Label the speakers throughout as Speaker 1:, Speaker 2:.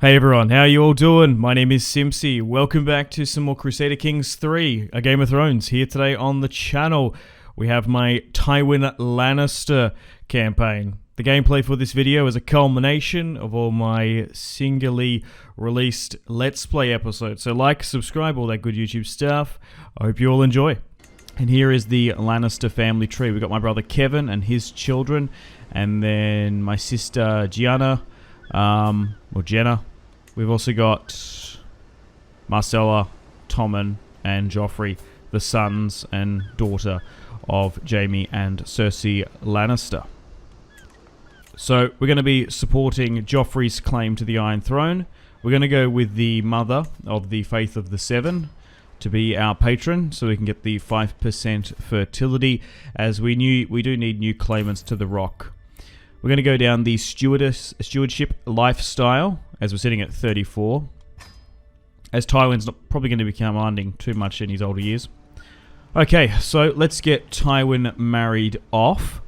Speaker 1: Hey everyone, how are you all doing? My name is Simpzy. Welcome back to some more Crusader Kings 3, a Game of Thrones. Here today on the channel, we have my Tywin Lannister campaign. The gameplay for this video is a culmination of all my singularly released Let's Play episodes. So like, subscribe, all that good YouTube stuff. I hope you all enjoy. And here is the Lannister family tree. We've got my brother Kevin and his children, and then my sister Gianna, or Jenna. We've also got Marcella, Tommen, and Joffrey, the sons and daughter of Jaime and Cersei Lannister. So we're going to be supporting Joffrey's claim to the Iron Throne. We're going to go with the mother of the Faith of the Seven to be our patron, so we can get the 5% fertility, as we do need new claimants to the Rock. We're going to go down the stewardship lifestyle, as we're sitting at 34, as Tywin's not probably going to be commanding too much in his older years. Okay, so let's get Tywin married off.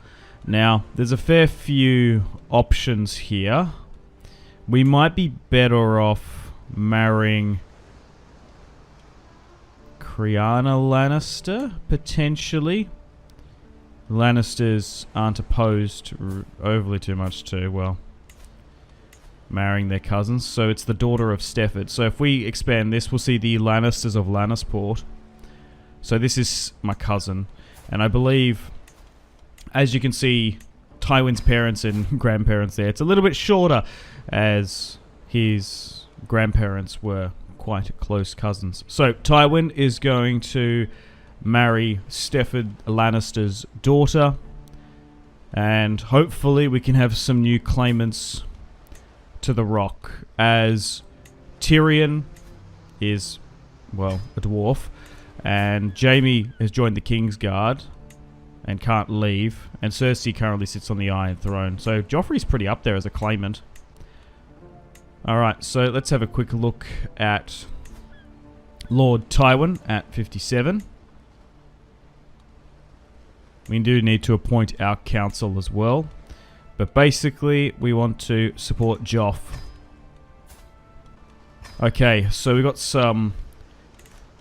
Speaker 1: Now, there's a fair few options here. We might be better off marrying Lyanna Lannister, potentially. Lannisters aren't opposed overly too much to, well, marrying their cousins. So it's the daughter of Stefford. So if we expand this, we'll see the Lannisters of Lannisport. So this is my cousin. And I believe, as you can see, Tywin's parents and grandparents there, it's a little bit shorter, as his grandparents were quite close cousins. So Tywin is going to marry Stefford Lannister's daughter, and hopefully we can have some new claimants to the Rock, as Tyrion is, well, a dwarf, and Jaime has joined the Kingsguard and can't leave, and Cersei currently sits on the Iron Throne. So Joffrey's pretty up there as a claimant. Alright, so let's have a quick look at Lord Tywin at 57. We do need to appoint our council as well. But basically, we want to support Joff. Okay, so we got some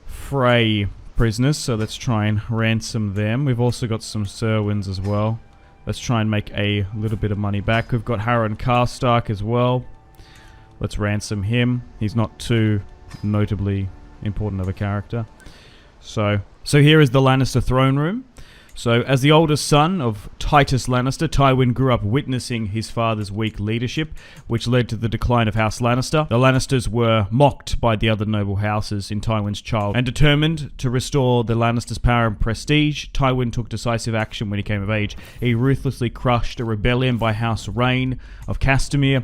Speaker 1: Frey prisoners, so let's try and ransom them. We've also got some Serwins as well. Let's try and make a little bit of money back. We've got Harren Karstark as well. Let's ransom him. He's not too notably important of a character. So here is the Lannister throne room. So, as the oldest son of Titus Lannister, Tywin grew up witnessing his father's weak leadership, which led to the decline of House Lannister. The Lannisters were mocked by the other noble houses in Tywin's childhood, and determined to restore the Lannisters' power and prestige, Tywin took decisive action when he came of age. He ruthlessly crushed a rebellion by House Rhaen of Castamere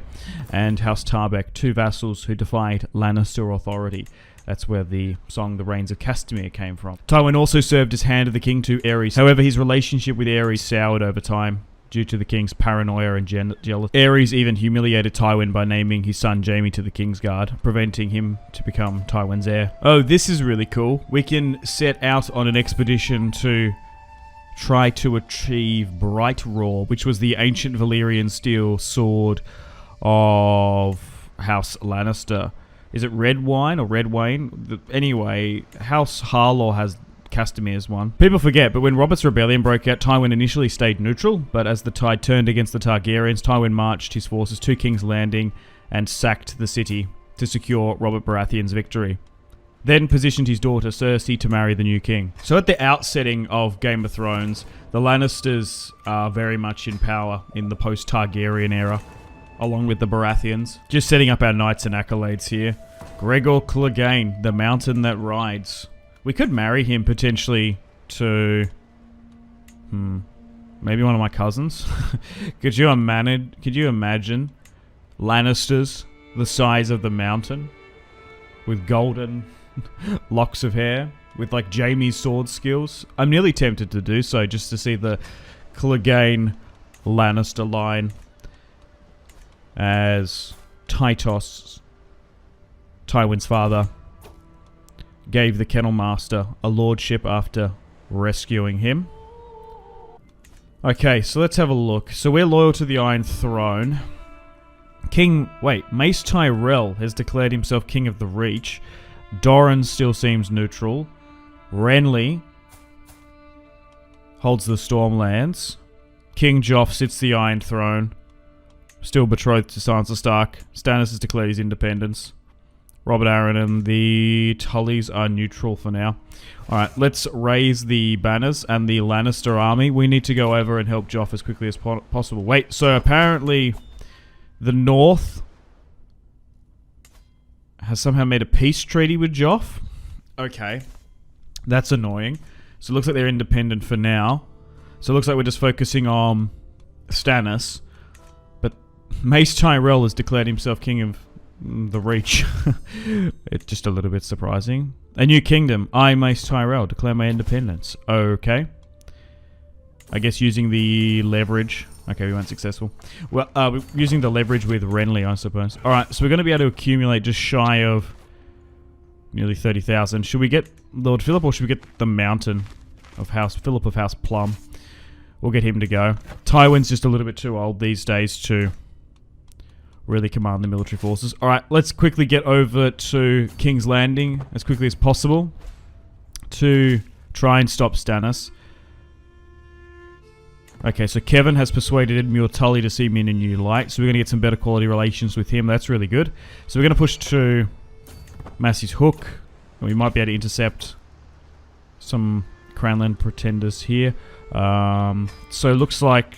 Speaker 1: and House Tarbeck, two vassals who defied Lannister authority. That's where the song The Rains of Castamere came from. Tywin also served as Hand of the King to Aerys. However, his relationship with Aerys soured over time due to the king's paranoia and jealousy. Aerys even humiliated Tywin by naming his son Jaime to the Kingsguard, preventing him to become Tywin's heir. Oh, this is really cool. We can set out on an expedition to try to achieve Bright Roar, which was the ancient Valyrian steel sword of House Lannister. Is it Red Wine or Red Wayne? Anyway, House Harlaw has Castamere's one. People forget, but when Robert's rebellion broke out, Tywin initially stayed neutral, but as the tide turned against the Targaryens, Tywin marched his forces to King's Landing and sacked the city to secure Robert Baratheon's victory. Then positioned his daughter Cersei to marry the new king. So at the outsetting of Game of Thrones, the Lannisters are very much in power in the post-Targaryen era, along with the Baratheons. Just setting up our knights and accolades here. Gregor Clegane, the mountain that rides. We could marry him potentially to... maybe one of my cousins? Could you imagine Lannisters the size of the mountain? With golden locks of hair? With like Jaime's sword skills? I'm nearly tempted to do so, just to see the Clegane Lannister line, as Tytos, Tywin's father, gave the Kennel Master a lordship after rescuing him. Okay, so let's have a look. So we're loyal to the Iron Throne. Mace Tyrell has declared himself King of the Reach. Doran still seems neutral. Renly holds the Stormlands. King Joff sits the Iron Throne. Still betrothed to Sansa Stark. Stannis has declared his independence. Robert Arryn and the Tullys are neutral for now. Alright, let's raise the banners and the Lannister army. We need to go over and help Joff as quickly as possible. Wait, so apparently the North has somehow made a peace treaty with Joff? Okay. That's annoying. So it looks like they're independent for now. So it looks like we're just focusing on Stannis. But Mace Tyrell has declared himself King of the Reach. It's just a little bit surprising. A new kingdom. I, Mace Tyrell, declare my independence. Okay. I guess using the leverage. Okay, we weren't successful. Well, we're using the leverage with Renly, I suppose. Alright, so we're going to be able to accumulate just shy of nearly 30,000. Should we get Lord Philip or should we get the Mountain of Philip of House Plum? We'll get him to go. Tywin's just a little bit too old these days to really command the military forces. Alright, let's quickly get over to King's Landing as quickly as possible to try and stop Stannis. Okay, so Kevin has persuaded Muir Tully to see me in a new light, so we're going to get some better quality relations with him. That's really good. So we're going to push to Massey's Hook, and we might be able to intercept some Crownland pretenders here. So it looks like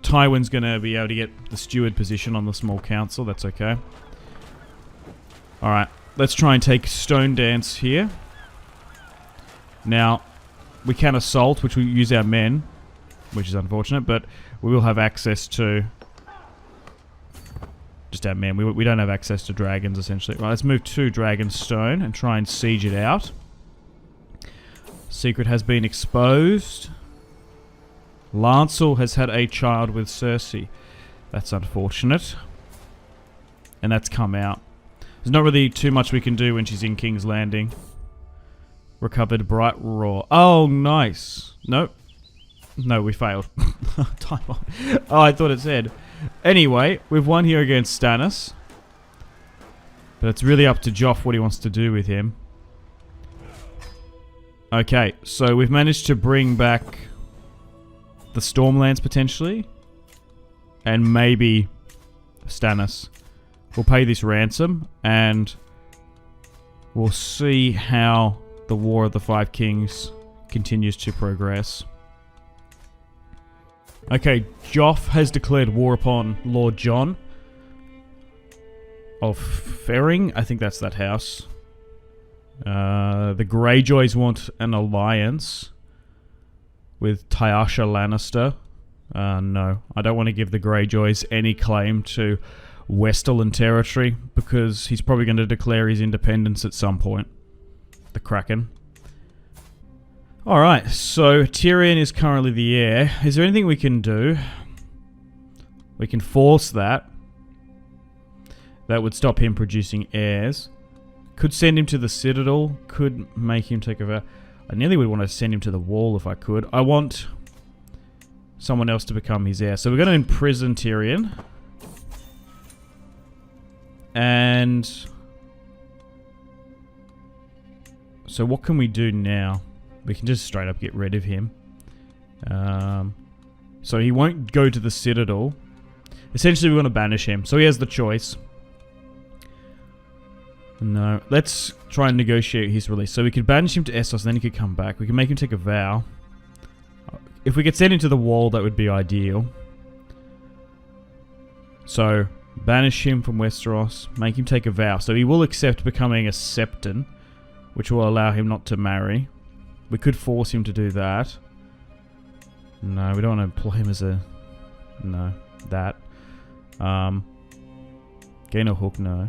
Speaker 1: Tywin's going to be able to get the steward position on the small council. That's okay. Alright, let's try and take Stone Dance here. Now, we can assault, which we use our men, which is unfortunate, but we will have access to just our men. We don't have access to dragons, essentially. Right, let's move to Dragonstone and try and siege it out. Secret has been exposed. Lancel has had a child with Cersei. That's unfortunate. And that's come out. There's not really too much we can do when she's in King's Landing. Recovered Bright Roar. Oh, nice. Nope. No, we failed. Time on. Oh, I thought it said. Anyway, we've won here against Stannis. But it's really up to Joff what he wants to do with him. Okay, so we've managed to bring back the Stormlands potentially. And maybe Stannis. We'll pay this ransom and we'll see how the War of the Five Kings continues to progress. Okay, Joff has declared war upon Lord John of Ferring. I think that's that house. The Greyjoys want an alliance with Tywin Lannister. No, I don't want to give the Greyjoys any claim to Westerland territory because he's probably going to declare his independence at some point. The Kraken. Alright, so Tyrion is currently the heir. Is there anything we can do? We can force that. That would stop him producing heirs. Could send him to the Citadel. Could make him take over. I nearly would want to send him to the Wall if I could. I want someone else to become his heir. So we're going to imprison Tyrion. And so what can we do now? We can just straight up get rid of him. So he won't go to the Citadel. Essentially, we want to banish him. So he has the choice. No. Let's try and negotiate his release. So we could banish him to Essos, and then he could come back. We can make him take a vow. If we could send him to the Wall, that would be ideal. So, banish him from Westeros. Make him take a vow. So he will accept becoming a Septon, which will allow him not to marry. We could force him to do that. No, we don't want to employ him as a... No, that. Gain a hook, no.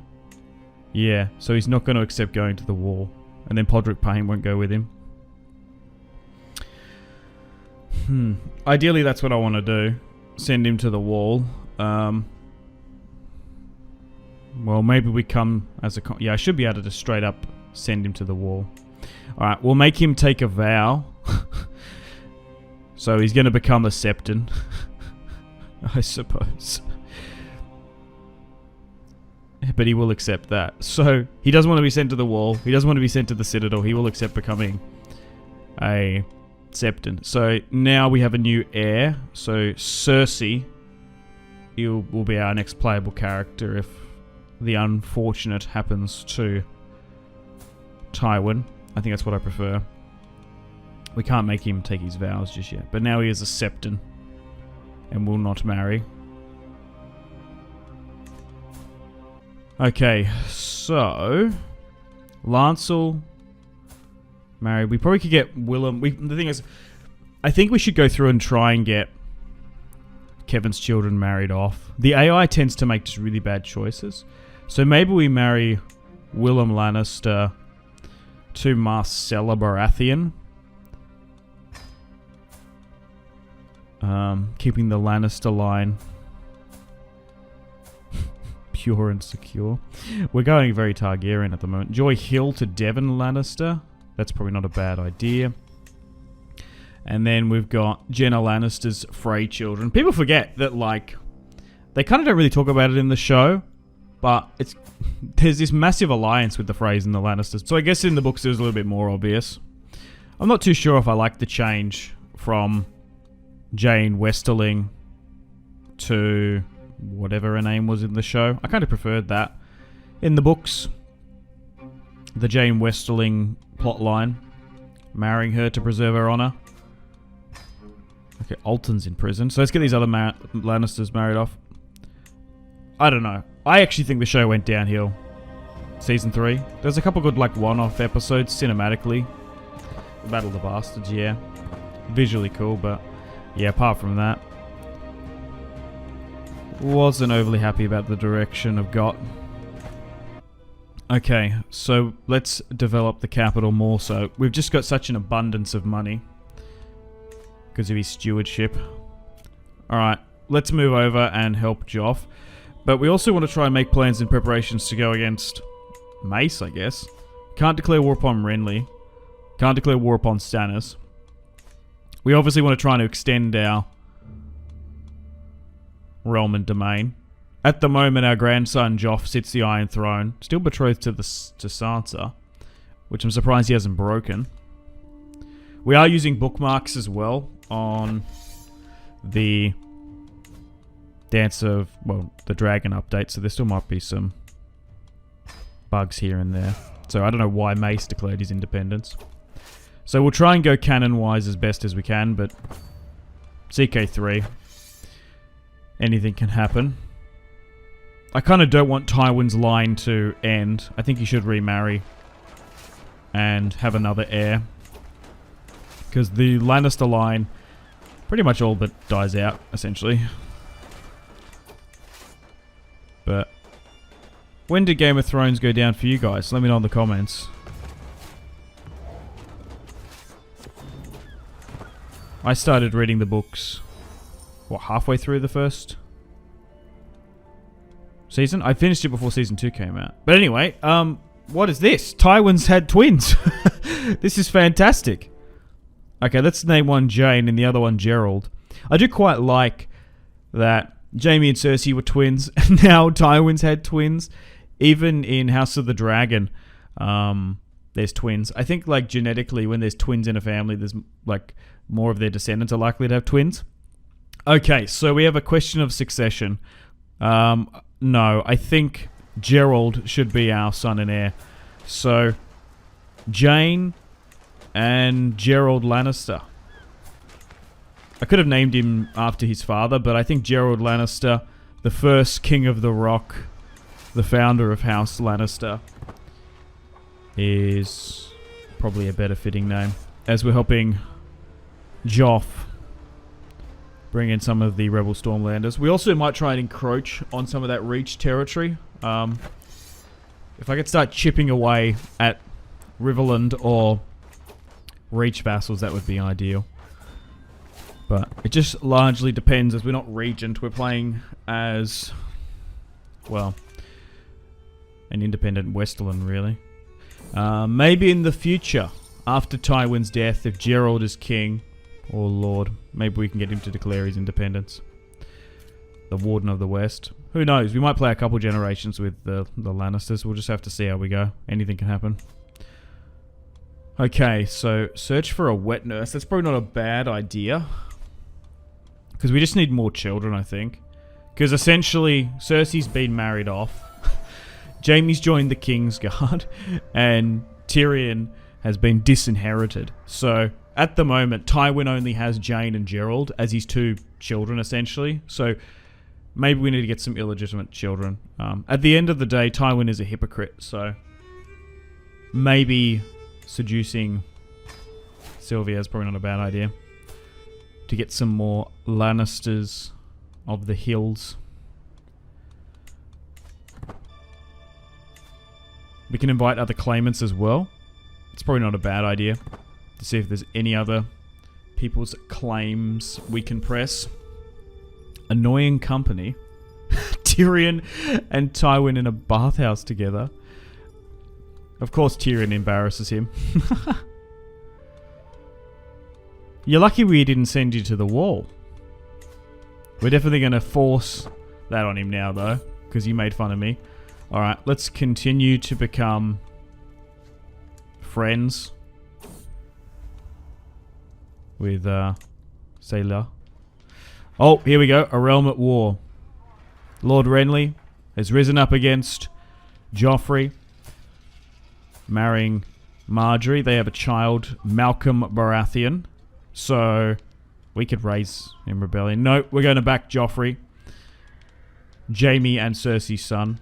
Speaker 1: Yeah, so he's not going to accept going to the Wall. And then Podrick Payne won't go with him. Ideally, that's what I want to do. Send him to the Wall. Well, maybe we come as a... Yeah, I should be able to just straight up send him to the Wall. Alright, we'll make him take a vow. So he's going to become a Septon. I suppose. but he will accept that. So he doesn't want to be sent to the wall. He doesn't want to be sent to the Citadel. He will accept becoming a Septon. So now we have a new heir. So Cersei will be our next playable character if the unfortunate happens to Tywin. I think that's what I prefer. We can't make him take his vows just yet. But now he is a Septon and will not marry. Okay, so Lancel married. We probably could get Willem. The thing is, I think we should go through and try and get Kevin's children married off. The AI tends to make just really bad choices. So maybe we marry Willem Lannister to Marcella Baratheon. Keeping the Lannister line pure and secure. We're going very Targaryen at the moment. Joy Hill to Devon Lannister. That's probably not a bad idea. And then we've got Jenna Lannister's Frey children. People forget that, like, they kind of don't really talk about it in the show, but there's this massive alliance with the Freys and the Lannisters. So I guess in the books it was a little bit more obvious. I'm not too sure if I like the change from Jane Westerling to whatever her name was in the show. I kind of preferred that. In the books, the Jane Westerling plotline, marrying her to preserve her honor. Okay, Alton's in prison. So let's get these other Lannisters married off. I don't know. I actually think the show went downhill. Season 3. There's a couple good, like, one-off episodes cinematically. The Battle of the Bastards, yeah. Visually cool, but yeah, apart from that, wasn't overly happy about the direction of GOT. Okay, so let's develop the capital more so. We've just got such an abundance of money because of his stewardship. Alright, let's move over and help Joff. But we also want to try and make plans and preparations to go against Mace, I guess. Can't declare war upon Renly. Can't declare war upon Stannis. We obviously want to try and extend our realm and domain. At the moment, our grandson Joff sits the Iron Throne, still betrothed to Sansa, which I'm surprised he hasn't broken. We are using bookmarks as well on the Dance of, well, the Dragon update, so there still might be some bugs here and there. So I don't know why Mace declared his independence. So we'll try and go canon-wise as best as we can, but CK3, anything can happen. I kind of don't want Tywin's line to end. I think he should remarry and have another heir, because the Lannister line pretty much all but dies out, essentially. But when did Game of Thrones go down for you guys? Let me know in the comments. I started reading the books, what, halfway through the first season? I finished it before season 2 came out. But anyway, what is this? Tywin's had twins. This is fantastic. Okay, let's name one Jane and the other one Gerald. I do quite like that Jaime and Cersei were twins, and now Tywin's had twins. Even in House of the Dragon, there's twins. I think, like, genetically, when there's twins in a family, there's, like, more of their descendants are likely to have twins. Okay, so we have a question of succession. No, I think Gerald should be our son and heir. So, Jane and Gerald Lannister. I could have named him after his father, but I think Gerald Lannister, the first King of the Rock, the founder of House Lannister, is probably a better fitting name, as we're helping Joff bring in some of the Rebel Stormlanders. We also might try and encroach on some of that Reach territory. If I could start chipping away at Riverland or Reach vassals, that would be ideal. But it just largely depends, as we're not Regent, we're playing as, well, an independent Westerland, really. Maybe in the future, after Tywin's death, if Gerald is king or lord, maybe we can get him to declare his independence. The Warden of the West. Who knows? We might play a couple generations with the Lannisters. We'll just have to see how we go. Anything can happen. Okay, so search for a wet nurse. That's probably not a bad idea. Because we just need more children, I think. Because essentially, Cersei's been married off. Jaime's joined the Kingsguard. And Tyrion has been disinherited. So, at the moment, Tywin only has Jane and Gerald as his 2 children, essentially. So, maybe we need to get some illegitimate children. At the end of the day, Tywin is a hypocrite. So, maybe seducing Sylvia is probably not a bad idea. To get some more Lannisters of the hills. We can invite other claimants as well. It's probably not a bad idea. To see if there's any other people's claims we can press. Annoying company. Tyrion and Tywin in a bathhouse together. Of course Tyrion embarrasses him. You're lucky we didn't send you to the wall. We're definitely going to force that on him now, though, because you made fun of me. Alright, let's continue to become friends with Sailor. Oh, here we go. A realm at war. Lord Renly has risen up against Joffrey, marrying Marjorie. They have a child, Malcolm Baratheon. So, we could raise in rebellion. No, we're going to back Joffrey. Jaime and Cersei's son.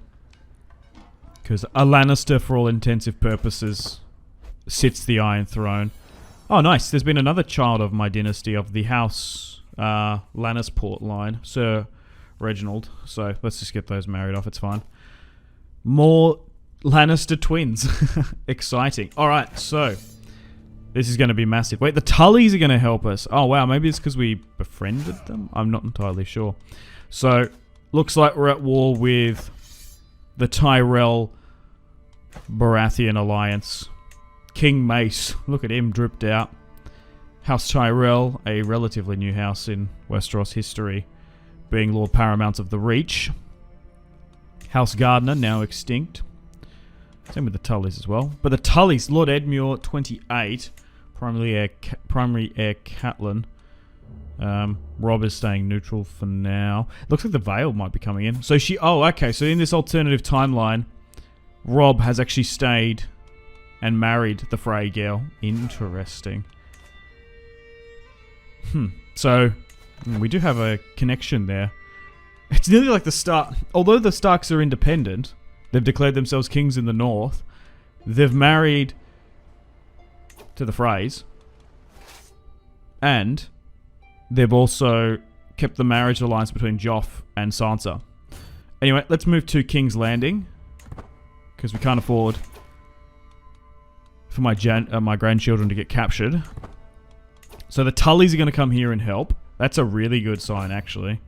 Speaker 1: Because a Lannister, for all intensive purposes, sits the Iron Throne. Oh, nice. There's been another child of my dynasty, of the House Lannisport line. Sir Reginald. So, let's just get those married off. It's fine. More Lannister twins. Exciting. Alright, so... this is going to be massive. Wait, the Tullys are going to help us. Oh, wow. Maybe it's because we befriended them? I'm not entirely sure. So, looks like we're at war with the Tyrell Baratheon alliance. King Mace. Look at him, dripped out. House Tyrell, a relatively new house in Westeros history, being Lord Paramount of the Reach. House Gardner, now extinct. Same with the Tullys as well. But the Tullys, Lord Edmure, 28. Primary heir Catelyn. Rob is staying neutral for now. Looks like the Vale might be coming in. So she... oh, okay. So in this alternative timeline, Rob has actually stayed and married the Frey girl. Interesting. So, we do have a connection there. It's nearly like the Stark... although the Starks are independent... they've declared themselves kings in the north. They've married to the Freys. And they've also kept the marriage alliance between Joff and Sansa. Anyway, let's move to King's Landing. Because we can't afford for my grandchildren to get captured. So the Tullys are going to come here and help. That's a really good sign, actually.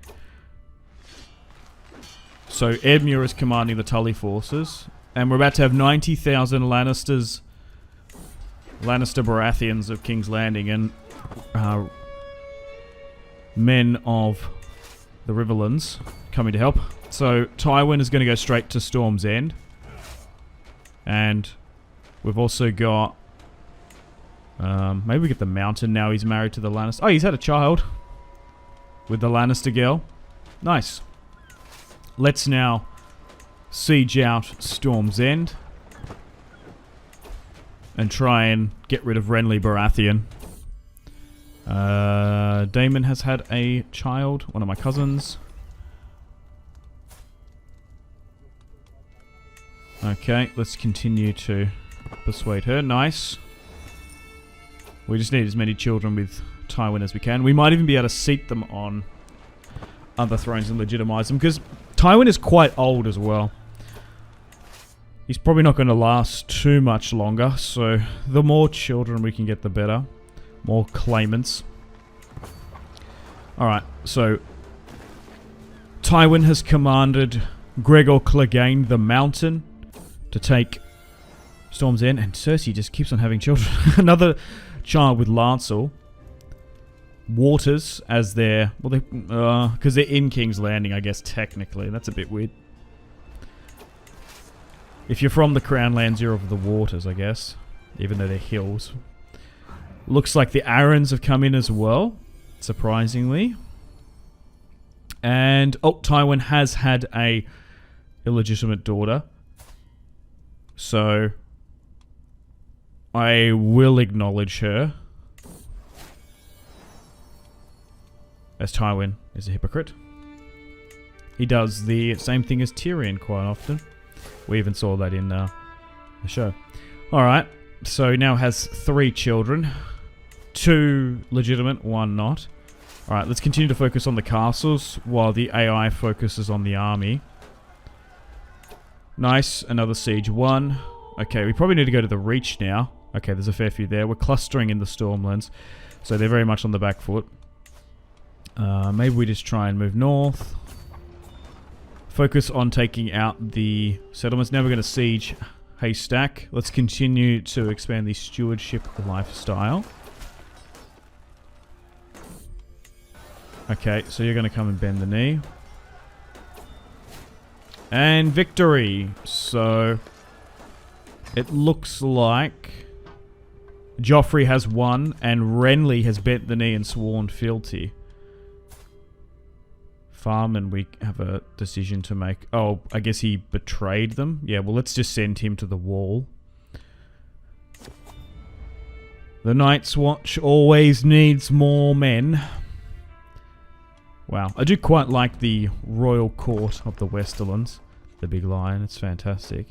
Speaker 1: So Edmure is commanding the Tully forces. And we're about to have 90,000 Lannister Baratheons of King's Landing and men of the Riverlands coming to help. So Tywin is going to go straight to Storm's End. And we've also got... maybe we get the Mountain now he's married to the Lannister. Oh, he's had a child with the Lannister girl. Nice. Let's now siege out Storm's End and try and get rid of Renly Baratheon. Daemon has had a child, one of my cousins. Okay, let's continue to persuade her. Nice. We just need as many children with Tywin as we can. We might even be able to seat them on other thrones and legitimize them, because Tywin is quite old as well. He's probably not going to last too much longer, so the more children we can get, the better. More claimants. Alright, so Tywin has commanded Gregor Clegane the Mountain to take Storm's End, and Cersei just keeps on having children. Another child with Lancel. waters as their... Well, they... because they're in King's Landing, I guess, technically. That's a bit weird. If you're from the Crown Lands, you're over the waters, I guess. Even though they're hills. Looks like the Arryns have come in as well, surprisingly. And, oh, Tywin has had a illegitimate daughter. So, I will acknowledge her. As Tywin is a hypocrite. He does the same thing as Tyrion quite often. We even saw that in the show. Alright, so he now has 3 children. 2 legitimate, 1 not. Alright, let's continue to focus on the castles while the AI focuses on the army. Nice, another siege 1. Okay, we probably need to go to the Reach now. Okay, there's a fair few there. We're clustering in the Stormlands, so they're very much on the back foot. Maybe we just try and move north. Focus on taking out the settlements. Now we're going to siege Haystack. Let's continue to expand the stewardship lifestyle. Okay, so you're going to come and bend the knee. And victory. So it looks like Joffrey has won and Renly has bent the knee and sworn fealty. Farm, and we have a decision to make. Oh, I guess he betrayed them. Yeah, well, let's just send him to the wall. The Night's Watch always needs more men. Wow, I do quite like the royal court of the Westerlands. The big lion, it's fantastic.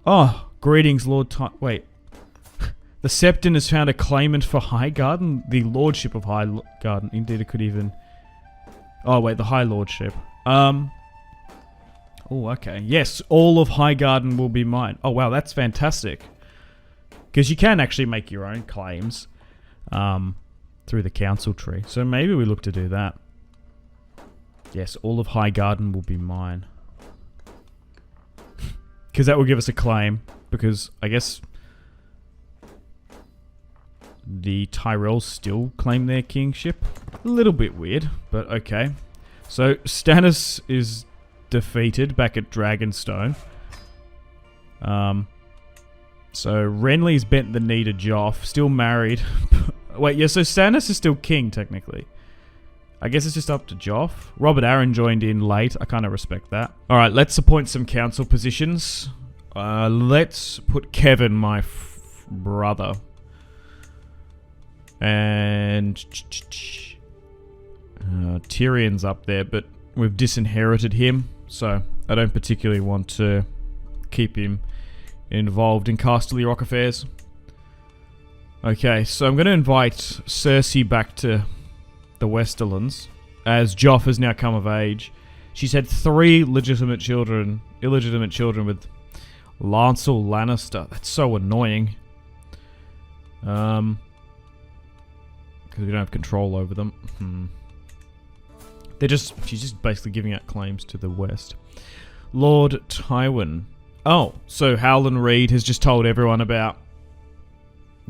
Speaker 1: Oh, greetings, Lord wait. The Septon has found a claimant for Highgarden? The lordship of Highgarden. Indeed, it could even... Oh, wait, the High Lordship. Oh, okay. Yes, all of Highgarden will be mine. Oh, wow, that's fantastic. Because you can actually make your own claims through the council tree. So maybe we look to do that. Yes, all of Highgarden will be mine. Because that will give us a claim. Because I guess the Tyrells still claim their kingship. A little bit weird, but okay. So, Stannis is defeated back at Dragonstone. So, Renly's bent the knee to Joff. Still married. Wait, yeah, so Stannis is still king, technically. I guess it's just up to Joff. Robert Arryn joined in late. I kind of respect that. Alright, let's appoint some council positions. Let's put Kevin, my brother. And Tyrion's up there, but we've disinherited him, so I don't particularly want to keep him involved in Casterly Rock affairs. Okay, so I'm going to invite Cersei back to the Westerlands, as Joff has now come of age. She's had 3 illegitimate children with Lancel Lannister. That's so annoying. Because we don't have control over them. She's just basically giving out claims to the west. Lord Tywin. Oh, so Howland Reed has just told everyone about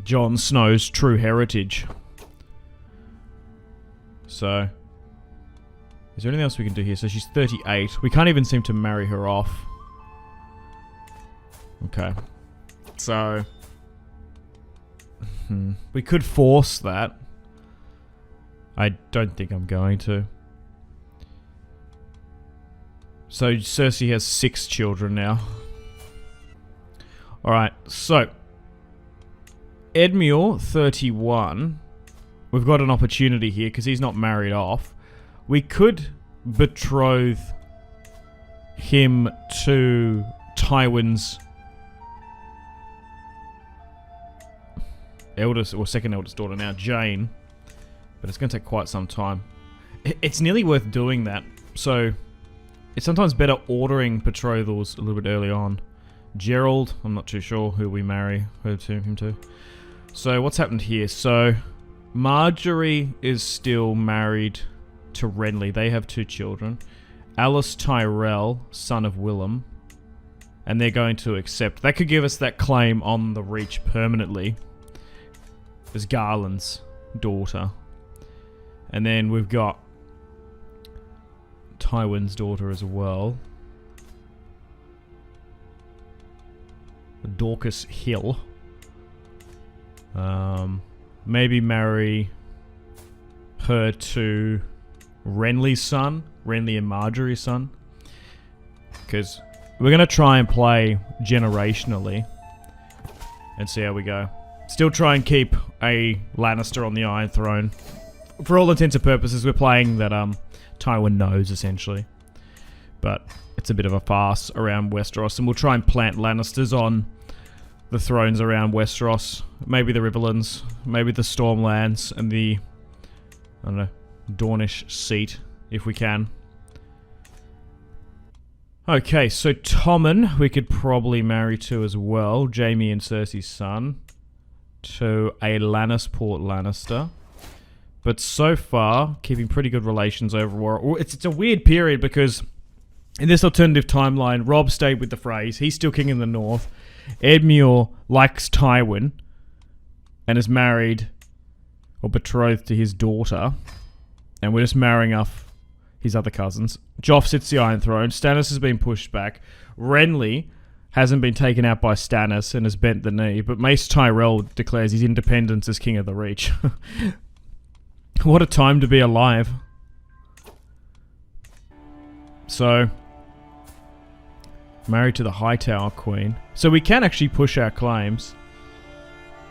Speaker 1: Jon Snow's true heritage. So, is there anything else we can do here? So she's 38. We can't even seem to marry her off. Okay. So, we could force that. I don't think I'm going to. So Cersei has 6 children now. Alright, so Edmure, 31. We've got an opportunity here because he's not married off. We could betroth him to Tywin's eldest or second eldest daughter now, Jane. But it's going to take quite some time. It's nearly worth doing that. So, it's sometimes better ordering betrothals a little bit early on. Gerald, I'm not too sure who we marry him to. So, what's happened here? So, Marjorie is still married to Renly. They have 2 children. Alice Tyrell, son of Willem. And they're going to accept. That could give us that claim on the Reach permanently. As Garland's daughter. And then we've got Tywin's daughter as well. Dorcas Hill. Maybe marry her to Renly's son. Renly and Marjorie's son. Because we're going to try and play generationally. And see how we go. Still try and keep a Lannister on the Iron Throne. For all intents and purposes, we're playing that Tywin knows, essentially. But it's a bit of a farce around Westeros. And we'll try and plant Lannisters on the thrones around Westeros. Maybe the Riverlands. Maybe the Stormlands. And the, I don't know, Dornish seat, if we can. Okay, so Tommen we could probably marry to as well. Jaime and Cersei's son. To a Lannisport Lannister. But so far, keeping pretty good relations overall. It's a weird period because in this alternative timeline, Rob stayed with the Freys. He's still king in the north. Edmure likes Tywin and is married or betrothed to his daughter. And we're just marrying off his other cousins. Joff sits the Iron Throne. Stannis has been pushed back. Renly hasn't been taken out by Stannis and has bent the knee. But Mace Tyrell declares his independence as King of the Reach. What a time to be alive. So, married to the Hightower Queen. So we can actually push our claims.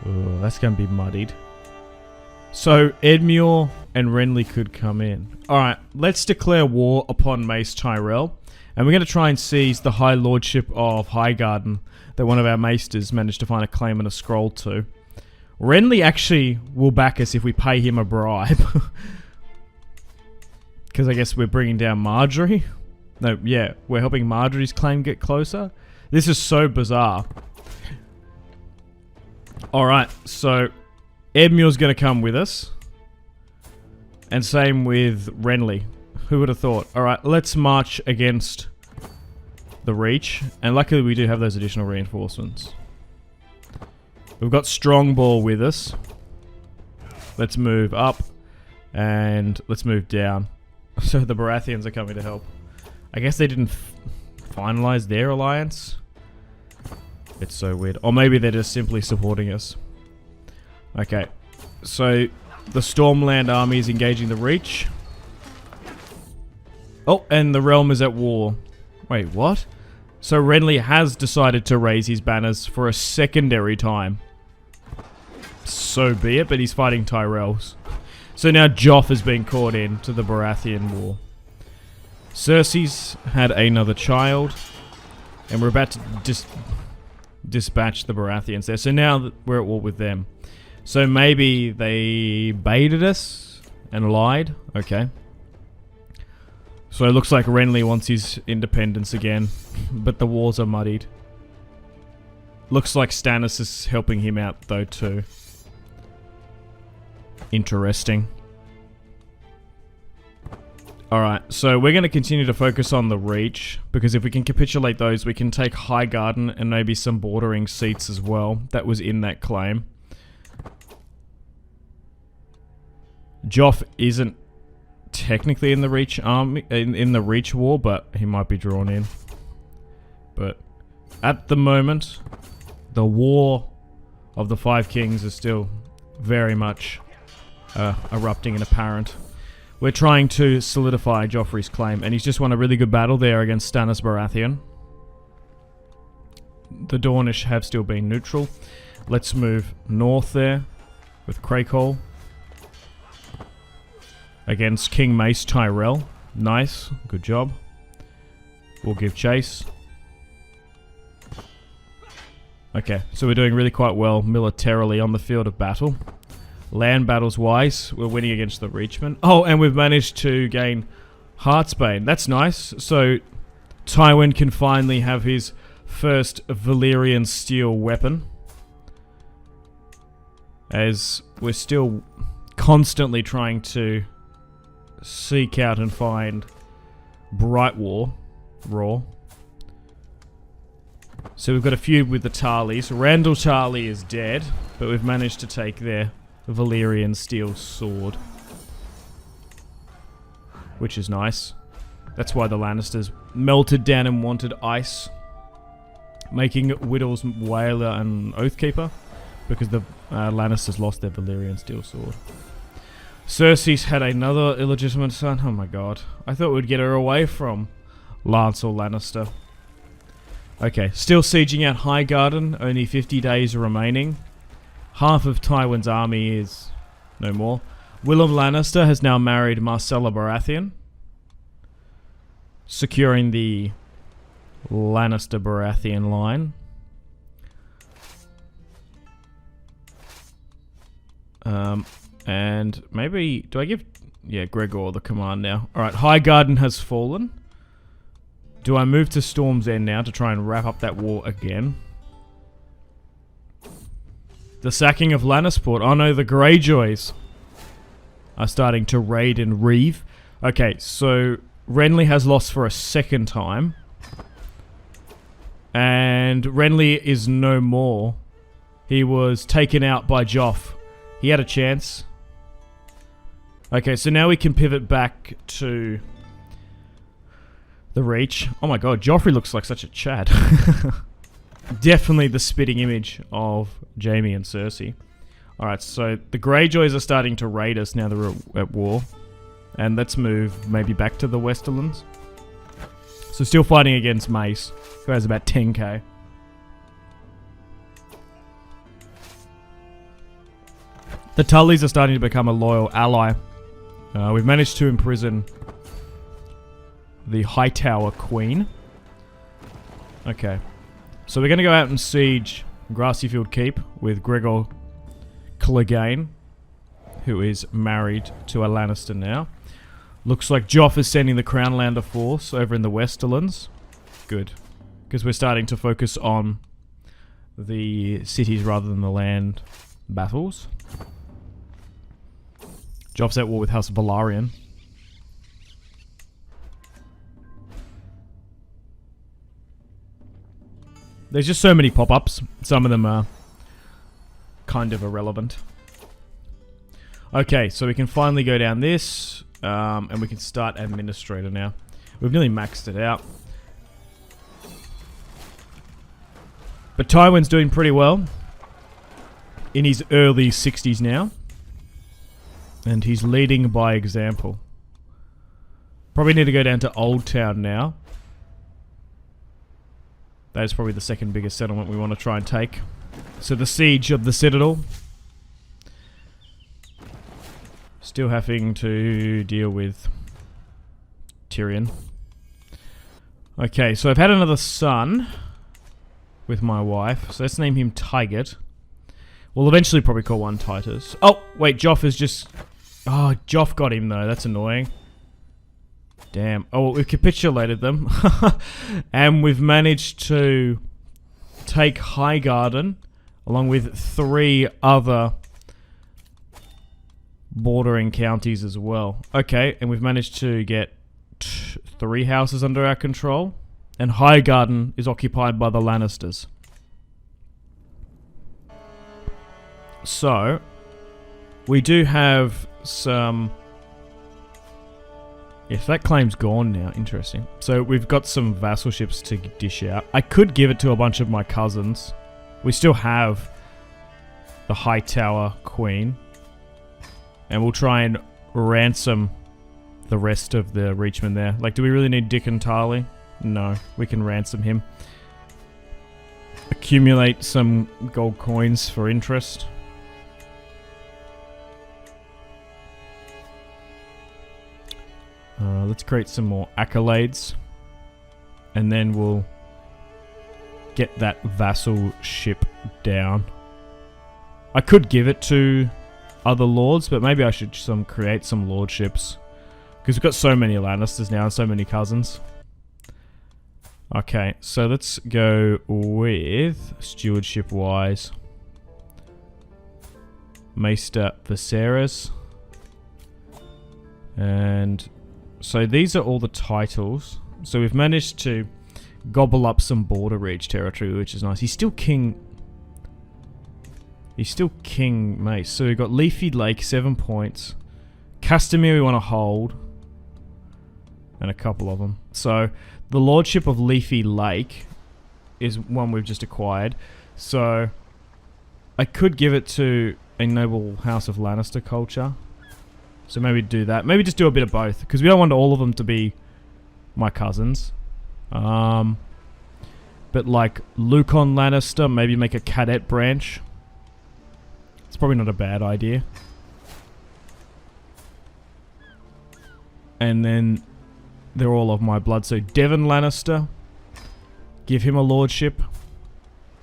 Speaker 1: Ooh, that's going to be muddied. So, Edmure and Renly could come in. Alright, let's declare war upon Mace Tyrell. And we're going to try and seize the High Lordship of Highgarden that one of our maesters managed to find a claim and a scroll to. Renly actually will back us if we pay him a bribe. Because I guess we're bringing down Marjorie. No, yeah, we're helping Marjorie's claim get closer. This is so bizarre. Alright, so Edmure's going to come with us. And same with Renly. Who would have thought? Alright, let's march against the Reach. And luckily we do have those additional reinforcements. We've got Strongball with us. Let's move up. And let's move down. So the Baratheons are coming to help. I guess they didn't finalize their alliance. It's so weird. Or maybe they're just simply supporting us. Okay. So the Stormland army is engaging the Reach. Oh, and the Realm is at war. Wait, what? So Renly has decided to raise his banners for a secondary time. So be it, but he's fighting Tyrells. So now Joff has been caught in to the Baratheon war. Cersei's had another child. And we're about to dispatch the Baratheons there. So now we're at war with them. So maybe they baited us and lied. Okay. So it looks like Renly wants his independence again. But the wars are muddied. Looks like Stannis is helping him out though too. Interesting. Alright, so we're going to continue to focus on the Reach. Because if we can capitulate those, we can take Highgarden and maybe some bordering seats as well. That was in that claim. Joff isn't technically in the Reach army, in the Reach war, but he might be drawn in. But at the moment, the War of the Five Kings is still very much erupting and apparent. We're trying to solidify Joffrey's claim, and he's just won a really good battle there against Stannis Baratheon. The Dornish have still been neutral. Let's move north there with Crakehall against King Mace Tyrell. Nice, good job. We'll give chase. Okay, so we're doing really quite well militarily on the field of battle. Land battles wise, we're winning against the Reachmen. Oh, and we've managed to gain Heartsbane. That's nice. So Tywin can finally have his first Valyrian steel weapon. As we're still constantly trying to seek out and find Raw. So we've got a feud with the Tarleys. Randall Tarley is dead, but we've managed to take their Valyrian steel sword. which is nice. That's why the Lannisters melted down and wanted ice, making Whittle's Whaler and Oathkeeper, because the Lannisters lost their Valyrian steel sword. Cersei's had another illegitimate son. Oh my god. I thought we'd get her away from Lancel Lannister. Okay, still sieging out Highgarden. Only 50 days remaining. Half of Tywin's army is no more. Willem Lannister has now married Marcella Baratheon, securing the Lannister-Baratheon line. And maybe... do I give... yeah, Gregor the command now. Alright, Highgarden has fallen. Do I move to Storm's End now to try and wrap up that war again? The sacking of Lannisport. Oh no, the Greyjoys are starting to raid and reeve. Okay, so Renly has lost for a second time. And Renly is no more. He was taken out by Joff. He had a chance. Okay, so now we can pivot back to the Reach. Oh my god, Joffrey looks like such a Chad. Definitely the spitting image of Jaime and Cersei. Alright, so the Greyjoys are starting to raid us now they're at war. And let's move maybe back to the Westerlands. So still fighting against Mace, who has about 10k. The Tullys are starting to become a loyal ally. We've managed to imprison the Hightower Queen. Okay. So we're going to go out and siege Grassyfield Keep with Gregor Clegane, who is married to a Lannister now. Looks like Joff is sending the Crownlander force over in the Westerlands. Good. Because we're starting to focus on the cities rather than the land battles. Joff's at war with House Velaryon. There's just so many pop-ups. Some of them are kind of irrelevant. Okay, so we can finally go down this. And we can start Administrator now. We've nearly maxed it out. But Tywin's doing pretty well. In his early 60s now. And he's leading by example. Probably need to go down to Old Town now. That is probably the second biggest settlement we want to try and take. So the siege of the Citadel. Still having to deal with Tyrion. Okay, so I've had another son with my wife. So let's name him Tyget. We'll eventually probably call one Titus. Oh, wait, Joff is just... oh, Joff got him though. That's annoying. Damn. Oh, well, we've capitulated them. And we've managed to take Highgarden along with 3 other bordering counties as well. Okay, and we've managed to get 3 houses under our control. And Highgarden is occupied by the Lannisters. So, we do have some... yes, that claim's gone now. Interesting. So, we've got some vassal ships to dish out. I could give it to a bunch of my cousins. We still have the Hightower Queen. And we'll try and ransom the rest of the Reachmen there. Like, do we really need Dick and Tarly? No, we can ransom him. Accumulate some gold coins for interest. Let's create some more accolades. And then we'll get that vassal ship down. I could give it to other lords, but maybe I should create some lordships. Because we've got so many Lannisters now and so many cousins. Okay, so let's go with stewardship-wise. Maester Viserys. And so these are all the titles. So we've managed to gobble up some border reach territory, which is nice. He's still king. He's still King Mace. So we've got Leafy Lake, 7 points. Castamere we want to hold. and a couple of them. So the Lordship of Leafy Lake is one we've just acquired. So I could give it to a noble House of Lannister culture. So maybe do that. Maybe just do a bit of both, because we don't want all of them to be my cousins. But like Lukon Lannister, maybe make a cadet branch. It's probably not a bad idea. And then they're all of my blood. So Devon Lannister, give him a lordship.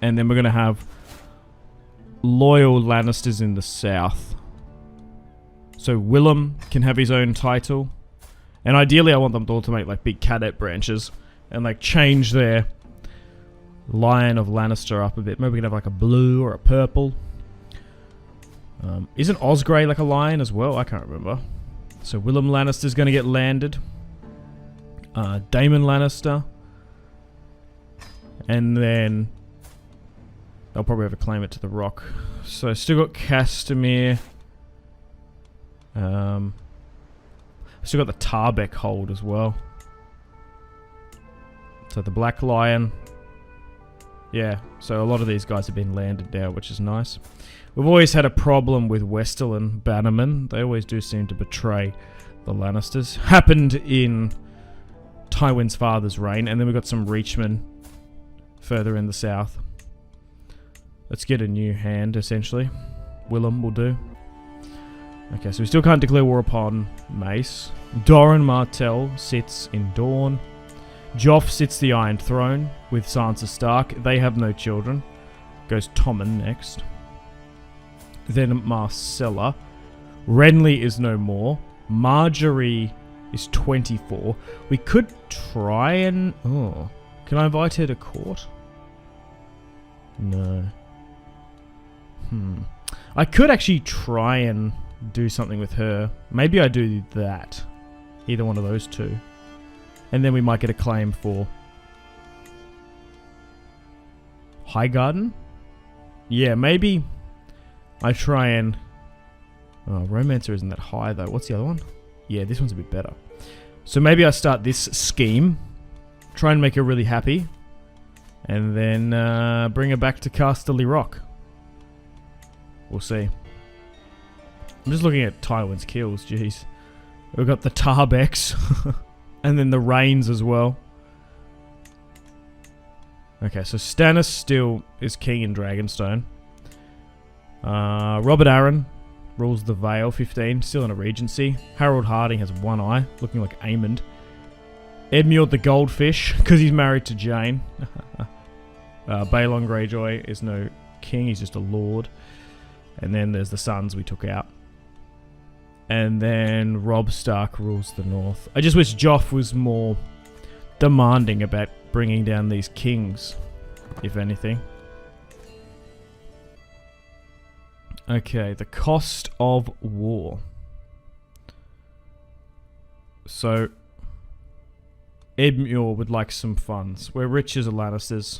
Speaker 1: And then we're going to have loyal Lannisters in the south. So Willem can have his own title. And ideally I want them all to make like big cadet branches. And like change their Lion of Lannister up a bit. Maybe we can have like a blue or a purple. Isn't Osgrey like a lion as well? I can't remember. So Willem Lannister's going to get landed. Daemon Lannister. And then they'll probably have to claim it to the Rock. So still got Castamere. Still got the Tarbeck hold as well. So the Black Lion. Yeah, so a lot of these guys have been landed now, which is nice. We've always had a problem with Westerland bannermen. They always do seem to betray the Lannisters. Happened in Tywin's father's reign, and then we've got some Reachmen further in the south. Let's get a new hand, essentially. Willem will do. Okay, so we still can't declare war upon Mace. Doran Martell sits in Dawn. Joff sits the Iron Throne with Sansa Stark. They have no children. Goes Tommen next. Then Marcella. Renly is no more. Marjorie is 24. We could try and... Oh. Can I invite her to court? No. I could actually try and do something with her. Maybe I do that. Either one of those two. And then we might get a claim for Highgarden? Yeah, maybe I try and... Oh, Romancer isn't that high though. What's the other one? Yeah, this one's a bit better. So maybe I start this scheme. Try and make her really happy. And then bring her back to Casterly Rock. We'll see. I'm just looking at Tywin's kills, jeez. We've got the Tarbecks. And then the Rains as well. Okay, so Stannis still is king in Dragonstone. Robert Arryn rules the Vale, 15, still in a regency. Harold Harding has one eye, looking like Aemond. Edmure the Goldfish, because he's married to Jane. Balon Greyjoy is no king, he's just a lord. And then there's the sons we took out. And then Robb Stark rules the north. I just wish Joff was more demanding about bringing down these kings, if anything. Okay, the cost of war. So, Edmure would like some funds. We're rich as a Lannisters.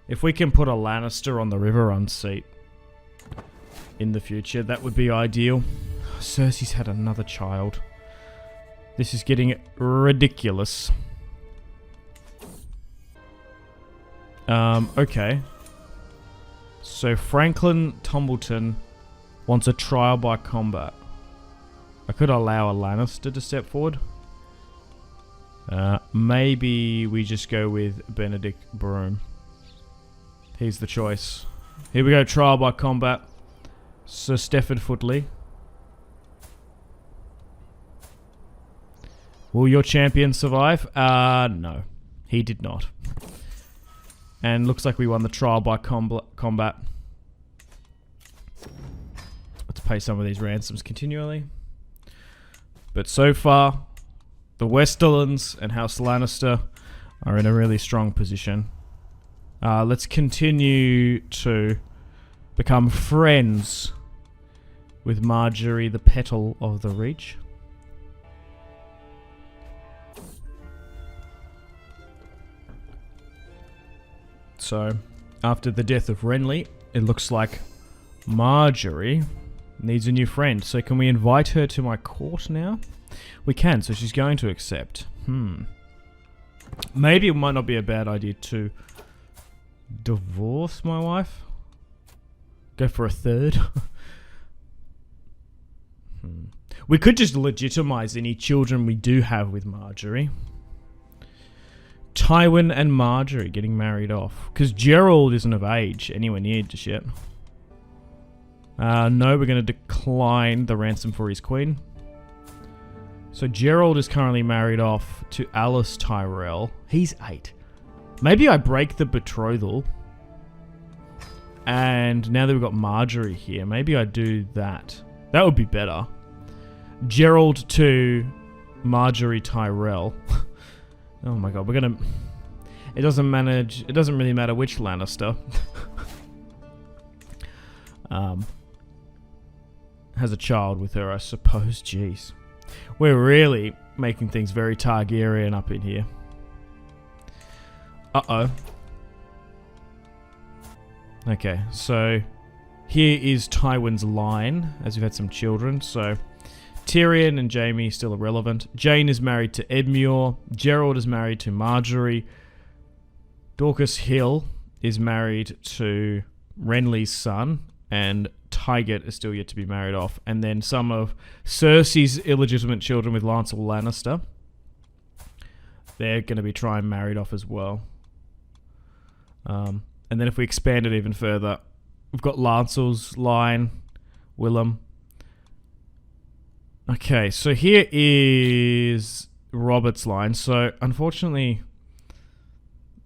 Speaker 1: If we can put a Lannister on the Riverrun seat in the future, that would be ideal. Cersei's had another child. This is getting ridiculous. Okay. So Franklin Tumbleton wants a trial by combat. I could allow a Lannister to step forward. Maybe we just go with Benedict Broom. He's the choice. Here we go, trial by combat. Sir Stefford Footley. Will your champion survive? No. He did not. And looks like we won the trial by combat. Let's pay some of these ransoms continually. But so far, the Westerlands and House Lannister are in a really strong position. Let's continue to become friends with Marjorie, the Petal of the Reach. So, after the death of Renly, it looks like Marjorie needs a new friend. So can we invite her to my court now? We can, so she's going to accept. Maybe it might not be a bad idea to divorce my wife. Go for a third. We could just legitimize any children we do have with Marjorie. Tywin and Marjorie getting married off. Because Gerald isn't of age anywhere near just yet. No, we're going to decline the ransom for his queen. So Gerald is currently married off to Alice Tyrell. He's 8. Maybe I break the betrothal. And now that we've got Marjorie here, maybe I do that. That would be better. Gerald to Marjorie Tyrell. Oh my god, we're gonna... It doesn't really matter which Lannister. Has a child with her, I suppose. Jeez. We're really making things very Targaryen up in here. Uh-oh. Okay, so here is Tywin's line, as we've had some children. So Tyrion and Jaime still irrelevant. Jane is married to Edmure. Gerald is married to Marjorie. Dorcas Hill is married to Renly's son, and Tygett is still yet to be married off. And then some of Cersei's illegitimate children with Lancel Lannister. They're going to be trying married off as well. And then if we expand it even further, we've got Lancel's line, Willem. Okay, so here is Robert's line. So unfortunately,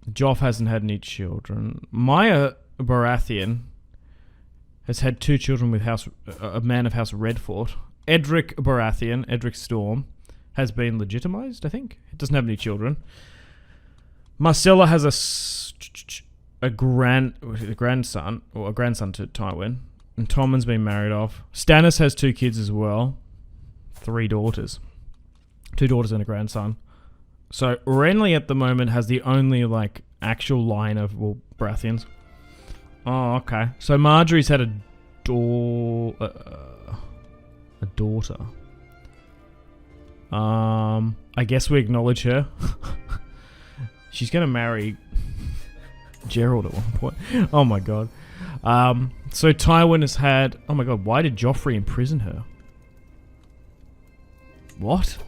Speaker 1: Joff hasn't had any children. Maya Baratheon has had 2 children with a man of House Redfort. Edric Baratheon, Edric Storm, has been legitimized, I think. It doesn't have any children. Marcella has a grandson to Tywin. And Tommen's been married off. Stannis has 2 kids as well. 3 daughters. 2 daughters and a grandson. So Renly at the moment has the only actual line of Baratheons. Oh, okay. So Marjorie's had a daughter. I guess we acknowledge her. She's gonna marry Gerald at one point. Oh my god. So Tywin has had... Oh my god, why did Joffrey imprison her? What?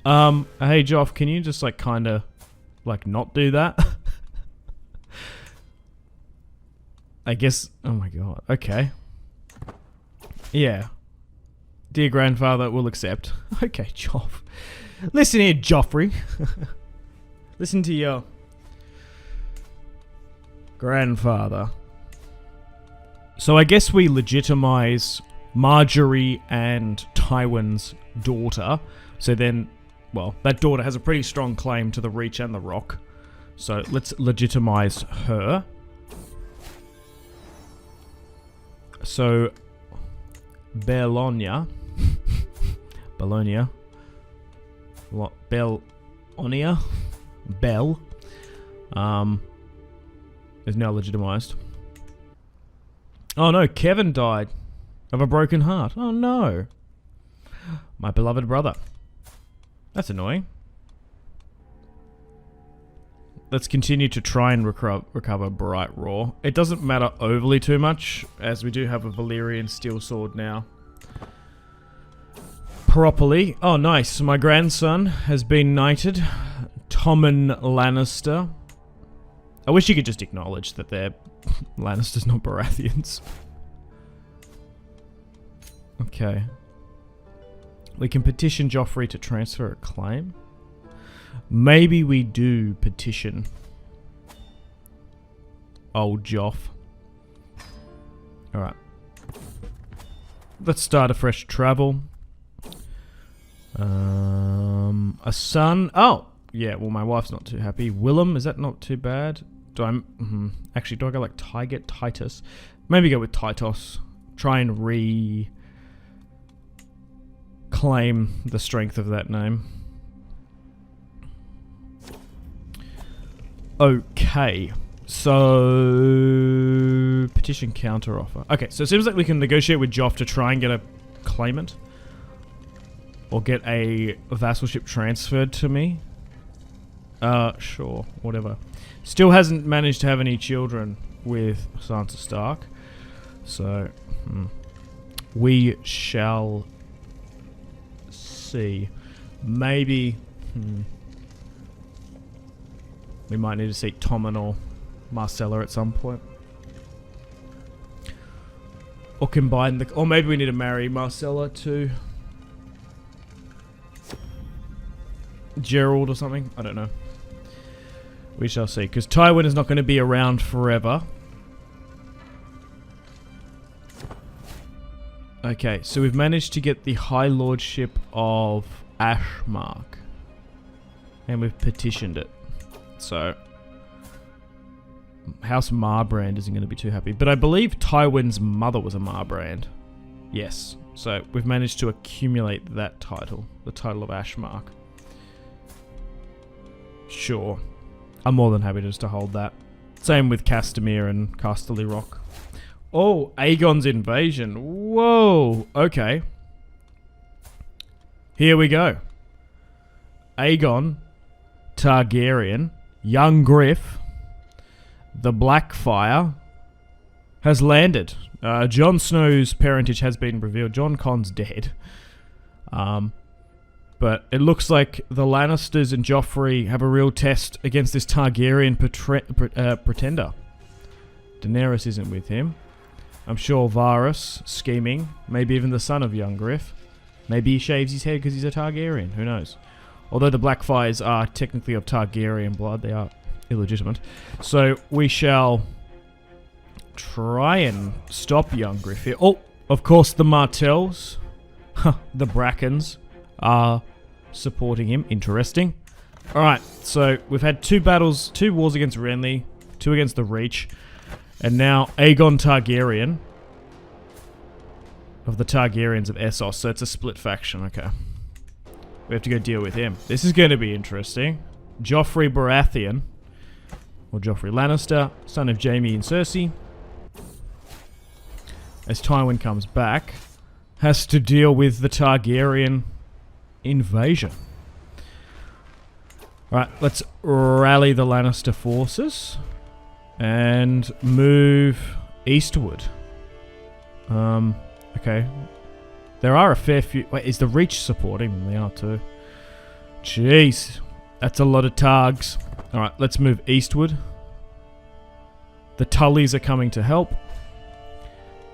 Speaker 1: Hey Joff, can you just kinda not do that? I guess... Oh my god. Okay. Yeah. Dear grandfather, we'll accept. Okay, Joff. Listen here, Joffrey. Listen to your grandfather. So I guess we legitimize Marjorie and Tywin's daughter. So then, well, that daughter has a pretty strong claim to the Reach and the Rock. So let's legitimize her. So, Belonia. Belonia. What? Belonia? Bell. Is now legitimized. Oh no, Kevin died of a broken heart. Oh no. My beloved brother. That's annoying. Let's continue to try and recover Bright Raw. It doesn't matter overly too much, as we do have a Valyrian steel sword now. Properly. Oh, nice. My grandson has been knighted. Tommen Lannister. I wish you could just acknowledge that they're Lannisters, not Baratheons. Okay. We can petition Joffrey to transfer a claim. Maybe we do petition old Joff. Alright. Let's start a fresh travel. A son. Oh! Yeah, well, my wife's not too happy. Willem, is that not too bad? Do I... Actually, do I go like Tygett, Titus? Maybe go with Titos. Try and reclaim the strength of that name. Okay, so petition counter offer. Okay, so it seems like we can negotiate with Joff to try and get a claimant. Or get a vassalship transferred to me. Sure, whatever. Still hasn't managed to have any children with Sansa Stark. So, we shall see. Maybe, we might need to seek Tommen or Marcella at some point. Or combine the... Or maybe we need to marry Marcella to Gerald or something. I don't know. We shall see. Because Tywin is not going to be around forever. Okay, so we've managed to get the High Lordship of Ashmark. And we've petitioned it. So... House Marbrand isn't going to be too happy. But I believe Tywin's mother was a Marbrand. Yes. So we've managed to accumulate that title. The title of Ashmark. Sure. I'm more than happy just to hold that. Same with Castamere and Casterly Rock. Oh, Aegon's invasion. Whoa. Okay. Here we go. Aegon Targaryen, young Griff, the Blackfire, has landed. Jon Snow's parentage has been revealed. Jon Conn's dead. But it looks like the Lannisters and Joffrey have a real test against this Targaryen pretender. Daenerys isn't with him. I'm sure Varys, scheming, maybe even the son of young Griff. Maybe he shaves his head because he's a Targaryen. Who knows? Although the Blackfires are technically of Targaryen blood, they are illegitimate. So we shall try and stop young Griff here. Oh, of course the Martells, the Brackens, are supporting him. Interesting. Alright, so we've had 2 battles, 2 wars against Renly, 2 against the Reach, and now Aegon Targaryen of the Targaryens of Essos. So it's a split faction, okay. We have to go deal with him. This is going to be interesting. Joffrey Baratheon, or Joffrey Lannister, son of Jaime and Cersei, as Tywin comes back, has to deal with the Targaryen invasion. Alright, let's rally the Lannister forces and move eastward. Okay. There are a fair few... Wait, is the Reach supporting them? They are too. Jeez. That's a lot of Targs. Alright, let's move eastward. The Tullys are coming to help.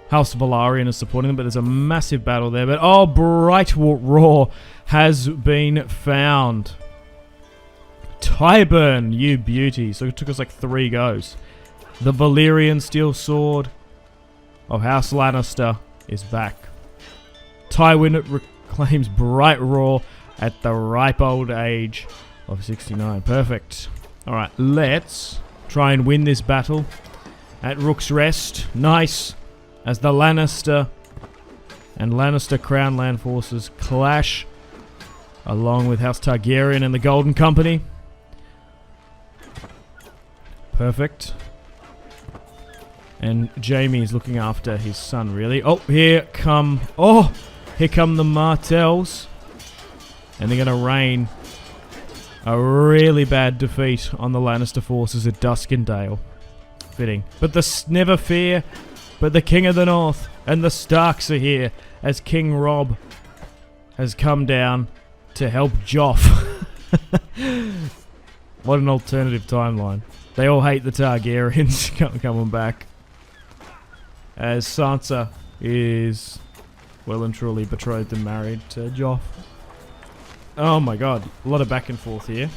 Speaker 1: House Velaryon is supporting them, but there's a massive battle there. But, oh, Bright Roar has been found. Tyburn, you beauty. So it took us like 3 goes. The Valyrian Steel Sword of House Lannister is back. Tywin reclaims Bright Roar at the ripe old age of 69. Perfect. Alright, let's try and win this battle at Rook's Rest. Nice. As the Lannister and Lannister Crown land forces clash along with House Targaryen and the Golden Company. Perfect. And Jaime is looking after his son, really. Oh, here come the Martells. And they're going to rain a really bad defeat on the Lannister forces at Duskendale. Fitting. But never fear, but the King of the North and the Starks are here as King Robb has come down to help Joff. What an alternative timeline. They all hate the Targaryens coming back. As Sansa is well and truly betrothed and married to Joff. Oh my god, a lot of back and forth here.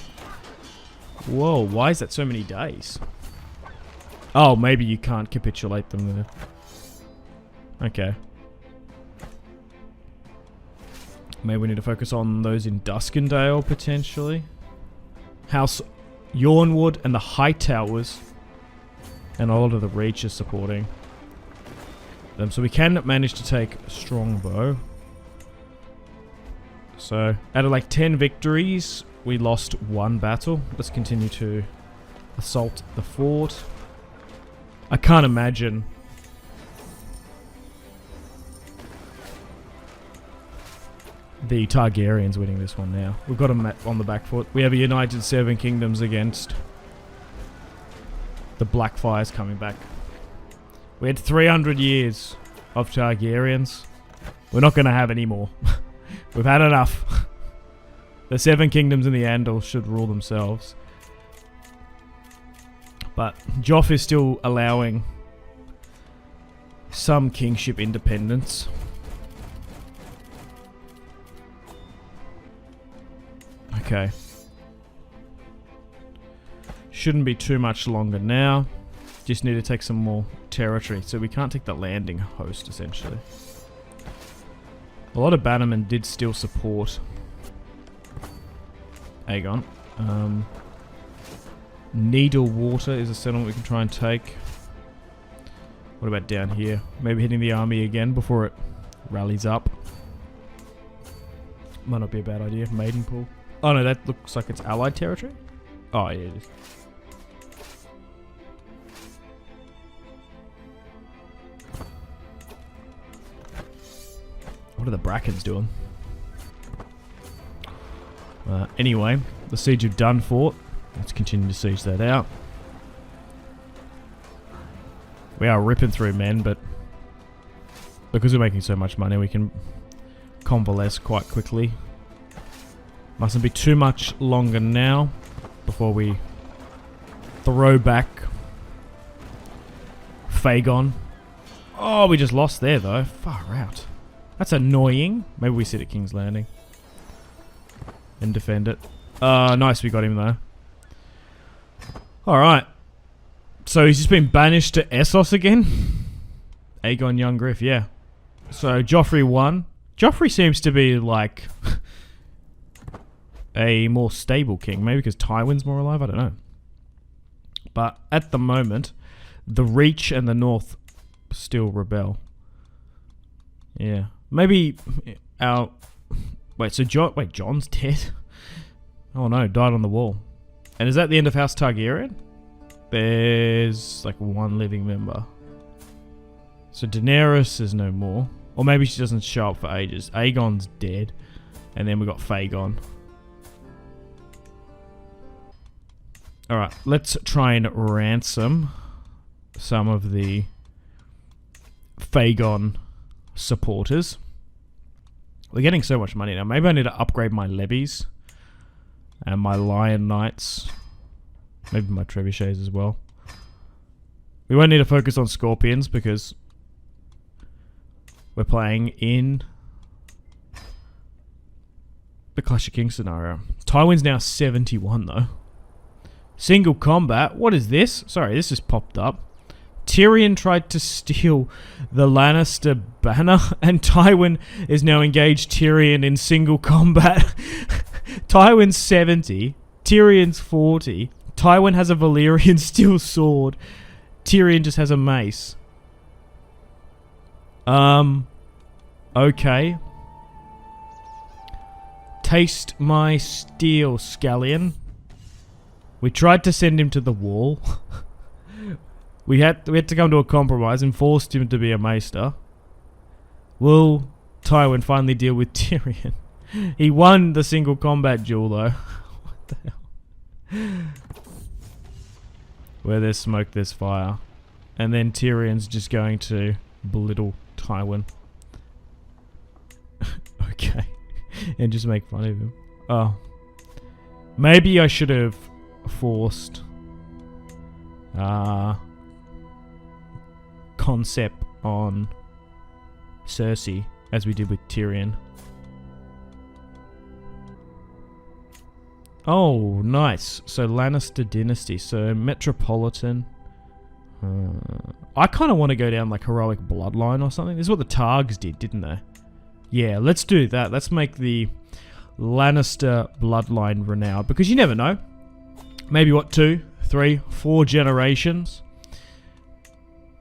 Speaker 1: Whoa, why is that so many days? Oh, maybe you can't capitulate them there. Okay. Maybe we need to focus on those in Duskendale, potentially. House Yornwood and the Hightowers. And a lot of the Reach is supporting them. So we can manage to take Strongbow. So, out of like 10 victories, we lost 1 battle. Let's continue to assault the fort. I can't imagine the Targaryens winning this one now. We've got them on the back foot. We have a united 7 kingdoms against the Blackfires coming back. We had 300 years of Targaryens. We're not going to have any more. We've had enough. The 7 kingdoms in the Andal should rule themselves. But Joff is still allowing some kingship independence. Okay. Shouldn't be too much longer now. Just need to take some more territory. So we can't take the landing host, essentially. A lot of bannermen did still support Aegon. Needle Water is a settlement we can try and take. What about down here? Maybe hitting the army again before it rallies up. Might not be a bad idea. Maidenpool. Oh no, that looks like it's allied territory. Oh yeah, it is. What are the Brackens doing? Anyway, the siege of Dunfort. Let's continue to siege that out. We are ripping through men, but because we're making so much money, we can convalesce quite quickly. Mustn't be too much longer now before we throw back Aegon. Oh, we just lost there, though. Far out. That's annoying. Maybe we sit at King's Landing and defend it. Nice, we got him, though. Alright. So he's just been banished to Essos again? Aegon Young Griff, yeah. So Joffrey won. Joffrey seems to be like a more stable king. Maybe because Tywin's more alive? I don't know. But at the moment, the Reach and the North still rebel. Yeah. Maybe our... Wait, so John's dead? Oh no, died on the wall. And is that the end of House Targaryen? There's like one living member. So Daenerys is no more. Or maybe she doesn't show up for ages. Aegon's dead. And then we got Aegon. Alright, let's try and ransom some of the Aegon supporters. We're getting so much money now. Maybe I need to upgrade my levies. And my Lion Knights. Maybe my Trebuchets as well. We won't need to focus on Scorpions because we're playing in the Clash of Kings scenario. Tywin's now 71 though. Single combat. What is this? Sorry, this just popped up. Tyrion tried to steal the Lannister banner and Tywin is now engaged Tyrion in single combat. Tywin's 70. Tyrion's 40. Tywin has a Valyrian steel sword. Tyrion just has a mace. Okay. Taste my steel, Scallion. We tried to send him to the wall. we had to come to a compromise and forced him to be a maester. Will Tywin finally deal with Tyrion? He won the single combat duel though. What the hell? Where there's smoke, there's fire. And then Tyrion's just going to belittle Tywin. Okay. And just make fun of him. Oh. Maybe I should have forced concept on Cersei as we did with Tyrion. Oh, nice. So Lannister dynasty. So Metropolitan. I kind of want to go down like heroic bloodline or something. This is what the Targs did, didn't they? Yeah, let's do that. Let's make the Lannister bloodline renowned. Because you never know. Maybe what, 2, 3, 4 generations.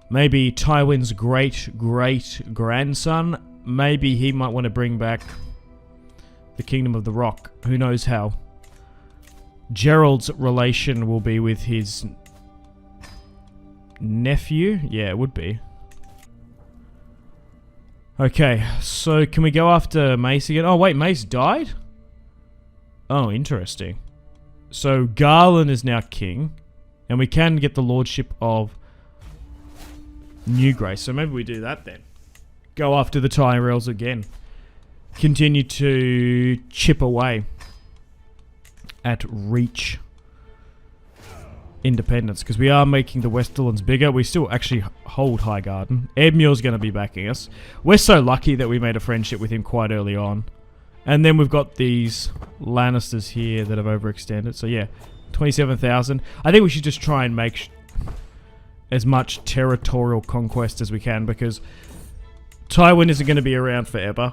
Speaker 1: Maybe Tywin's great-great-grandson. Maybe he might want to bring back the Kingdom of the Rock. Who knows how Gerald's relation will be with his nephew? Yeah, it would be. Okay, so can we go after Mace again? Oh wait, Mace died? Oh, interesting. So Garland is now king, and we can get the lordship of New Grey. So maybe we do that then. Go after the Tyrells again. Continue to chip away at Reach independence, because we are making the Westerlands bigger. We still actually hold Highgarden. Edmure's going to be backing us. We're so lucky that we made a friendship with him quite early on. And then we've got these Lannisters here that have overextended. So yeah, 27,000. I think we should just try and make as much territorial conquest as we can, because Tywin isn't going to be around forever.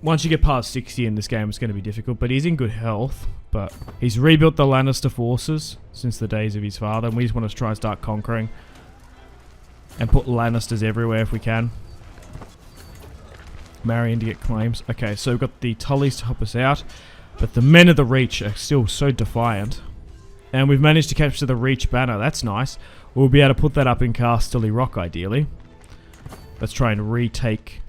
Speaker 1: Once you get past 60 in this game, it's going to be difficult, but he's in good health. But he's rebuilt the Lannister forces since the days of his father, and we just want to try and start conquering and put Lannisters everywhere if we can. Marion to get claims. Okay, so we've got the Tullys to help us out, but the Men of the Reach are still so defiant. And we've managed to capture the Reach banner. That's nice. We'll be able to put that up in Casterly Rock, ideally. Let's try and retake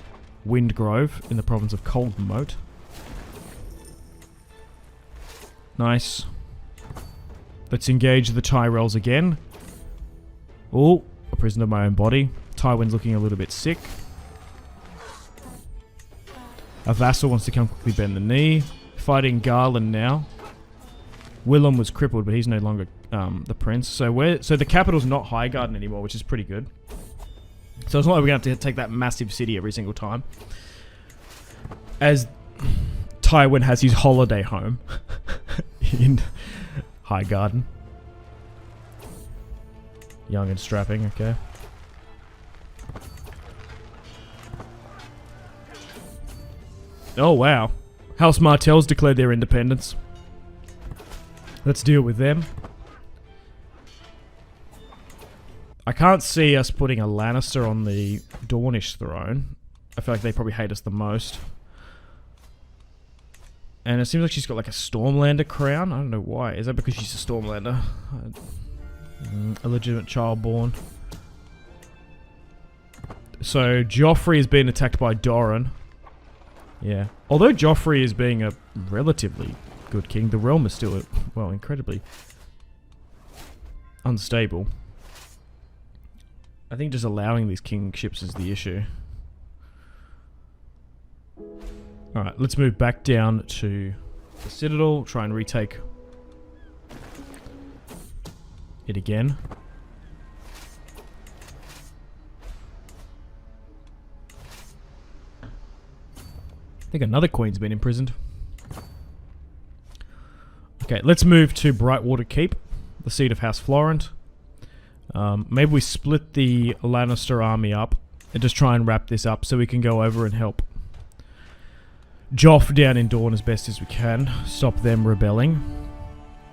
Speaker 1: Windgrove in the province of Coldmoat. Nice. Let's engage the Tyrells again. Oh, a prisoner of my own body. Tywin's looking a little bit sick. A vassal wants to come quickly bend the knee. Fighting Garland now. Willem was crippled, but he's no longer the prince. So the capital's not Highgarden anymore, which is pretty good. So it's not like we're going to have to take that massive city every single time. As Tywin has his holiday home in Highgarden. Young and strapping, okay. Oh, wow. House Martell's declared their independence. Let's deal with them. I can't see us putting a Lannister on the Dornish throne. I feel like they probably hate us the most. And it seems like she's got like a Stormlander crown. I don't know why. Is that because she's a Stormlander? A legitimate child born. So Joffrey is being attacked by Doran. Yeah. Although Joffrey is being a relatively good king, the realm is still, well, incredibly unstable. I think just allowing these kingships is the issue. Alright, let's move back down to the Citadel, try and retake it again. I think another queen's been imprisoned. Okay, let's move to Brightwater Keep, the seat of House Florent. Maybe we split the Lannister army up and just try and wrap this up so we can go over and help Joff down in Dorne as best as we can. Stop them rebelling.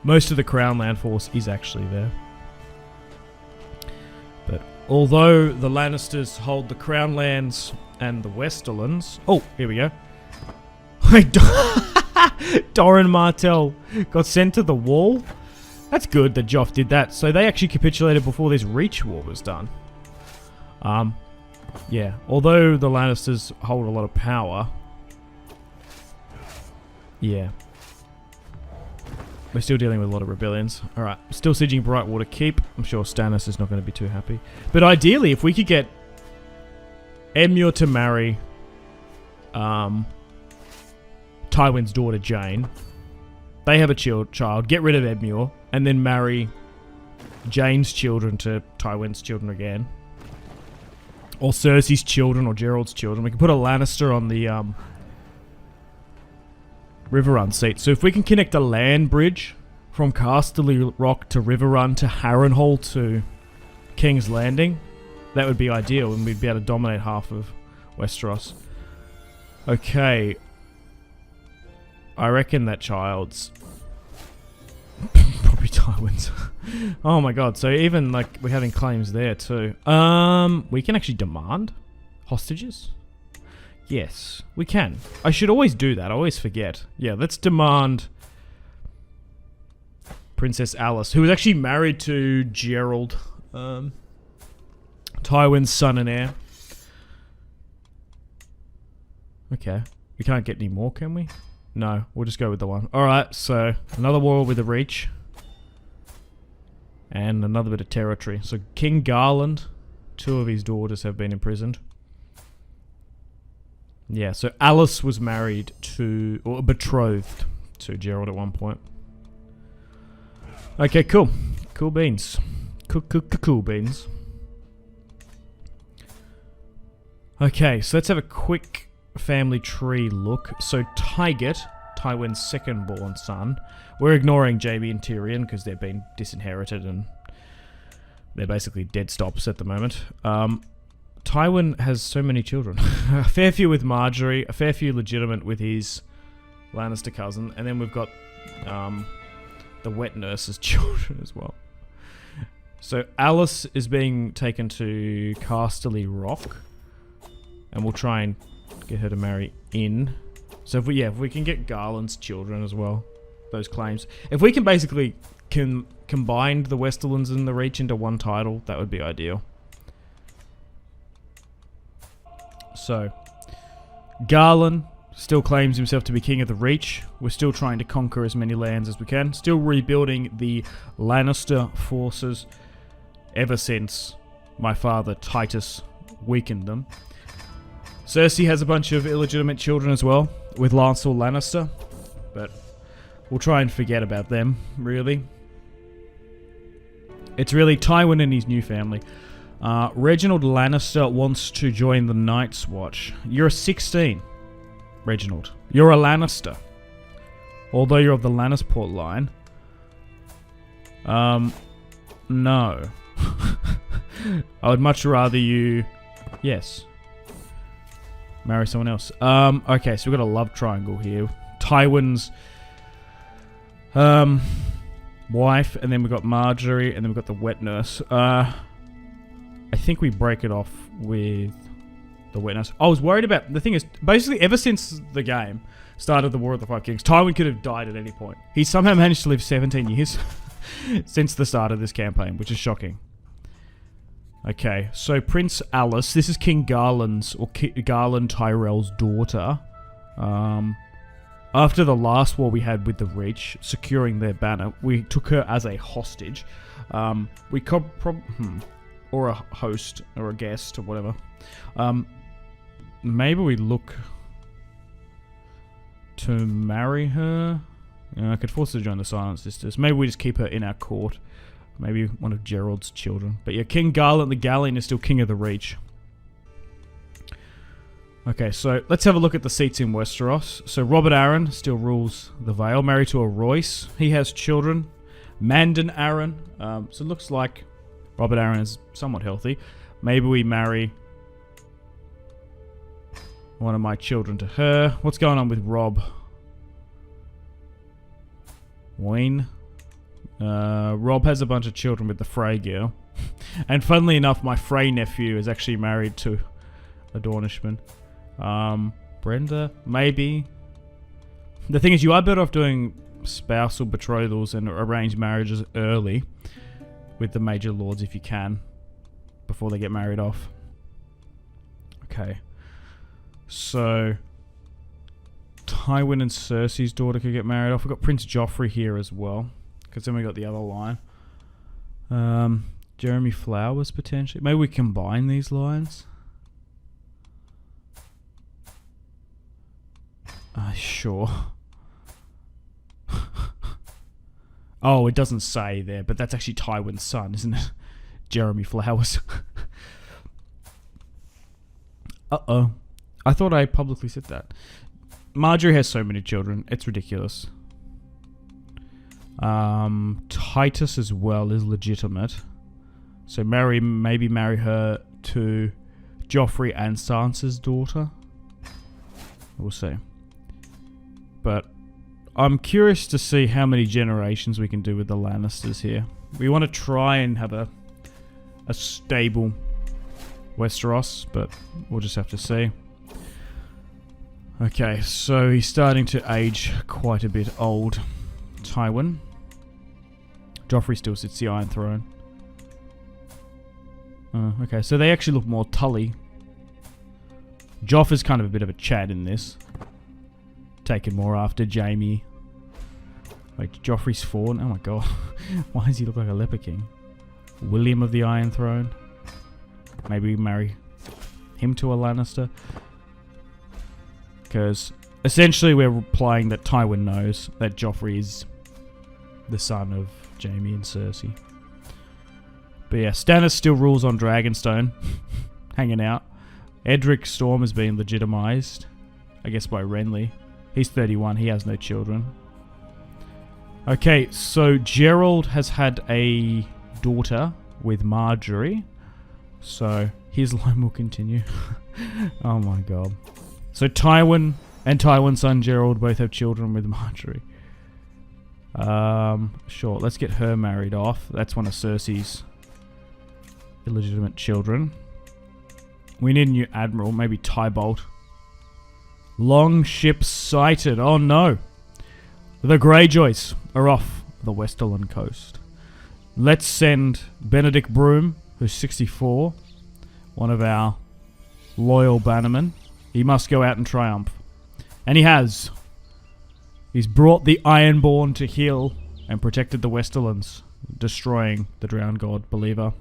Speaker 1: Most of the Crown land force is actually there. But although the Lannisters hold the Crown lands and the Westerlands... Oh, here we go. Doran Martell got sent to the wall. That's good that Joff did that. So they actually capitulated before this Reach War was done. Yeah. Although the Lannisters hold a lot of power... Yeah. We're still dealing with a lot of rebellions. Alright. Still sieging Brightwater Keep. I'm sure Stannis is not going to be too happy. But ideally, if we could get Edmure to marry Tywin's daughter Jane. They have a child. Get rid of Edmure. And then marry Jane's children to Tywin's children again. Or Cersei's children or Gerald's children. We can put a Lannister on the Riverrun seat. So if we can connect a land bridge from Casterly Rock to Riverrun to Harrenhal to King's Landing, that would be ideal and we'd be able to dominate half of Westeros. Okay. I reckon that child's probably Tywin's. Oh my god, so even like we're having claims there too. We can actually demand hostages? Yes, we can. I should always do that. I always forget. Yeah, let's demand Princess Alice, who was actually married to Gerald, Tywin's son and heir. Okay. We can't get any more, can we? No, we'll just go with the one. Alright, so another war with the Reach. And another bit of territory. So King Garland, 2 of his daughters have been imprisoned. Yeah, so Alice was married to, or betrothed to Gerald at one point. Okay, cool. Cool beans. Cool beans. Okay, so let's have a quick family tree look. So Tywin's second-born son. We're ignoring Jaime and Tyrion because they've been disinherited and they're basically dead stops at the moment. Tywin has so many children. A fair few with Marjorie, a fair few legitimate with his Lannister cousin, and then we've got the wet nurse's children as well. So Alice is being taken to Casterly Rock, and we'll try and get her to marry in. So if we can get Garland's children as well, those claims. If we can basically combine the Westerlands and the Reach into one title, that would be ideal. So, Garland still claims himself to be king of the Reach. We're still trying to conquer as many lands as we can. Still rebuilding the Lannister forces ever since my father Titus weakened them. Cersei has a bunch of illegitimate children as well, with Lancel Lannister, but we'll try and forget about them, really. It's really Tywin and his new family. Reginald Lannister wants to join the Night's Watch. You're a 16, Reginald. You're a Lannister. Although you're of the Lannisport line. No. I would much rather you... Yes. Marry someone else. Okay, so we've got a love triangle here. Tywin's wife, and then we've got Marjorie, and then we've got the wet nurse. I think we break it off with the wet nurse. I was worried about... The thing is, basically, ever since the game started the War of the Five Kings, Tywin could have died at any point. He somehow managed to live 17 years since the start of this campaign, which is shocking. Okay, so Prince Alice, this is King Garland's, or Garland Tyrell's daughter. After the last war we had with the Reach, securing their banner, we took her as a hostage. We could or a host, or a guest, or whatever. Maybe we look to marry her. I could force her to join the Silent Sisters. Maybe we just keep her in our court. Maybe one of Gerald's children. But yeah, King Garland the Galleon is still king of the Reach. Okay, so let's have a look at the seats in Westeros. So Robert Arryn still rules the Vale, married to a Royce. He has children. Mandan Arryn. So it looks like Robert Arryn is somewhat healthy. Maybe we marry one of my children to her. What's going on with Rob? Wayne. Rob has a bunch of children with the Frey girl. And funnily enough, my Frey nephew is actually married to a Dornishman. Brenda, maybe. The thing is, you are better off doing spousal betrothals and arranged marriages early with the major lords if you can, before they get married off. Okay. So Tywin and Cersei's daughter could get married off. We've got Prince Joffrey here as well, because then we got the other line. Jeremy Flowers potentially. Maybe we combine these lines. Sure. Oh, it doesn't say there, but that's actually Tywin's son, isn't it? Jeremy Flowers. Uh-oh. I thought I publicly said that. Marjorie has so many children. It's ridiculous. Titus as well is legitimate. So maybe marry her to Joffrey and Sansa's daughter. We'll see. But I'm curious to see how many generations we can do with the Lannisters here. We want to try and have a stable Westeros, but we'll just have to see. Okay, so he's starting to age quite a bit old. Tywin. Joffrey still sits the Iron Throne. Okay, so they actually look more Tully Joff is kind of a bit of a Chad in this. Taken more after Jaime. Wait, Joffrey's fawn? Oh my god. Why does he look like a leper king? William of the Iron Throne. Maybe we marry him to a Lannister. Because essentially we're implying that Tywin knows that Joffrey is the son of Jaime and Cersei. But yeah, Stannis still rules on Dragonstone. Hanging out. Edric Storm has been legitimized. I guess by Renly. He's 31. He has no children. Okay, so Gerald has had a daughter with Marjorie. So his line will continue. Oh my god. So Tywin and Tywin's son Gerald both have children with Marjorie. Sure, let's get her married off. That's one of Cersei's illegitimate children. We need a new admiral, maybe Tybalt. Long ship sighted. Oh no. The Greyjoys are off the Westerland coast. Let's send Benedict Broom, who's 64, one of our loyal bannermen. He must go out and triumph. And he has. He's brought the Ironborn to heal and protected the Westerlands, destroying the drowned god Believer.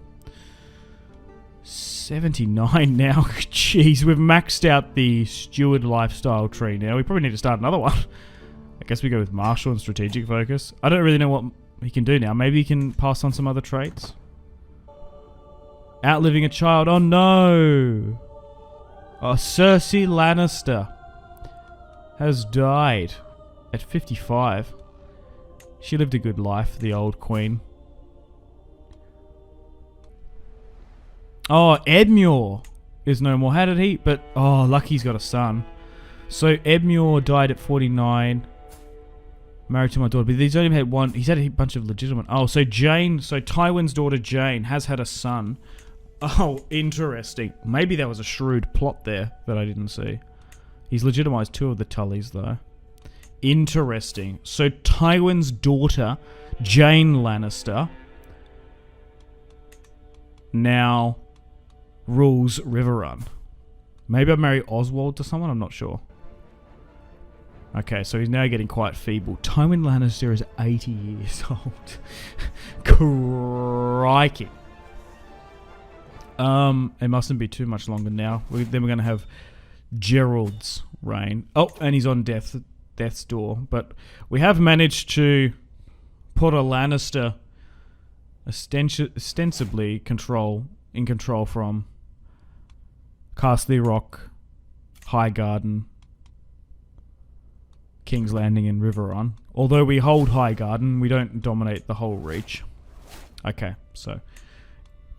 Speaker 1: 79 now. Jeez, we've maxed out the steward lifestyle tree now. We probably need to start another one. I guess we go with martial and strategic focus. I don't really know what he can do now. Maybe he can pass on some other traits. Outliving a child. Oh no! Oh, Cersei Lannister has died at 55. She lived a good life, the old queen. Oh, Edmure is no more. How did he? But, oh, Lucky's got a son. So, Edmure died at 49. Married to my daughter. But he's only had one. He's had a bunch of legitimate. Oh, so Jane. So, Tywin's daughter Jane has had a son. Oh, interesting. Maybe there was a shrewd plot there that I didn't see. He's legitimized 2 of the Tullys, though. Interesting. So, Tywin's daughter, Jane Lannister, now rules Riverrun. Maybe I marry Oswald to someone? I'm not sure. Okay, so he's now getting quite feeble. Tywin Lannister is 80 years old. Crikey. It mustn't be too much longer now. Then we're going to have Gerald's reign. Oh, and he's on death's door. But we have managed to put a Lannister ostensibly in control from Castle Rock, Highgarden, King's Landing, and Riverrun. Although we hold Highgarden, we don't dominate the whole reach. Okay, so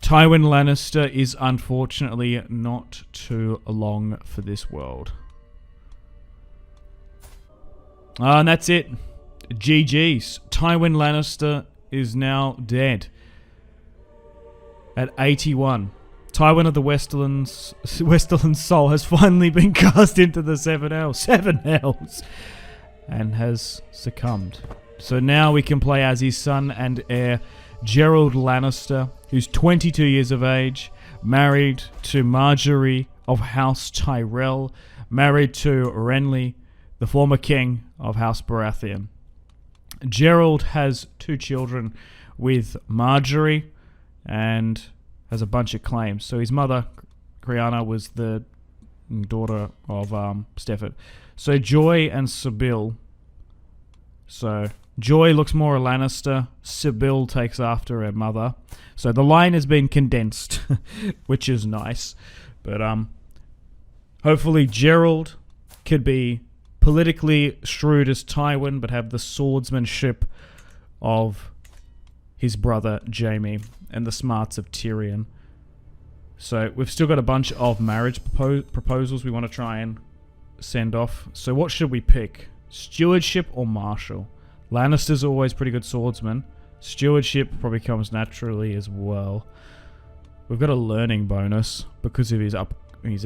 Speaker 1: Tywin Lannister is unfortunately not too long for this world. And that's it. GG's. Tywin Lannister is now dead. At 81. Tywin of the Westerland soul has finally been cast into the Seven Hells. And has succumbed. So now we can play as his son and heir, Gerald Lannister, who's 22 years of age, married to Marjorie of House Tyrell, married to Renly, the former king of House Baratheon. Gerald has 2 children with Marjorie and has a bunch of claims. So his mother, Kriana, was the daughter of Stefford. So Joy and Sybil. So Joy looks more a Lannister. Sybil takes after her mother. So the line has been condensed, which is nice. But hopefully Gerald could be politically shrewd as Tywin, but have the swordsmanship of his brother Jaime and the smarts of Tyrion. So we've still got a bunch of marriage proposals we want to try and send off. So what should we pick? Stewardship or martial? Lannister's always pretty good swordsman. Stewardship probably comes naturally as well. We've got a learning bonus because of his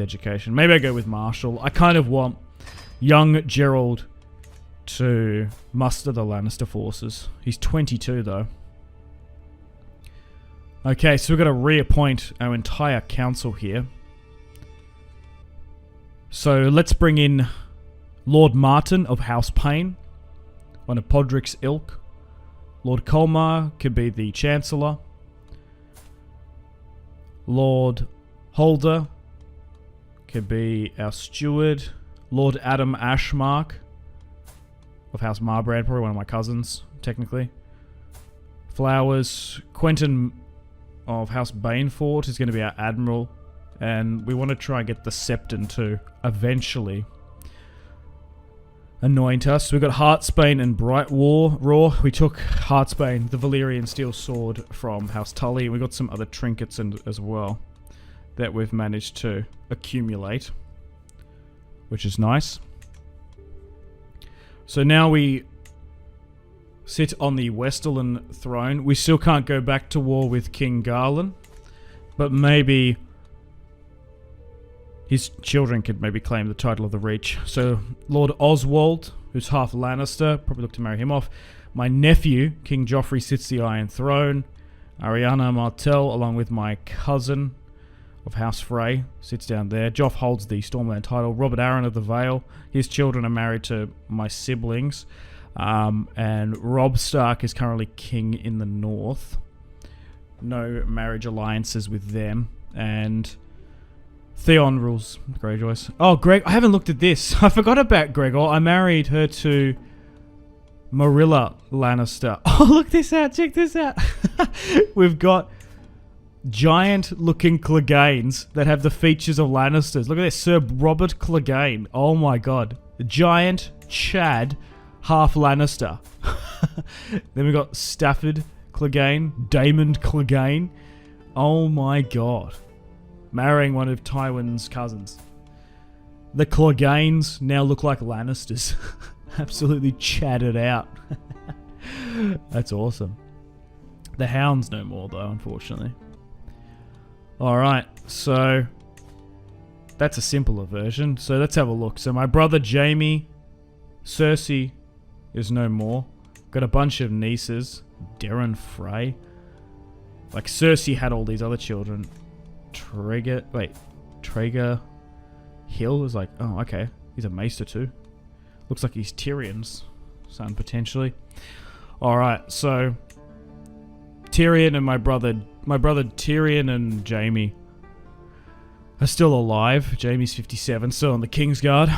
Speaker 1: education. Maybe I go with martial. I kind of want young Gerald to muster the Lannister forces. He's 22 though. Okay, so we've got to reappoint our entire council here. So let's bring in Lord Martin of House Payne, one of Podrick's ilk. Lord Colmar could be the Chancellor. Lord Holder could be our steward. Lord Adam Ashmark of House Marbrand, probably one of my cousins, technically. Flowers. Quentin of House Banefort is going to be our Admiral. And we want to try and get the Septon to eventually anoint us. We've got Heartsbane and Bright Raw. We took Heartsbane, the Valyrian steel sword from House Tully. We got some other trinkets as well that we've managed to accumulate, which is nice. So now we sit on the Westerland throne. We still can't go back to war with King Garland, but maybe his children could maybe claim the title of the Reach. So Lord Oswald, who's half Lannister, probably look to marry him off. My nephew, King Joffrey, sits the Iron Throne. Ariana Martell, along with my cousin of House Frey, sits down there. Joff holds the Stormland title. Robert Arryn of the Vale. His children are married to my siblings. And Robb Stark is currently king in the north. No marriage alliances with them. And Theon rules Greyjoys. Oh, Greg, I haven't looked at this. I forgot about Gregor. I married her to Marilla Lannister. Oh, look this out. Check this out. We've got giant-looking Cleganes that have the features of Lannisters. Look at this. Sir Robert Clegane. Oh, my God. Giant Chad, half Lannister. Then we got Stafford Clegane, Damon Clegane. Oh, my God. Marrying one of Tywin's cousins. The Cleganes now look like Lannisters. Absolutely chatted out. That's awesome. The Hound's no more, though, unfortunately. Alright, so that's a simpler version. So let's have a look. So my brother Jaime, Cersei is no more. Got a bunch of nieces. Darren Frey. Like, Cersei had all these other children. Traeger Hill is like, oh, okay. He's a maester too. Looks like he's Tyrion's son, potentially. Alright, so Tyrion and my brother Tyrion and Jaime are still alive. Jaime's 57, still on the Kingsguard.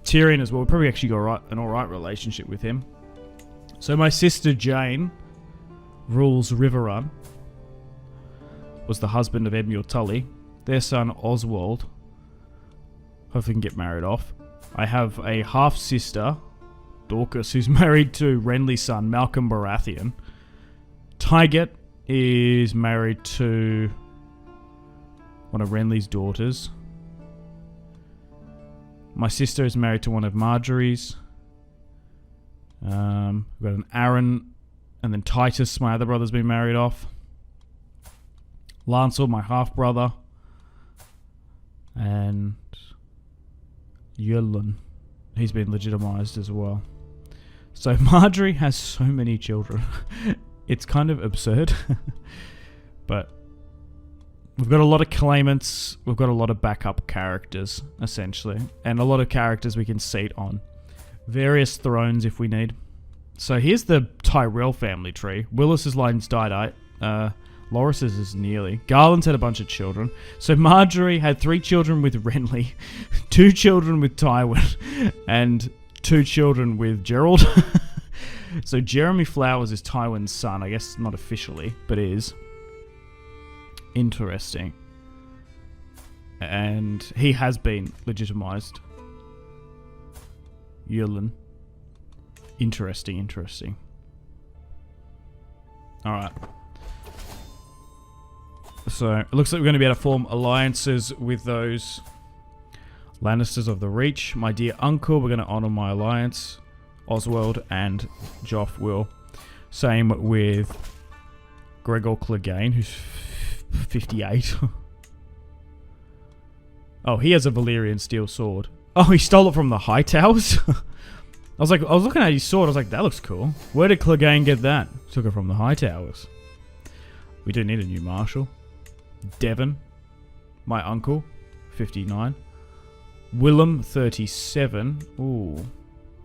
Speaker 1: Tyrion as well. We probably actually got an alright relationship with him. So my sister Jane rules Riverrun. Was the husband of Edmure Tully. Their son Oswald hopefully can get married off. I have a half-sister, Dorcas, who's married to Renly's son, Malcolm Baratheon. Tyget is married to one of Renly's daughters. My sister is married to one of Marjorie's. We've got an Aaron, and then Titus, my other brother's been married off. Lancel, my half-brother. And Yulin, he's been legitimized as well. So Marjorie has so many children. It's kind of absurd. But we've got a lot of claimants. We've got a lot of backup characters, essentially. And a lot of characters we can seat on various thrones if we need. So here's the Tyrell family tree. Willis's line's died out. Loris's is nearly. Garland's had a bunch of children. So Marjorie had 3 children with Renly, 2 children with Tywin, and 2 children with Gerald. So Jeremy Flowers is Tywin's son. I guess not officially, but is. Interesting. And he has been legitimized. Yulin. Interesting. Alright. So, it looks like we're going to be able to form alliances with those Lannisters of the Reach. My dear uncle, we're going to honour my alliance. Oswald and Joff will. Same with Gregor Clegane, who's 58. Oh, he has a Valyrian steel sword. Oh, he stole it from the Hightowers? I was looking at his sword, I was like, that looks cool. Where did Clegane get that? Took it from the Hightowers. We do need a new marshal. Devon, my uncle, 59. Willem, 37. Ooh,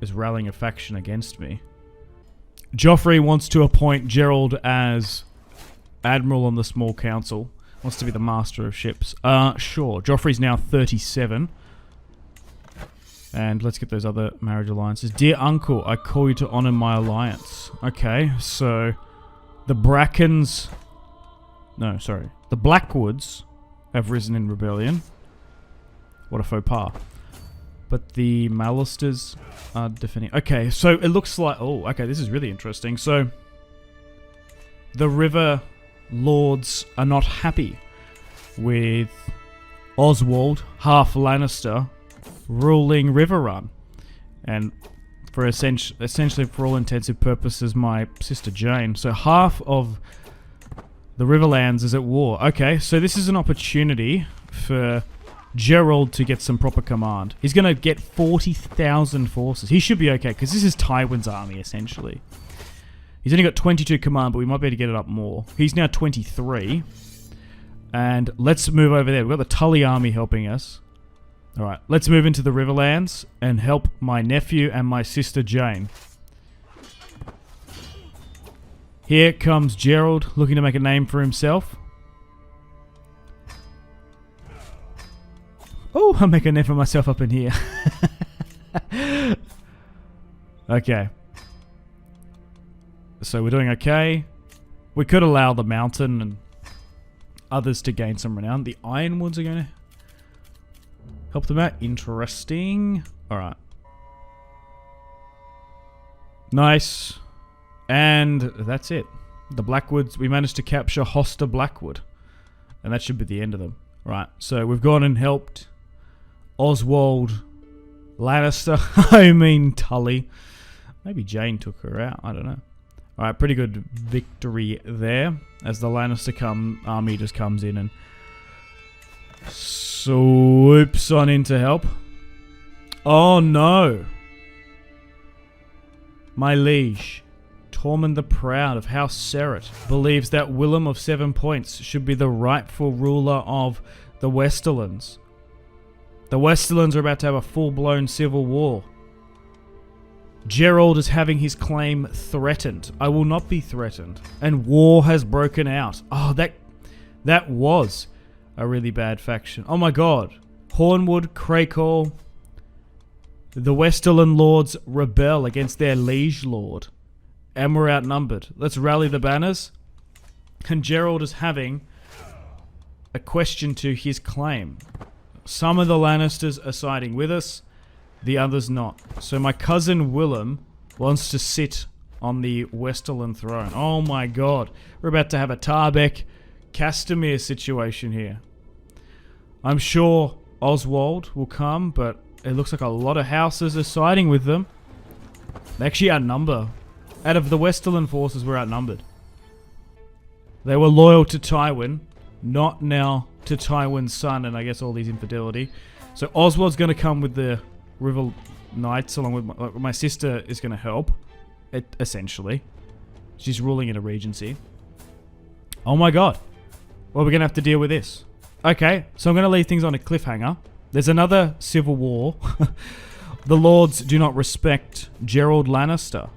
Speaker 1: is rallying a faction against me. Joffrey wants to appoint Gerald as admiral on the small council. Wants to be the master of ships. Sure. Joffrey's now 37. And let's get those other marriage alliances. Dear uncle, I call you to honor my alliance. Okay, so the Brackens... No, sorry. The Blackwoods have risen in rebellion. What a faux pas. But the Malisters are defending... Okay, so it looks like... Oh, okay, this is really interesting. So, the River Lords are not happy with Oswald, half Lannister, ruling Riverrun. And for essentially, for all intensive purposes, my sister Jane. So half of the Riverlands is at war. Okay, so this is an opportunity for Gerald to get some proper command. He's going to get 40,000 forces. He should be okay, because this is Tywin's army, essentially. He's only got 22 command, but we might be able to get it up more. He's now 23. And let's move over there. We've got the Tully army helping us. Alright, let's move into the Riverlands and help my nephew and my sister Jane. Here comes Gerald, looking to make a name for himself. Oh, I'll make a name for myself up in here. Okay. So we're doing okay. We could allow the mountain and others to gain some renown. The Ironwoods are going to help them out. Interesting. Alright. Nice. And that's it. The Blackwoods, we managed to capture Hoster Blackwood. And that should be the end of them. Right, so we've gone and helped Oswald Lannister. I mean Tully. Maybe Jane took her out. I don't know. Alright, pretty good victory there. As the Lannister army just comes in and swoops on in to help. Oh no! My liege, Tormund the Proud of House Serret, believes that Willem of 7 Points should be the rightful ruler of the Westerlands. The Westerlands are about to have a full-blown civil war. Gerald is having his claim threatened. I will not be threatened. And war has broken out. Oh, that was a really bad faction. Oh my god. Hornwood, Crakehall, the Westerland lords rebel against their liege lord. And we're outnumbered. Let's rally the banners. And Gerald is having a question to his claim. Some of the Lannisters are siding with us, the others not. So my cousin Willem wants to sit on the Westerland throne. Oh my god. We're about to have a Tarbeck Castamere situation here. I'm sure Oswald will come, but it looks like a lot of houses are siding with them. They actually outnumber. Out of the Westerland forces, we're outnumbered. They were loyal to Tywin, not now to Tywin's son, and I guess all these infidelity. So Oswald's going to come with the River Knights, along with my sister is going to help, essentially. She's ruling in a regency. Oh my god. Well, we're going to have to deal with this. Okay, so I'm going to leave things on a cliffhanger. There's another civil war. The lords do not respect Gerald Lannister.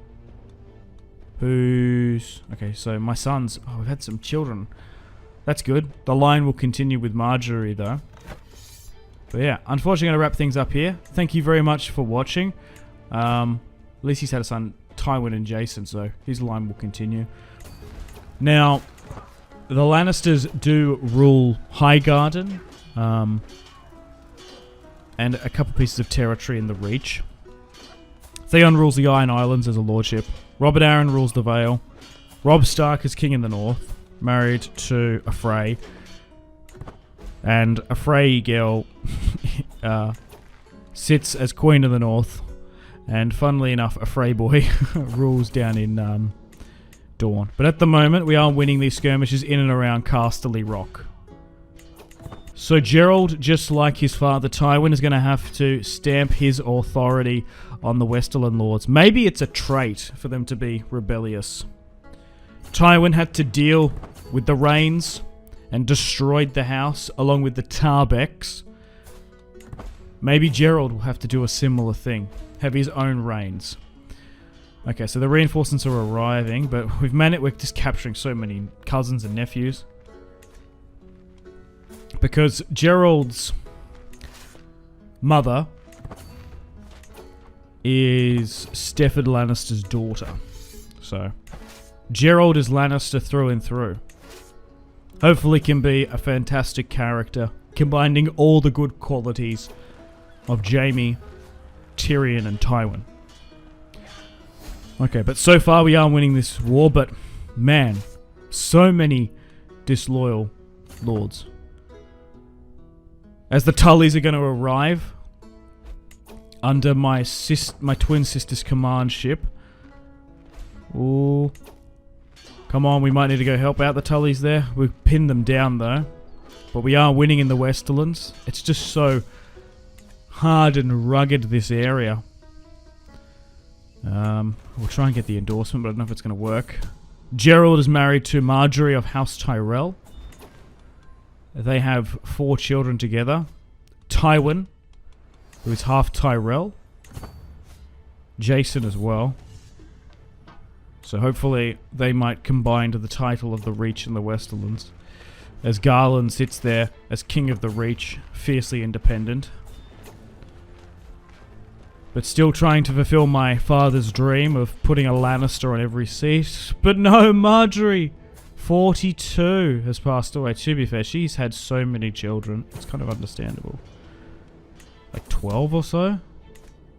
Speaker 1: Who's... Okay, so my sons... Oh, we've had some children. That's good. The line will continue with Marjorie, though. But yeah, unfortunately, I'm going to wrap things up here. Thank you very much for watching. At least he's had a son, Tywin and Jason, so his line will continue. Now, the Lannisters do rule Highgarden, and a couple pieces of territory in the Reach. Theon rules the Iron Islands as a lordship. Robert Arryn rules the Vale. Robb Stark is king in the north, married to a Frey. And a Frey girl sits as queen of the north. And funnily enough, a Frey boy rules down in Dawn. But at the moment, we are winning these skirmishes in and around Casterly Rock. So Gerald, just like his father Tywin, is going to have to stamp his authority on the Westerland lords. Maybe it's a trait for them to be rebellious. Tywin had to deal with the Rains and destroyed the house along with the Tarbecks. Maybe Gerald will have to do a similar thing. Have his own reigns. Okay, so the reinforcements are arriving, but we're just capturing so many cousins and nephews. Because Gerald's mother is Stefford Lannister's daughter. So, Gerald is Lannister through and through. Hopefully can be a fantastic character, combining all the good qualities of Jaime, Tyrion, and Tywin. Okay, but so far we are winning this war, but man, so many disloyal lords. As the Tullys are going to arrive under my twin sister's command ship. Ooh. Come on, we might need to go help out the Tullys there. We've pinned them down though. But we are winning in the Westerlands. It's just so hard and rugged, this area. We'll try and get the endorsement, but I don't know if it's going to work. Gerald is married to Marjorie of House Tyrell. They have 4 children together. Tywin, who is half Tyrell. Jason as well. So hopefully they might combine to the title of the Reach in the Westerlands. As Garland sits there as King of the Reach, fiercely independent. But still trying to fulfill my father's dream of putting a Lannister on every seat. But no, Marjorie, 42, has passed away. To be fair, she's had so many children. It's kind of understandable. Like 12 or so?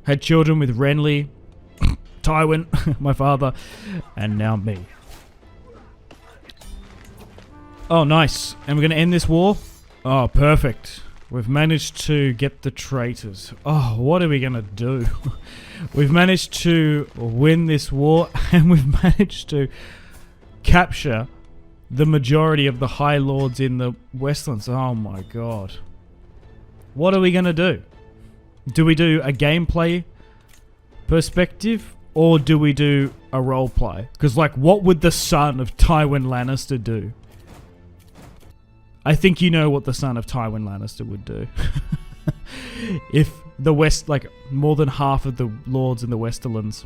Speaker 1: Had children with Renly, Tywin, my father, and now me. Oh, nice. And we're going to end this war? Oh, perfect. We've managed to get the traitors. Oh, what are we going to do? We've managed to win this war, and we've managed to capture the majority of the High Lords in the Westlands. Oh my god. What are we going to do? Do we do a gameplay perspective, or do we do a roleplay? Because, like, what would the son of Tywin Lannister do? I think you know what the son of Tywin Lannister would do. If the West, like, more than half of the lords in the Westerlands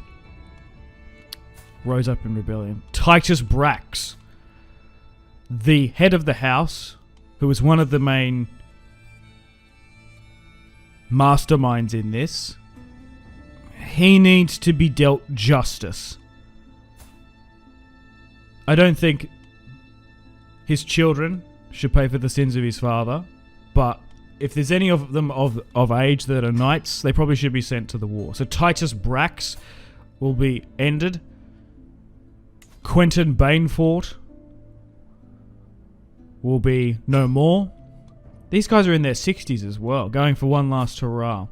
Speaker 1: rose up in rebellion. Titus Brax, the head of the house, who was one of the main masterminds in this, he needs to be dealt justice. I don't think his children should pay for the sins of his father, but if there's any of them of age that are knights, they probably should be sent to the war. So Titus Brax will be ended. Quentin Bainfort will be no more. These guys are in their 60s as well, going for one last hurrah.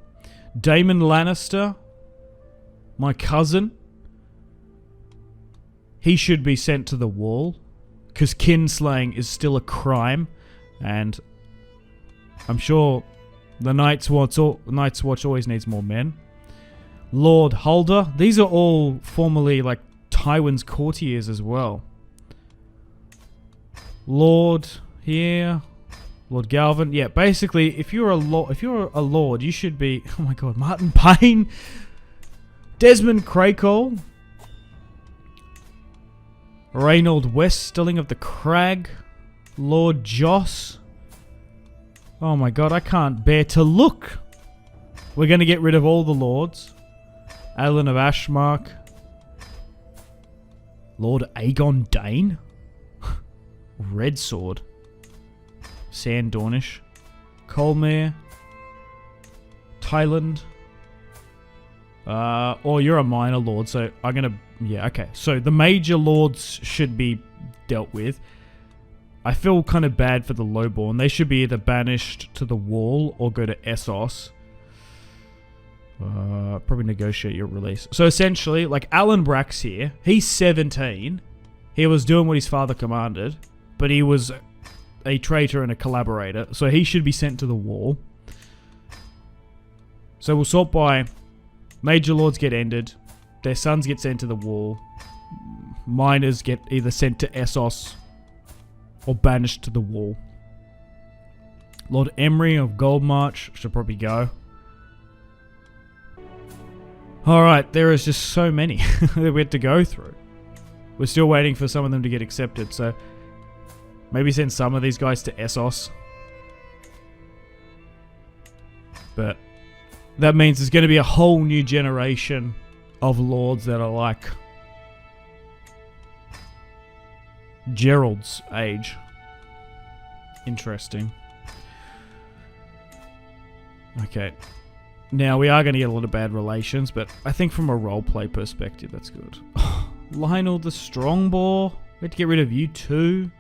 Speaker 1: Daemon Lannister, my cousin, he should be sent to the wall, because kinslaying is still a crime, and I'm sure the Night's Watch always needs more men. Lord Huldah, these are all formerly like Tywin's courtiers as well. Lord here, Lord Galvin. Yeah, basically, if you're a lord, you should be. Oh my god, Martin Payne, Desmond Crakehall, Reynold Westerling of the Crag, Lord Joss. Oh my god, I can't bear to look. We're going to get rid of all the lords. Alan of Ashmark. Lord Aegon Dane. Red Sword. Sand Dornish. Colmere. Tyland. Or you're a minor lord, so I'm going to... Yeah, okay. So the major lords should be dealt with. I feel kind of bad for the lowborn. They should be either banished to the wall or go to Essos. Probably negotiate your release. So essentially, like Alan Brax here, he's 17. He was doing what his father commanded, but he was a traitor and a collaborator, so he should be sent to the wall. So we'll sort by major lords get ended, their sons get sent to the wall, minors get either sent to Essos or banished to the wall. Lord Emery of Goldmarch should probably go. Alright, there is just so many that we had to go through. We're still waiting for some of them to get accepted, so maybe send some of these guys to Essos. But that means there's going to be a whole new generation of lords that are like Gerald's age. Interesting. Okay. Now, we are going to get a lot of bad relations, but I think from a roleplay perspective, that's good. Lionel the Strongbow. We had to get rid of you too.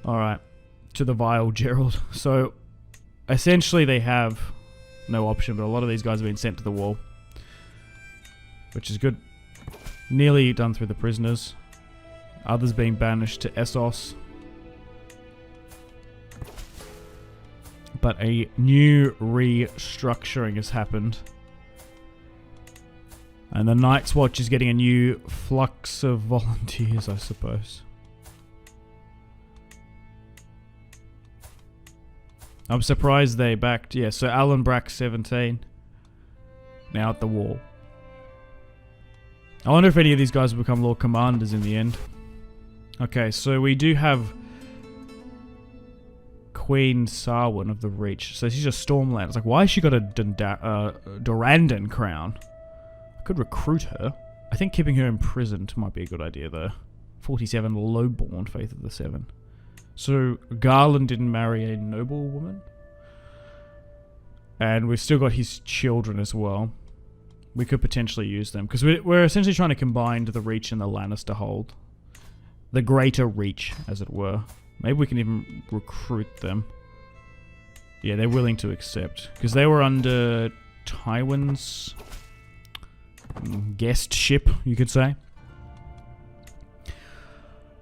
Speaker 1: Alright. To the vile Gerald. So, essentially they have no option, but a lot of these guys have been sent to the wall. Which is good. Nearly done through the prisoners. Others being banished to Essos. But a new restructuring has happened. And the Night's Watch is getting a new flux of volunteers, I suppose. I'm surprised they backed... Yeah, so Alan Brack, 17. Now at the wall. I wonder if any of these guys will become Lord Commanders in the end. Okay, so we do have Queen Sarwyn of the Reach. So she's a Stormland. It's like, why has she got a Durandon crown? I could recruit her. I think keeping her imprisoned might be a good idea, though. 47, Lowborn, Faith of the Seven. So Garland didn't marry a noble woman. And we've still got his children as well. We could potentially use them. Because we're essentially trying to combine the Reach and the Lannister hold. The Greater Reach, as it were. Maybe we can even recruit them. Yeah, they're willing to accept. Because they were under Tywin's guest ship, you could say.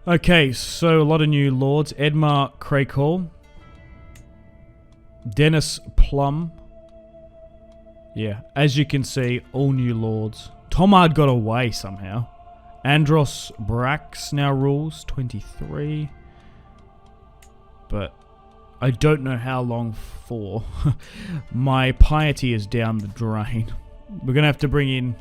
Speaker 1: Okay, so a lot of new lords. Edmar Craycall. Dennis Plum. Yeah, as you can see, all new lords. Tomard got away somehow. Andros Brax now rules, 23. But I don't know how long for. My piety is down the drain. We're going to have to bring in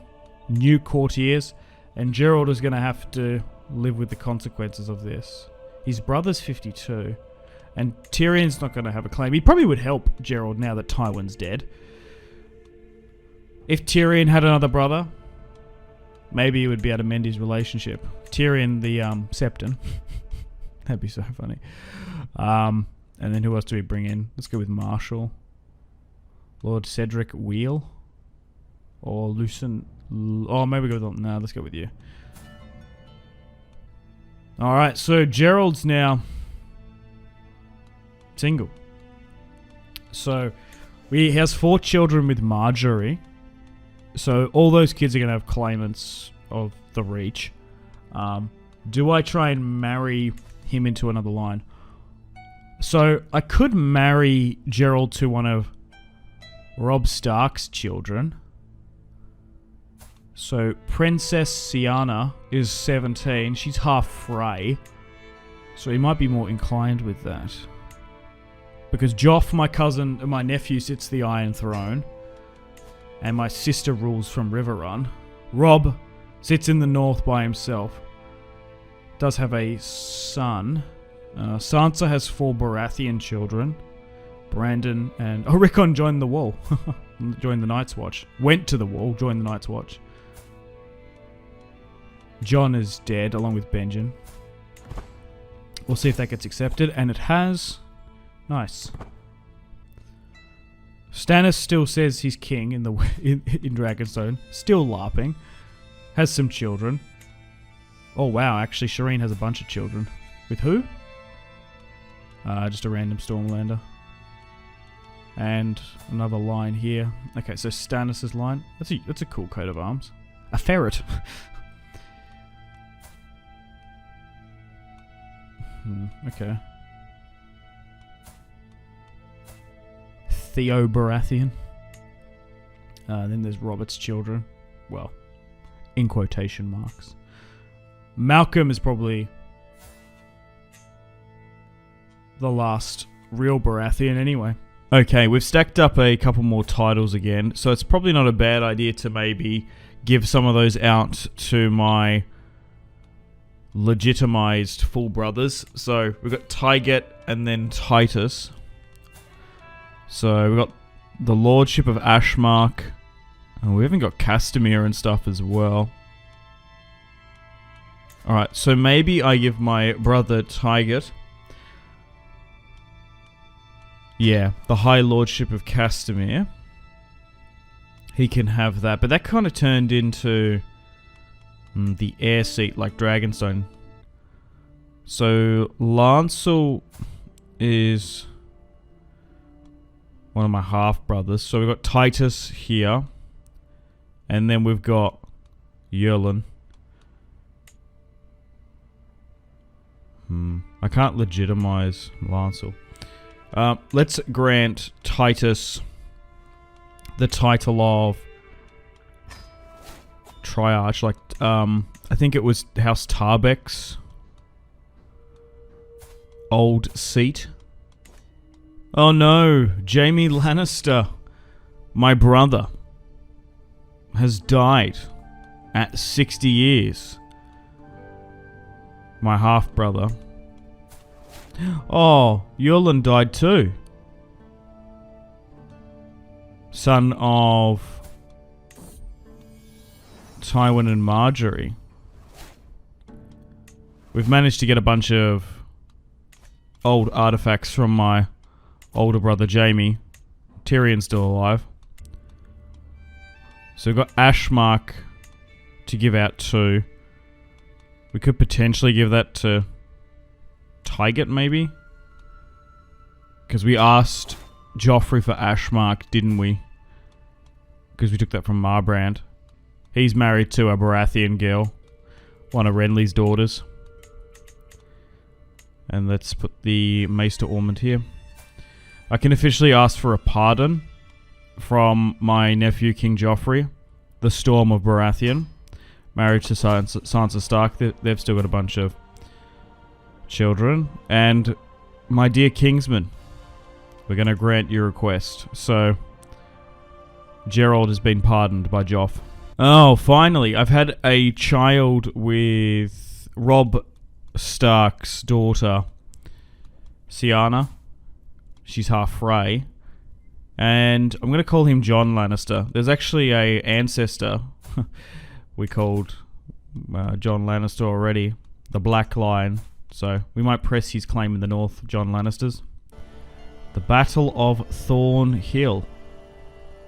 Speaker 1: new courtiers. And Gerald is going to have to live with the consequences of this. His brother's 52. And Tyrion's not going to have a claim. He probably would help Gerald now that Tywin's dead. If Tyrion had another brother, maybe he would be able to mend his relationship. Tyrion the Septon. That'd be so funny. And then who else do we bring in? Let's go with Marshall. Lord Cedric Wheel. Or Lucen... Oh, maybe go with... No, let's go with you. Alright, so Gerald's now single. So he has 4 children with Marjorie. So all those kids are going to have claimants of the Reach. Do I try and marry him into another line? So I could marry Gerald to one of Robb Stark's children. So Princess Sienna is 17. She's half Frey. So he might be more inclined with that. Because Joff, my cousin, and my nephew sits the Iron Throne. And my sister rules from Riverrun. Robb sits in the north by himself. Does have a son. Sansa has 4 Baratheon children. Brandon and... Oh, Rickon joined the wall. Joined the Night's Watch. Went to the wall, joined the Night's Watch. Jon is dead, along with Benjen. We'll see if that gets accepted, and it has. Nice. Stannis still says he's king in Dragonstone. Still LARPing. Has some children. Oh wow, actually Shireen has a bunch of children. With who? Just a random Stormlander. And another line here. Okay, so Stannis' line. That's a cool coat of arms. A ferret. Okay. Theo Baratheon. Then there's Robert's children. Well, in quotation marks. Malcolm is probably the last real Baratheon anyway. Okay, we've stacked up a couple more titles again, so it's probably not a bad idea to maybe give some of those out to my legitimized full brothers. So we've got Tyget and then Titus. So we've got the Lordship of Ashmark. And we even got Castamere and stuff as well. Alright, so maybe I give my brother Tyget. Yeah, the High Lordship of Castamere. He can have that, but that kind of turned into the air seat like Dragonstone. So Lancel is one of my half brothers. So we've got Titus here. And then we've got Yerlin. I can't legitimize Lancel. Let's grant Titus the title of Triarch. Like, I think it was House Tarbek's old seat. Oh no, Jaime Lannister, my brother, has died at 60 years. My half-brother. Oh, Yerlin died too. Son of Tywin and Marjorie. We've managed to get a bunch of old artifacts from my older brother Jaime. Tyrion's still alive. So we've got Ashmark to give out to. We could potentially give that to Tyget, maybe? Because we asked Joffrey for Ashmark, didn't we? Because we took that from Marbrand. He's married to a Baratheon girl. One of Renly's daughters. And let's put the Maester Ormond here. I can officially ask for a pardon from my nephew King Joffrey, the Storm of Baratheon, married to Sansa Stark. They've still got a bunch of children. And my dear Kingsman, we're going to grant your request. So, Gerald has been pardoned by Joff. Oh, finally, I've had a child with Robb Stark's daughter, Sienna. She's half Frey. And I'm going to call him John Lannister. There's actually a ancestor we called John Lannister already. The Black Lion. So we might press his claim in the north, John Lannister's. The Battle of Thorn Hill.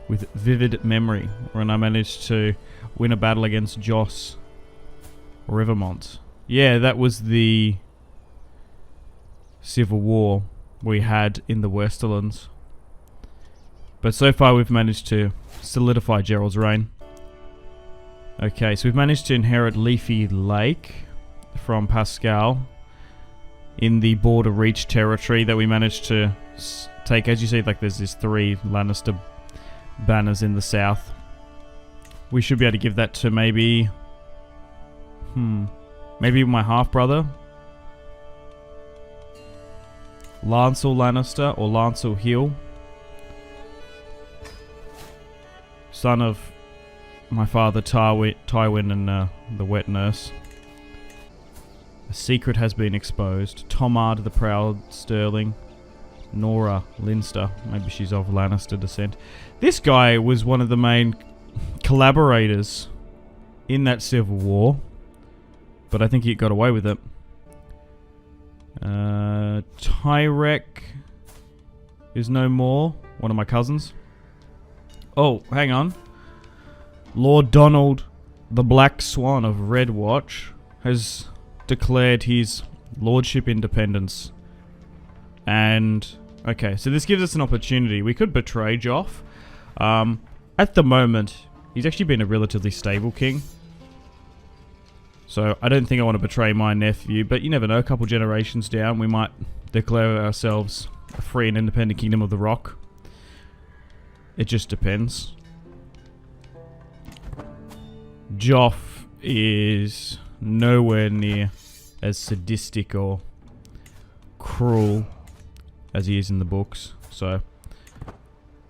Speaker 1: With vivid memory. When I managed to win a battle against Joss Rivermont. Yeah, that was the civil war we had in the Westerlands. But so far we've managed to solidify Gerald's reign. Okay, so we've managed to inherit Leafy Lake from Pascal in the Border Reach territory that we managed to take. As you see, like there's these 3 Lannister banners in the south. We should be able to give that to maybe my half-brother, Lancel Lannister or Lancel Hill, son of my father Tywin and the wet nurse. A secret has been exposed. Tomard the Proud Sterling. Nora Linster. Maybe she's of Lannister descent. This guy was one of the main collaborators in that civil war. But I think he got away with it. Tyrek is no more. One of my cousins. Oh, hang on. Lord Donald, the Black Swan of Red Watch, has declared his lordship independence. And, okay, so this gives us an opportunity. We could betray Joff. At the moment, he's actually been a relatively stable king. So, I don't think I want to betray my nephew, but you never know, a couple generations down, we might declare ourselves a free and independent kingdom of the Rock. It just depends. Joff is nowhere near as sadistic or cruel as he is in the books, so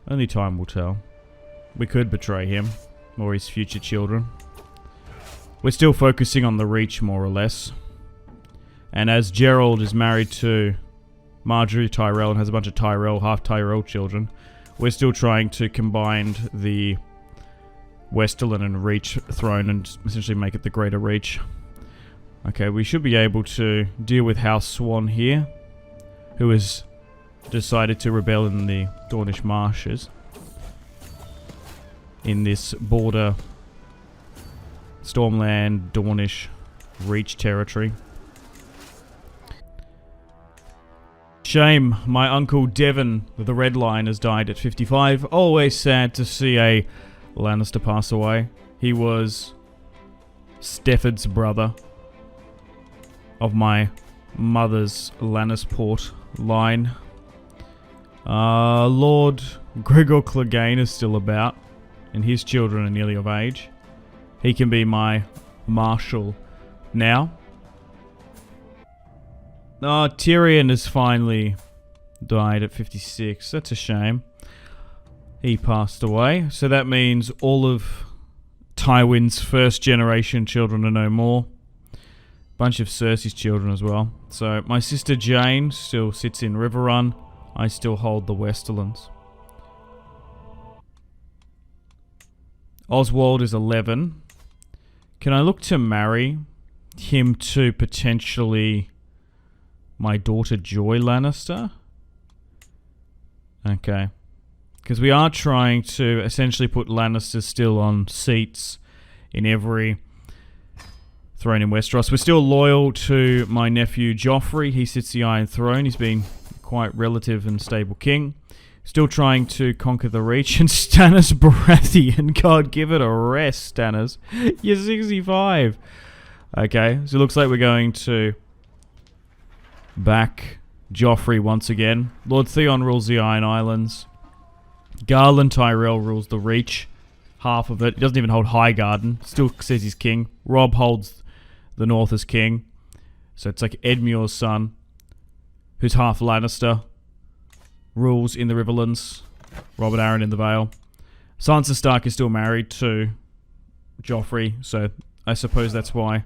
Speaker 1: Only time will tell. We could betray him, or his future children. We're still focusing on the Reach, more or less. And as Gerald is married to Marjorie Tyrell and has a bunch of Tyrell, half Tyrell children, we're still trying to combine the Westerland and Reach throne and essentially make it the Greater Reach. Okay, we should be able to deal with House Swan here, who has decided to rebel in the Dornish marshes in this border Stormland, Dornish, Reach territory. Shame, my uncle Devon, the Red Lion, has died at 55. Always sad to see a Lannister pass away. He was Stefford's brother of my mother's Lannisport line. Lord Gregor Clegane is still about, and his children are nearly of age. He can be my marshal now. Tyrion has finally died at 56. That's a shame. He passed away. So that means all of Tywin's first generation children are no more. Bunch of Cersei's children as well. So my sister Jane still sits in Riverrun. I still hold the Westerlands. Oswald is 11. Can I look to marry him to potentially my daughter Joy Lannister? Okay. Because we are trying to essentially put Lannister still on seats in every throne in Westeros. We're still loyal to my nephew Joffrey. He sits the Iron Throne. He's been quite relative and stable king. Still trying to conquer the Reach. And Stannis Baratheon. God, give it a rest, Stannis. You're 65. Okay, so it looks like we're going to back Joffrey once again. Lord Theon rules the Iron Islands. Garland Tyrell rules the Reach. Half of it. He doesn't even hold Highgarden. Still says he's king. Robb holds the North as king. So it's like Edmure's son, who's half Lannister, rules in the Riverlands. Robert Arryn in the Vale. Sansa Stark is still married to Joffrey, so I suppose that's why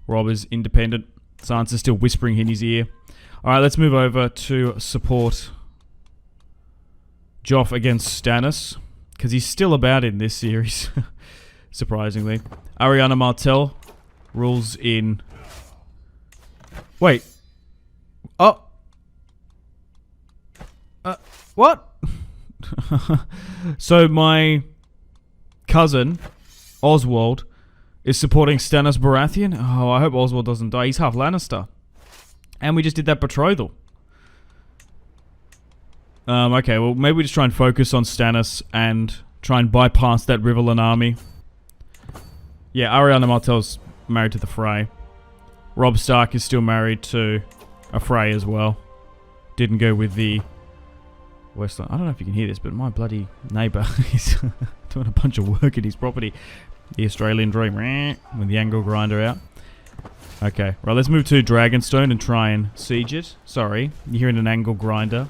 Speaker 1: Robb is independent. Sansa's still whispering in his ear. Alright, let's move over to support Joff against Stannis, because he's still about in this series, surprisingly. Ariana Martell rules in... Wait. Oh! What? So my cousin, Oswald, is supporting Stannis Baratheon? Oh, I hope Oswald doesn't die. He's half Lannister. And we just did that betrothal. Okay, well, maybe we just try and focus on Stannis and try and bypass that Riverland army. Yeah, Ariana Martell's married to the Frey. Robb Stark is still married to a Frey as well. Didn't go with the Westland. I don't know if you can hear this, but my bloody neighbour is doing a bunch of work at his property. The Australian dream with the angle grinder out. Okay, right, let's move to Dragonstone and try and siege it. Sorry, you're hearing an angle grinder.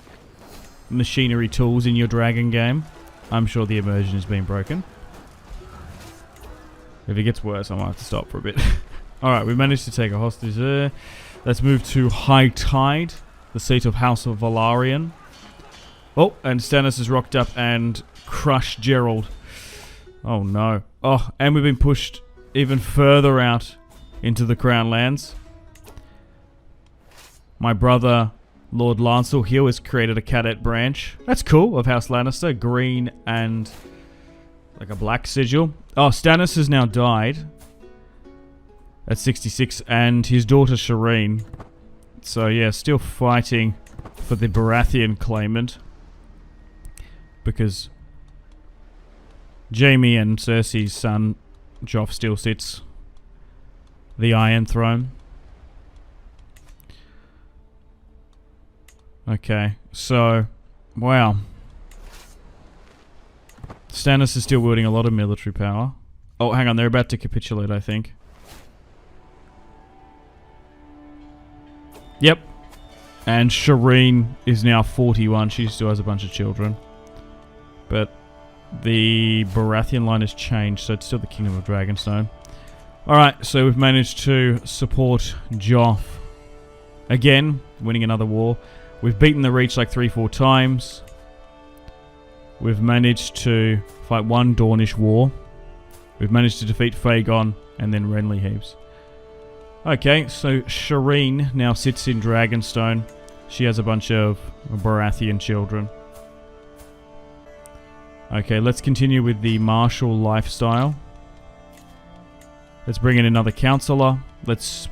Speaker 1: Machinery tools in your dragon game. I'm sure the immersion has been broken. If it gets worse, I might have to stop for a bit. Alright, we managed to take a hostage there. Let's move to High Tide, the seat of House of Velaryon. Oh, and Stannis has rocked up and crushed Gerald. Oh no. Oh, and we've been pushed even further out into the Crown Lands. My brother, Lord Lancel Hill, has created a cadet branch. That's cool, of House Lannister. Green and like a black sigil. Oh, Stannis has now died at 66, and his daughter Shireen. So yeah, still fighting for the Baratheon claimant, because Jaime and Cersei's son Joff still sits the Iron Throne. Okay, so wow, Stannis is still wielding a lot of military power. Oh, hang on, they're about to capitulate, I think. Yep. And Shireen is now 41. She still has a bunch of children. But the Baratheon line has changed, so it's still the Kingdom of Dragonstone. Alright, so we've managed to support Joff. Again, winning another war. We've beaten the Reach like 3-4 times. We've managed to fight one Dornish war. We've managed to defeat Fagon and then Renly Heaps. Okay, so Shireen now sits in Dragonstone. She has a bunch of Baratheon children. Okay, let's continue with the martial lifestyle. Let's bring in another counselor. Let's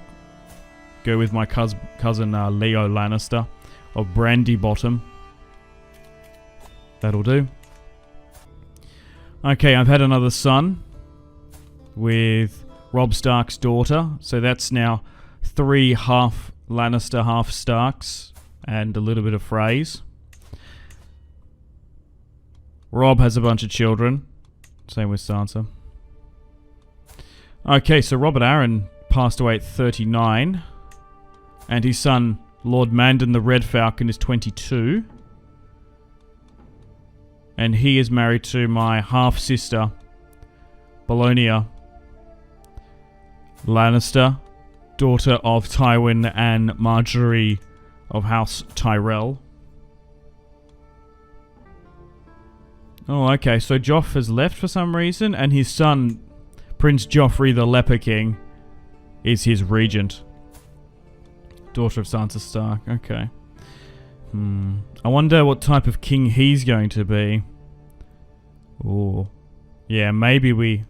Speaker 1: go with my cousin Leo Lannister of Brandybottom. That'll do. Okay, I've had another son with Robb Stark's daughter. So that's now 3 half Lannister, half Starks, and a little bit of Freys. Robb has a bunch of children. Same with Sansa. Okay, so Robert Arryn passed away at 39. And his son, Lord Mandan the Red Falcon, is 22. And he is married to my half-sister, Bologna Lannister, daughter of Tywin and Marjorie of House Tyrell. Oh, okay, so Joff has left for some reason, and his son, Prince Joffrey the Leper King, is his regent. Daughter of Sansa Stark, okay. I wonder what type of king he's going to be. Oh, yeah, maybe we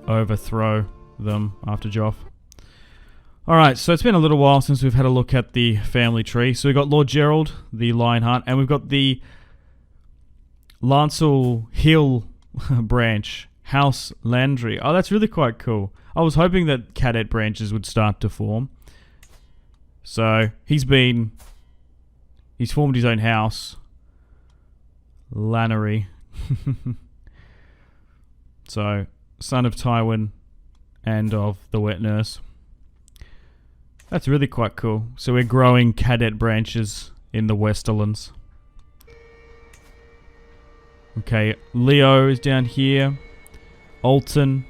Speaker 1: overthrow them after Joff. Alright, so it's been a little while since we've had a look at the family tree. So we've got Lord Gerald, the Lionheart, and we've got the Lancel Hill branch, House Landry. Oh, that's really quite cool. I was hoping that cadet branches would start to form. So, he's formed his own house. Lannery. So, son of Tywin and of the Wet Nurse. That's really quite cool. So we're growing cadet branches in the Westerlands. Okay, Leo is down here. Alton.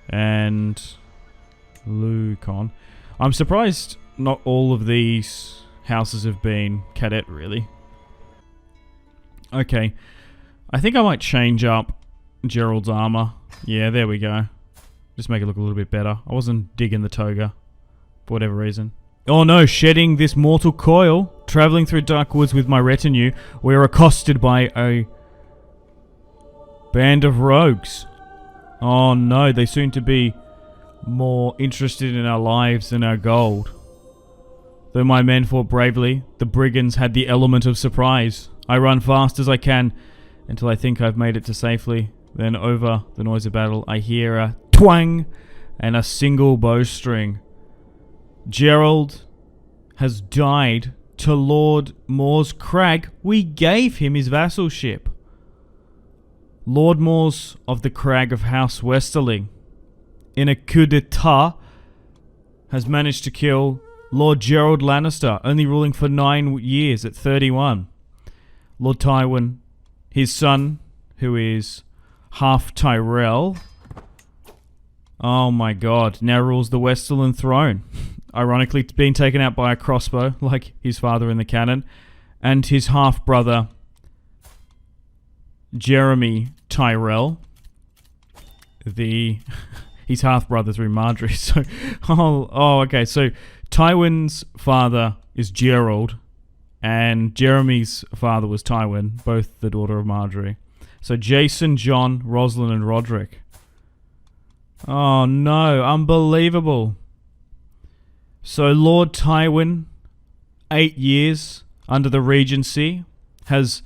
Speaker 1: And Lucon. I'm surprised not all of these houses have been cadet, really. Okay. I think I might change up Gerald's armor. Yeah, there we go. Just make it look a little bit better. I wasn't digging the toga, for whatever reason. Oh no, shedding this mortal coil. Traveling through dark woods with my retinue, we are accosted by a band of rogues. Oh no, they seem to be more interested in our lives than our gold. Though my men fought bravely, the brigands had the element of surprise. I run fast as I can until I think I've made it to safely. Then over the noise of battle, I hear a twang and a single bowstring. Gerald has died to Lord Moore's Crag. We gave him his vassalship. Lord Moore's of the Crag of House Westerling, in a coup d'etat, has managed to kill Lord Gerald Lannister, only ruling for 9 years at 31. Lord Tywin, his son, who is half Tyrell, oh my god, now rules the Westerland throne. Ironically, being taken out by a crossbow, like his father in the canon, and his half-brother, Jeremy Tyrell, his half-brother through Marjorie. So, okay. So, Tywin's father is Gerald, and Jeremy's father was Tywin, both the daughter of Marjorie. So, Jason, John, Rosalind, and Roderick. Oh no, unbelievable. So Lord Tywin, 8 years under the Regency, has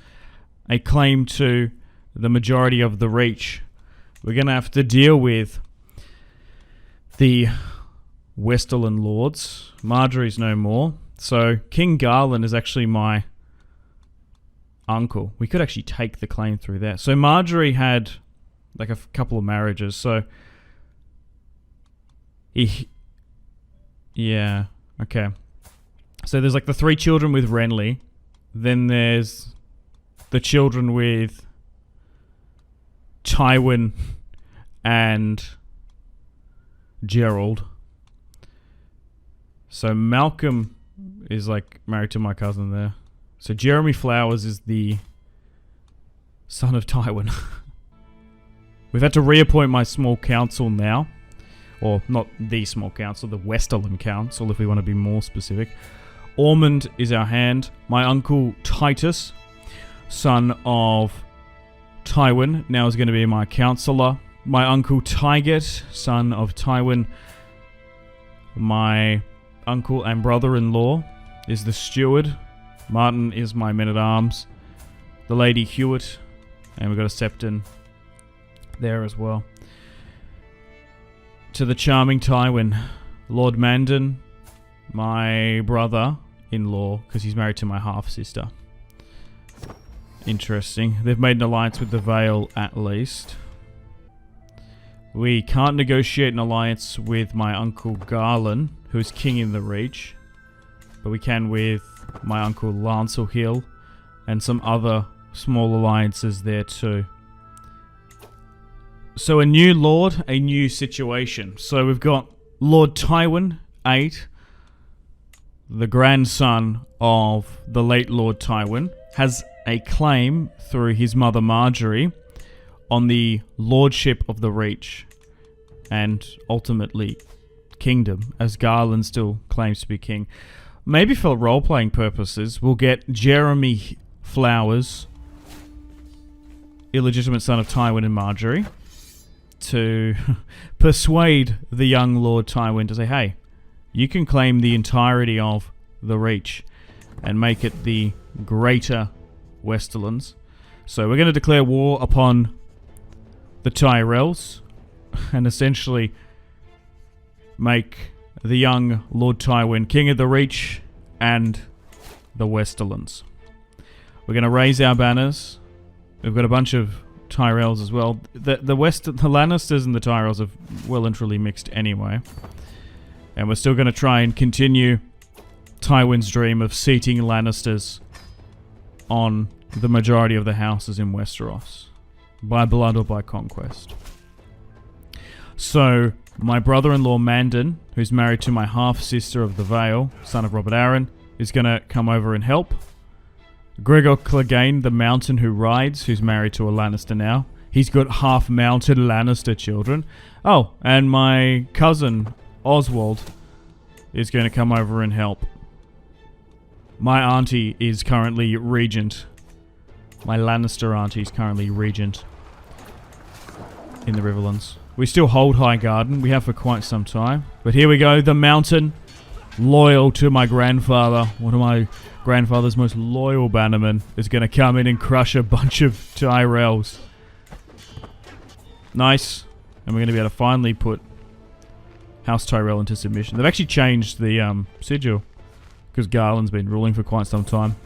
Speaker 1: a claim to the majority of the Reach. We're going to have to deal with the Westerland Lords. Marjorie's no more. So King Garland is actually my uncle. We could actually take the claim through there. So Marjorie had like a couple of marriages. So yeah, okay. So there's like the 3 children with Renly. Then there's the children with Tywin and Gerald. So Malcolm is like married to my cousin there. So Jeremy Flowers is the son of Tywin. We've had to reappoint my small council now. Or not the small council, the Westerland Council, if we want to be more specific. Ormond is our hand. My uncle Titus, son of Tywin, now is going to be my councillor. My uncle Tyget, son of Tywin. My uncle and brother-in-law is the steward. Martin is my men-at-arms. The Lady Hewitt. And we've got a Septon there as well. To the charming Tywin. Lord Mandan, my brother-in-law, because he's married to my half-sister. Interesting. They've made an alliance with the Vale, at least. We can't negotiate an alliance with my uncle Garland, who is king in the Reach. But we can with my uncle Lancel Hill, and some other small alliances there too. So a new lord, a new situation. So we've got Lord Tywin, 8, the grandson of the late Lord Tywin, has a claim through his mother Marjorie on the lordship of the Reach and ultimately kingdom, as Garland still claims to be king. Maybe for role-playing purposes, we'll get Jeremy Flowers, illegitimate son of Tywin and Marjorie, to persuade the young Lord Tywin to say, hey, you can claim the entirety of the Reach and make it the greater Westerlands. So we're going to declare war upon the Tyrells and essentially make the young Lord Tywin king of the Reach and the Westerlands. We're going to raise our banners. We've got a bunch of Tyrells as well. The Lannisters and the Tyrells have well and truly mixed anyway. And we're still going to try and continue Tywin's dream of seating Lannisters on the majority of the houses in Westeros, by blood or by conquest. So, my brother-in-law Mandan, who's married to my half-sister of the Vale, son of Robert Aaron, is going to come over and help. Gregor Clegane, the mountain who rides, who's married to a Lannister now. He's got half-mounted Lannister children. Oh, and my cousin, Oswald, is going to come over and help. My auntie is currently regent. My Lannister auntie is currently regent in the Riverlands. We still hold Highgarden. We have for quite some time. But here we go. The mountain, loyal to my grandfather. One of my grandfather's most loyal bannermen is going to come in and crush a bunch of Tyrells. Nice. And we're going to be able to finally put House Tyrell into submission. They've actually changed the sigil, because Garland's been ruling for quite some time.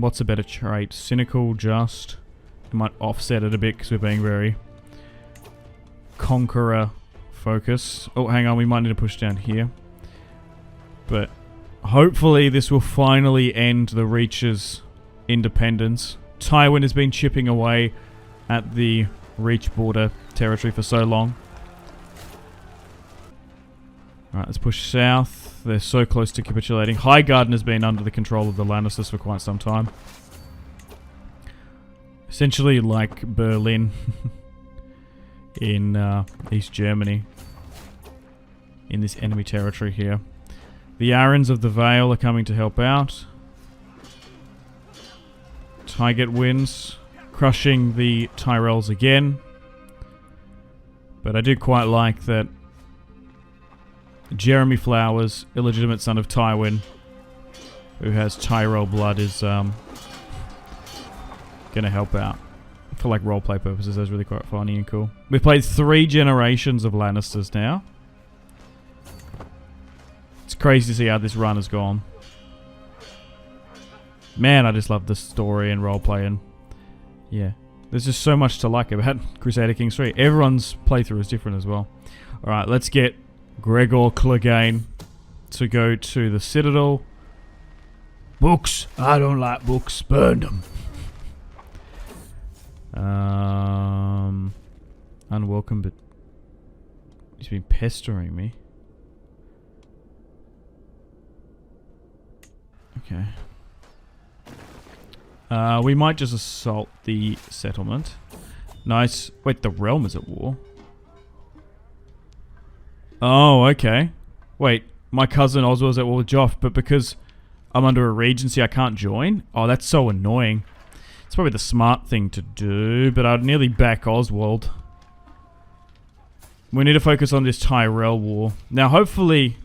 Speaker 1: What's a better trait? Cynical, just. We might offset it a bit because we're being very Conqueror focused. Oh, hang on. We might need to push down here. But hopefully this will finally end the Reach's independence. Tywin has been chipping away at the Reach border territory for so long. Alright, let's push south. They're so close to capitulating. Highgarden has been under the control of the Lannisters for quite some time. Essentially like Berlin in East Germany. In this enemy territory here. The Arryns of the Vale are coming to help out. Tyget wins, crushing the Tyrells again. But I do quite like that Jeremy Flowers, illegitimate son of Tywin, who has Tyrell blood, is gonna help out. For like roleplay purposes, that's really quite funny and cool. We've played 3 generations of Lannisters now. It's crazy to see how this run has gone. Man, I just love the story and roleplay, and yeah, there's just so much to like about Crusader Kings 3. Everyone's playthrough is different as well. Alright, let's get Gregor Clegane to go to the Citadel Books! I don't like books. Burn them. Unwelcome, but he's been pestering me. Okay. We might just assault the settlement. Nice. Wait, the realm is at war? Oh, okay. Wait, my cousin Oswald's at war with Joff, but because I'm under a regency, I can't join? Oh, that's so annoying. It's probably the smart thing to do, but I'd nearly back Oswald. We need to focus on this Tyrell war. Now, hopefully,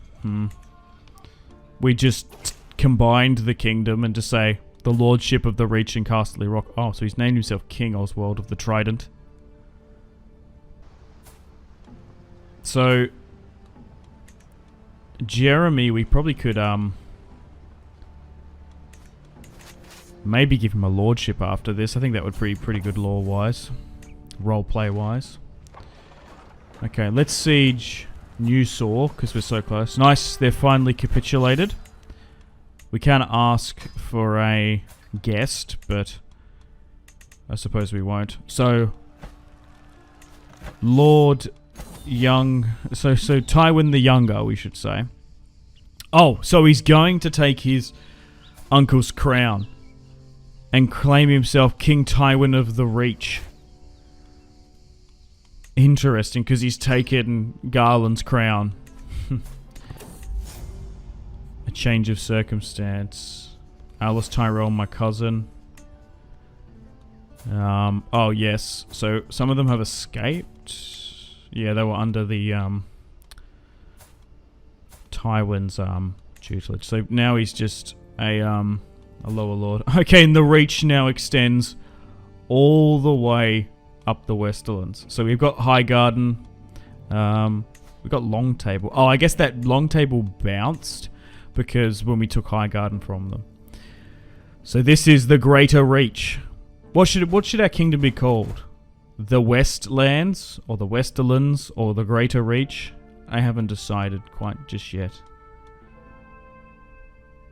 Speaker 1: we just combined the kingdom and just say the lordship of the Reach and Casterly Rock. Oh, so he's named himself King Oswald of the Trident. So, Jeremy, we probably could, maybe give him a lordship after this. I think that would be pretty good lore-wise. Roleplay-wise. Okay, let's siege New Saw, because we're so close. Nice, they're finally capitulated. We can ask for a guest, but I suppose we won't. So, Lord Young... So Tywin the Younger, we should say. Oh, so he's going to take his uncle's crown and claim himself King Tywin of the Reach. Interesting, because he's taken Garland's crown. A change of circumstance. Alice Tyrell, my cousin. Oh, yes. So, some of them have escaped. Yeah, they were under the, Tywin's, tutelage. So, now he's just a lower lord. Okay, and the Reach now extends all the way up the Westerlands. So we've got Highgarden. We've got Long Table. Oh, I guess that Long Table bounced because when we took Highgarden from them. So this is the Greater Reach. What should our kingdom be called? The Westlands, or the Westerlands, or the Greater Reach? I haven't decided quite just yet.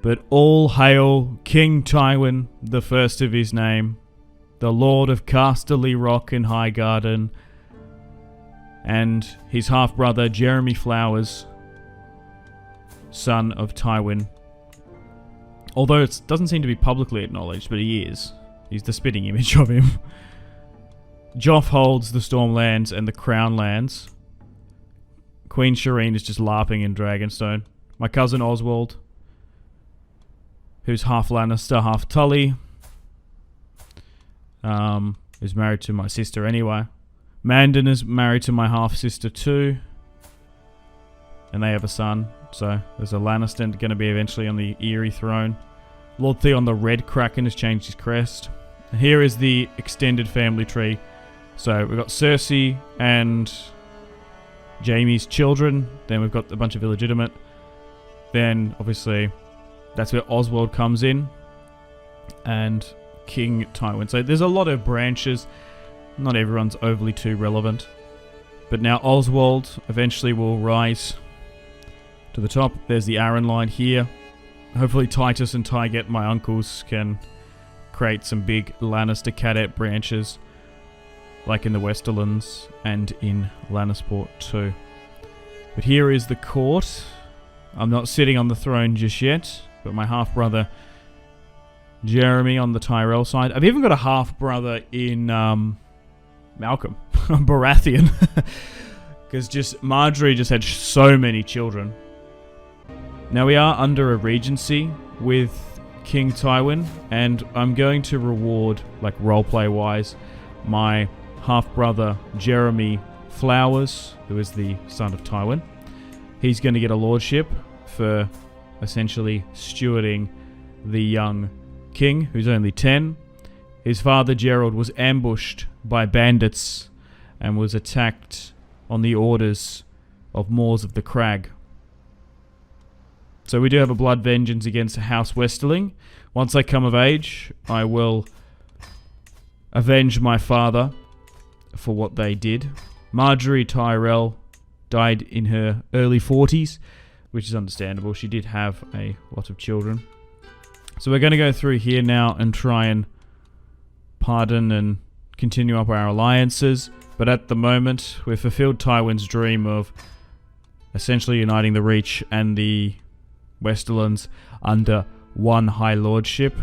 Speaker 1: But all hail King Tywin, the first of his name, the Lord of Casterly Rock in Highgarden, and his half-brother Jeremy Flowers, son of Tywin. Although it doesn't seem to be publicly acknowledged, but he is. He's the spitting image of him. Joff holds the Stormlands and the Crown Lands. Queen Shireen is just LARPing in Dragonstone. My cousin Oswald, who's half Lannister, half Tully. Is married to my sister anyway. Mandan is married to my half-sister too. And they have a son. So there's a Lannister going to be eventually on the Eyrie throne. Lord Theon the Red Kraken has changed his crest. And here is the extended family tree. So we've got Cersei and Jaime's children. Then we've got a bunch of illegitimate. Then obviously that's where Oswald comes in. And King Tywin. So there's a lot of branches. Not everyone's overly too relevant. But now Oswald eventually will rise to the top. There's the Arryn line here. Hopefully Titus and Tyget, my uncles, can create some big Lannister cadet branches. Like in the Westerlands and in Lannisport too. But here is the court. I'm not sitting on the throne just yet. But my half-brother Jeremy on the Tyrell side. I've even got a half-brother in Malcolm. Baratheon. Because just Marjorie just had so many children. Now we are under a regency with King Tywin. And I'm going to reward, like roleplay-wise, my half-brother Jeremy Flowers, who is the son of Tywin. He's going to get a lordship for essentially stewarding the young king, who's only 10. His father Gerald was ambushed by bandits and was attacked on the orders of Moors of the Crag. So we do have a blood vengeance against House Westerling. Once I come of age, I will avenge my father for what they did. Marjorie Tyrell died in her early 40s, which is understandable. She did have a lot of children. So we're going to go through here now and try and pardon and continue up our alliances. But at the moment, we've fulfilled Tywin's dream of essentially uniting the Reach and the Westerlands under one High Lordship.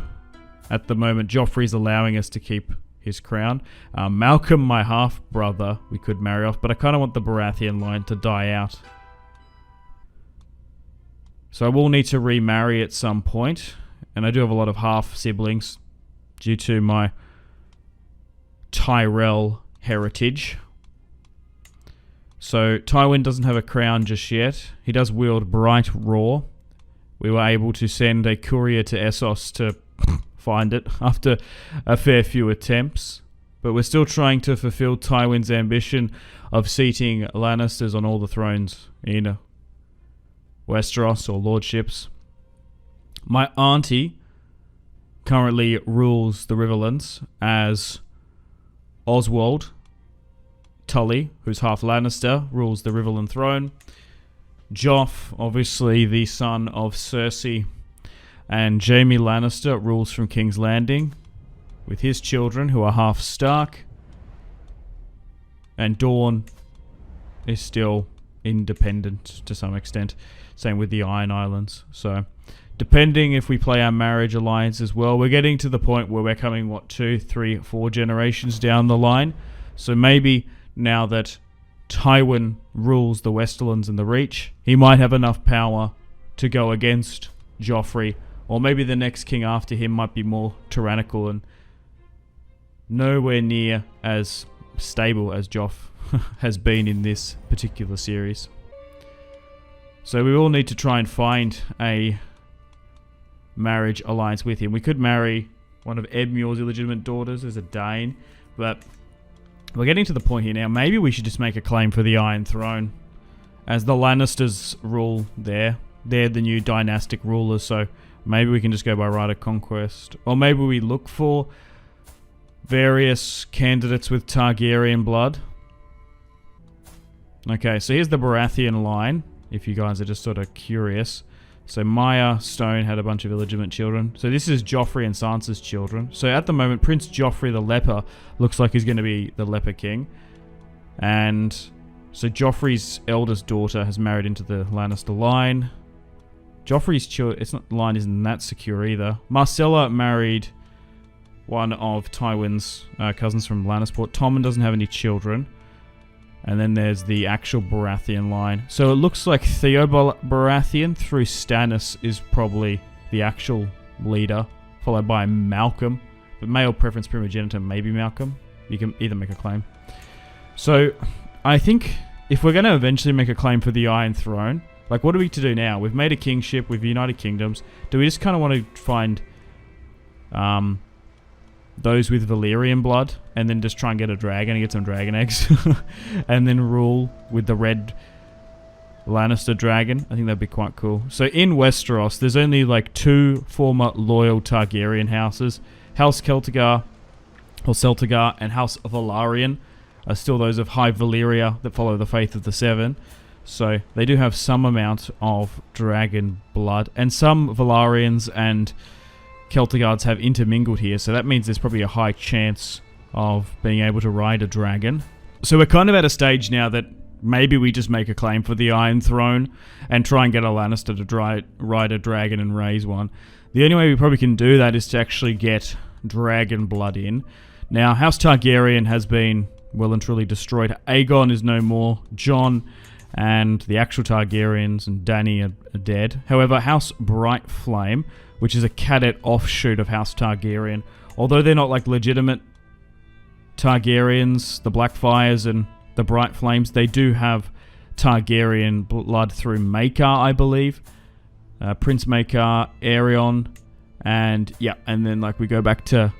Speaker 1: At the moment, Joffrey's allowing us to keep his crown. Malcolm, my half-brother, we could marry off, but I kind of want the Baratheon line to die out. So I will need to remarry at some point, and I do have a lot of half-siblings due to my Tyrell heritage. So Tywin doesn't have a crown just yet. He does wield Bright Raw. We were able to send a courier to Essos to find it after a fair few attempts. But we're still trying to fulfill Tywin's ambition of seating Lannisters on all the thrones in Westeros or lordships. My auntie currently rules the Riverlands as Oswald Tully, who's half Lannister, rules the Riverland throne. Joff, obviously the son of Cersei and Jaime Lannister, rules from King's Landing with his children, who are half Stark. And Dawn is still independent to some extent. Same with the Iron Islands. So, depending if we play our marriage alliance as well, we're getting to the point where we're coming, what, 2, 3, 4 generations down the line. So maybe now that Tywin rules the Westerlands and the Reach, he might have enough power to go against Joffrey. Or maybe the next king after him might be more tyrannical and nowhere near as stable as Joff has been in this particular series. So we will need to try and find a marriage alliance with him. We could marry one of Edmure's illegitimate daughters as a Dane, but we're getting to the point here now. Maybe we should just make a claim for the Iron Throne, as the Lannisters rule there. They're the new dynastic rulers, so maybe we can just go by right of conquest. Or maybe we look for various candidates with Targaryen blood. Okay, so here's the Baratheon line, if you guys are just sort of curious. So Maya Stone had a bunch of illegitimate children. So this is Joffrey and Sansa's children. So at the moment, Prince Joffrey the Leper looks like he's going to be the Leper King. And so Joffrey's eldest daughter has married into the Lannister line. Joffrey's line isn't that secure either. Marcella married one of Tywin's cousins from Lannisport. Tommen doesn't have any children. And then there's the actual Baratheon line. So it looks like Theo Baratheon through Stannis is probably the actual leader, followed by Malcolm. But male preference primogenitor, maybe Malcolm. You can either make a claim. So I think if we're going to eventually make a claim for the Iron Throne, like what are we to do now? We've made a kingship, we've united kingdoms. Do we just kind of want to find those with Valyrian blood, and then just try and get a dragon and get some dragon eggs, and then rule with the red Lannister dragon? I think that'd be quite cool. So in Westeros, there's only like 2 former loyal Targaryen houses. House Celtigar, or Celtigar, and House Velaryon are still those of High Valyria that follow the faith of the Seven. So they do have some amount of dragon blood, and some Velaryons and Celtigards have intermingled here, so that means there's probably a high chance of being able to ride a dragon. So we're kind of at a stage now that maybe we just make a claim for the Iron Throne and try and get a Lannister to ride a dragon and raise one. The only way we probably can do that is to actually get dragon blood in. Now, House Targaryen has been well and truly destroyed. Aegon is no more. Jon and the actual Targaryens and Dany are dead. However, House Bright Flame, which is a cadet offshoot of House Targaryen, although they're not like legitimate Targaryens, the Blackfires and the Bright Flames, they do have Targaryen blood through Maekar, I believe. Prince Maekar, Aerion, and yeah, and then like we go back to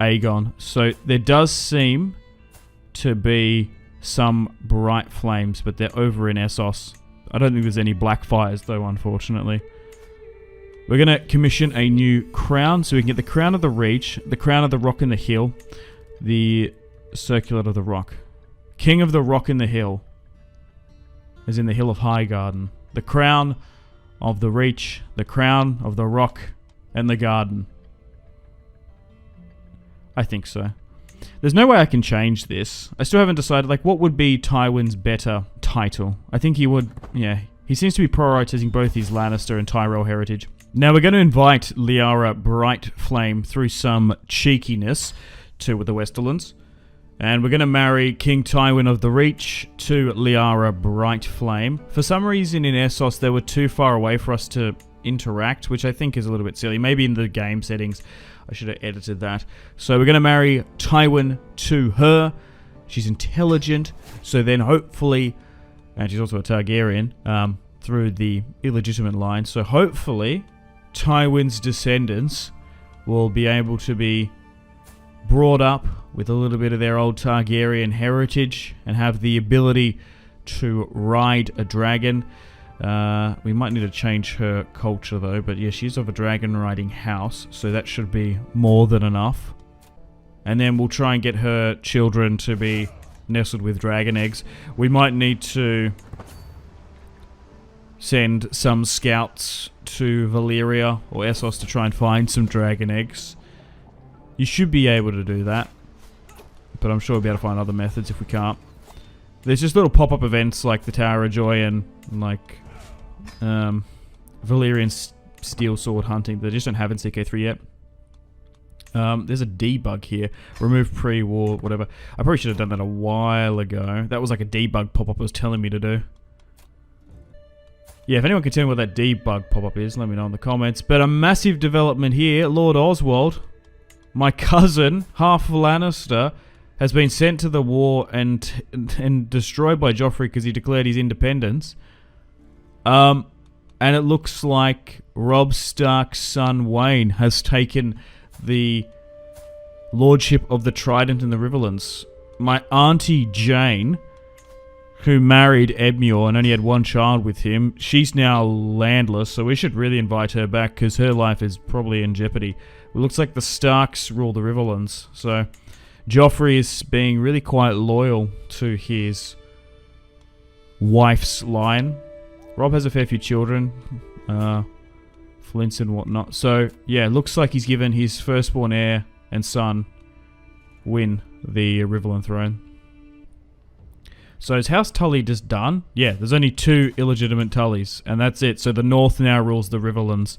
Speaker 1: Aegon. So there does seem to be some Bright Flames, but they're over in Essos. I don't think there's any Blackfires though, unfortunately. We're going to commission a new crown, so we can get the Crown of the Reach, the Crown of the Rock and the Hill, the Circlet of the Rock. King of the Rock and the Hill, as in the Hill of Highgarden. The Crown of the Reach, the Crown of the Rock and the garden. I think so. There's no way I can change this. I still haven't decided, like, what would be Tywin's better title. I think he would, yeah. He seems to be prioritizing both his Lannister and Tyrell heritage. Now we're going to invite Lyanna Brightflame through some cheekiness to the Westerlands. And we're going to marry King Tywin of the Reach to Lyanna Brightflame. For some reason in Essos they were too far away for us to interact, which I think is a little bit silly. Maybe in the game settings I should have edited that. So we're going to marry Tywin to her. She's intelligent, so then hopefully, and she's also a Targaryen, through the illegitimate line, so hopefully Tywin's descendants will be able to be brought up with a little bit of their old Targaryen heritage and have the ability to ride a dragon. We might need to change her culture though, but yeah, she's of a dragon riding house, so that should be more than enough. And then we'll try and get her children to be nestled with dragon eggs. We might need to send some scouts to Valyria or Essos to try and find some dragon eggs. You should be able to do that, but I'm sure we'll be able to find other methods if we can't. There's just little pop-up events like the Tower of Joy and like Valyrian steel sword hunting that I just don't have in CK3 yet. There's a debug here. Remove pre-war, whatever. I probably should have done that a while ago. That was like a debug pop-up it was telling me to do. Yeah, if anyone can tell me what that debug pop-up is, let me know in the comments. But a massive development here. Lord Oswald, my cousin, half Lannister, has been sent to the war and destroyed by Joffrey because he declared his independence. And it looks like Robb Stark's son Wayne has taken the lordship of the Trident and the Riverlands. My auntie Jane, who married Edmure and only had one child with him, she's now landless, so we should really invite her back because her life is probably in jeopardy. It looks like the Starks rule the Riverlands, so Joffrey is being really quite loyal to his wife's line. Robb has a fair few children, Flints and whatnot. So, yeah, looks like he's given his firstborn heir and son Wyn the Riverland throne. So is House Tully just done? Yeah, there's only 2 illegitimate Tullys, and that's it. So the North now rules the Riverlands.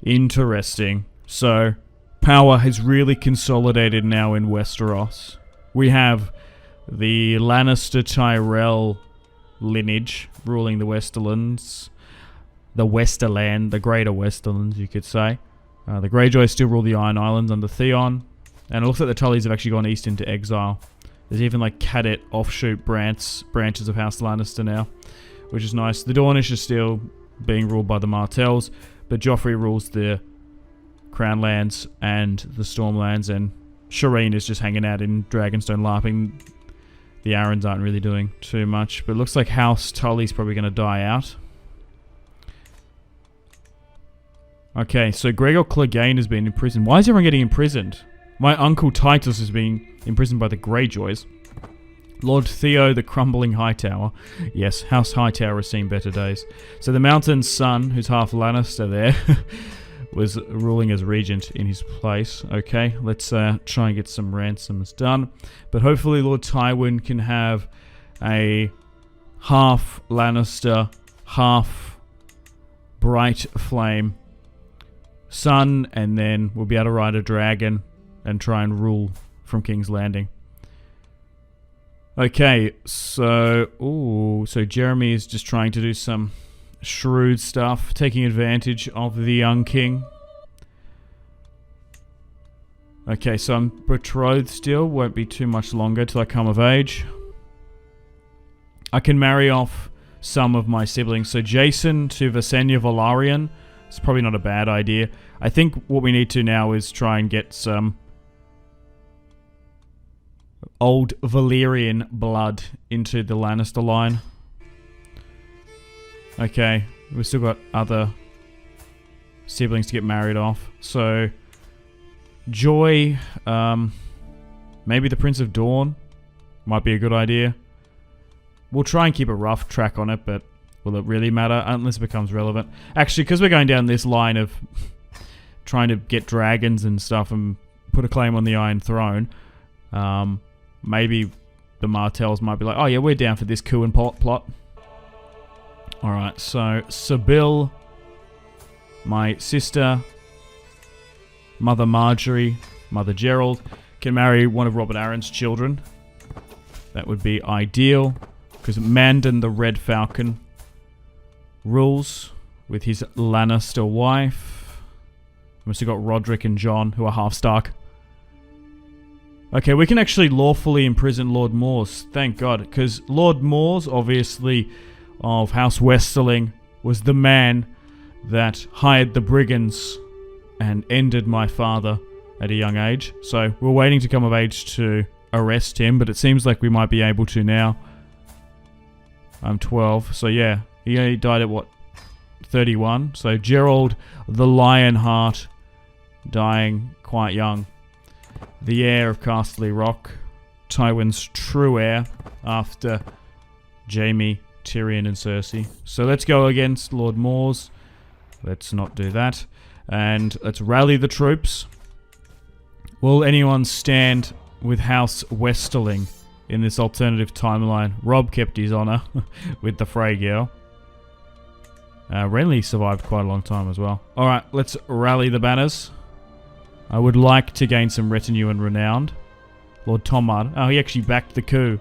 Speaker 1: Interesting. So, power has really consolidated now in Westeros. We have the Lannister-Tyrell lineage ruling the Westerlands. The Westerland, the Greater Westerlands, you could say. The Greyjoys still rule the Iron Islands under Theon. And it looks like the Tullys have actually gone east into exile. There's even like cadet offshoot branches of House Lannister now, which is nice. The Dornish are still being ruled by the Martells, but Joffrey rules the Crown Lands and the Stormlands, and Shireen is just hanging out in Dragonstone LARPing. The Arryns aren't really doing too much, but it looks like House Tully's probably going to die out. Okay, so Gregor Clegane has been imprisoned. Why is everyone getting imprisoned? My uncle Titus is being imprisoned by the Greyjoys. Lord Theo, the Crumbling Hightower. Yes, House Hightower has seen better days. So the Mountain's son, who's half Lannister there, was ruling as regent in his place. Okay, let's try and get some ransoms done. But hopefully Lord Tywin can have a half Lannister, half Brightflame son, and then we'll be able to ride a dragon and try and rule from King's Landing. Okay, so so Jeremy is just trying to do some shrewd stuff, taking advantage of the young king. Okay, so I'm betrothed still, won't be too much longer till I come of age. I can marry off some of my siblings. So Jason to Visenya Velaryon, it's probably not a bad idea. I think what we need to now is try and get some old Valyrian blood into the Lannister line. Okay, we've still got other siblings to get married off. So, Joy, maybe the Prince of Dawn might be a good idea. We'll try and keep a rough track on it, but will it really matter? Unless it becomes relevant. Actually, because we're going down this line of trying to get dragons and stuff and put a claim on the Iron Throne. Maybe the Martells might be like, oh yeah, we're down for this coup and plot. Alright, so Sybil, my sister, Mother Marjorie, Mother Gerald, can marry one of Robert Arryn's children. That would be ideal, because Mandan the Red Falcon rules with his Lannister wife. We've also got Roderick and Jon, who are half Stark. Okay, we can actually lawfully imprison Lord Mors, thank God, because Lord Mors, obviously, of House Westerling, was the man that hired the brigands and ended my father at a young age. So we're waiting to come of age to arrest him, but it seems like we might be able to now. I'm 12, so yeah, he died at what, 31? So Gerald the Lionheart dying quite young. The heir of Castle Rock, Tywin's true heir after Jaime, Tyrion and Cersei. So let's go against Lord Mors. Let's not do that. And let's rally the troops. Will anyone stand with House Westerling in this alternative timeline? Rob kept his honour with the Frey girl. Renly survived quite a long time as well. Alright, let's rally the banners. I would like to gain some retinue and renown. Lord Tomard. Oh, he actually backed the coup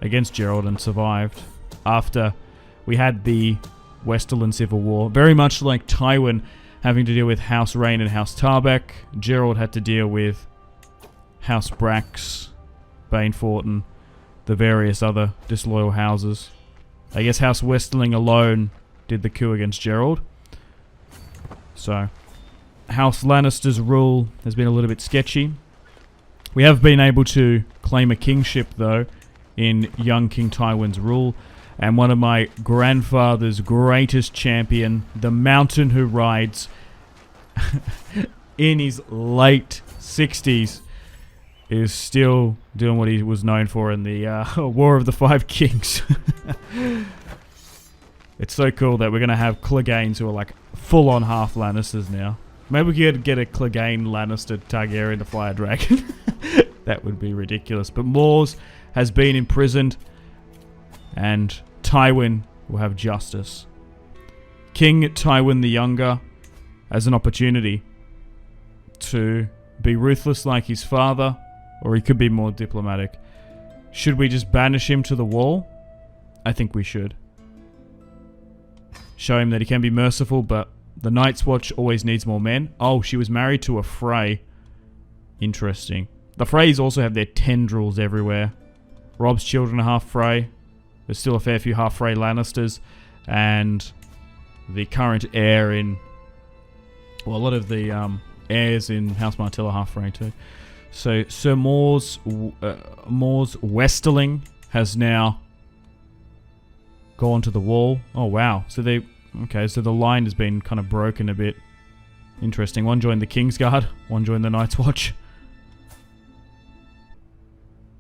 Speaker 1: against Gerald and survived after we had the Westerland Civil War. Very much like Tywin having to deal with House Rain and House Tarbeck, Gerald had to deal with House Brax, Baneforton, the various other disloyal houses. I guess House Westerling alone did the coup against Gerald. So House Lannister's rule has been a little bit sketchy. We have been able to claim a kingship, though, in young King Tywin's rule. And one of my grandfather's greatest champion, the mountain who rides, in his late 60s, is still doing what he was known for in the War of the Five Kings. It's so cool that we're going to have Cleganes who are like full-on half Lannisters now. Maybe we could get a Clegane Lannister Targaryen to fly a dragon. That would be ridiculous. But Mors has been imprisoned, and Tywin will have justice. King Tywin the Younger has an opportunity to be ruthless like his father, or he could be more diplomatic. Should we just banish him to the wall? I think we should. Show him that he can be merciful, but the Night's Watch always needs more men. Oh, she was married to a Frey. Interesting. The Freys also have their tendrils everywhere. Rob's children are half Frey. There's still a fair few half Frey Lannisters. And the current heir in... well, a lot of the heirs in House Martell are half Frey too. So Sir Mors Westerling has now gone to the wall. Oh, wow. So they... okay, so the line has been kind of broken a bit. Interesting. One joined the Kingsguard, one joined the Night's Watch.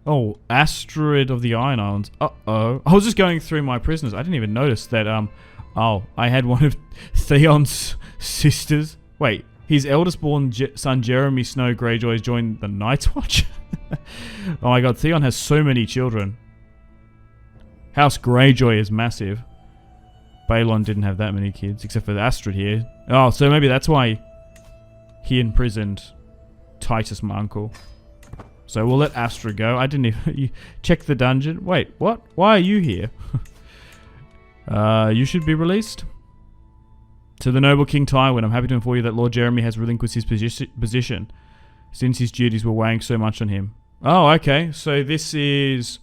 Speaker 1: Oh, Astrid of the Iron Islands. Uh-oh. I was just going through my prisoners. I didn't even notice that, oh, I had one of Theon's sisters. Wait, his eldest born son, Jeremy Snow Greyjoy, has joined the Night's Watch? Oh my god, Theon has so many children. House Greyjoy is massive. Balon didn't have that many kids, except for Astrid here. Oh, so maybe that's why he imprisoned Titus, my uncle. So we'll let Astrid go. I didn't even... you check the dungeon. Wait, what? Why are you here? You should be released. To the noble King Tywin, I'm happy to inform you that Lord Jeremy has relinquished his position, since his duties were weighing so much on him. Oh, okay. So this is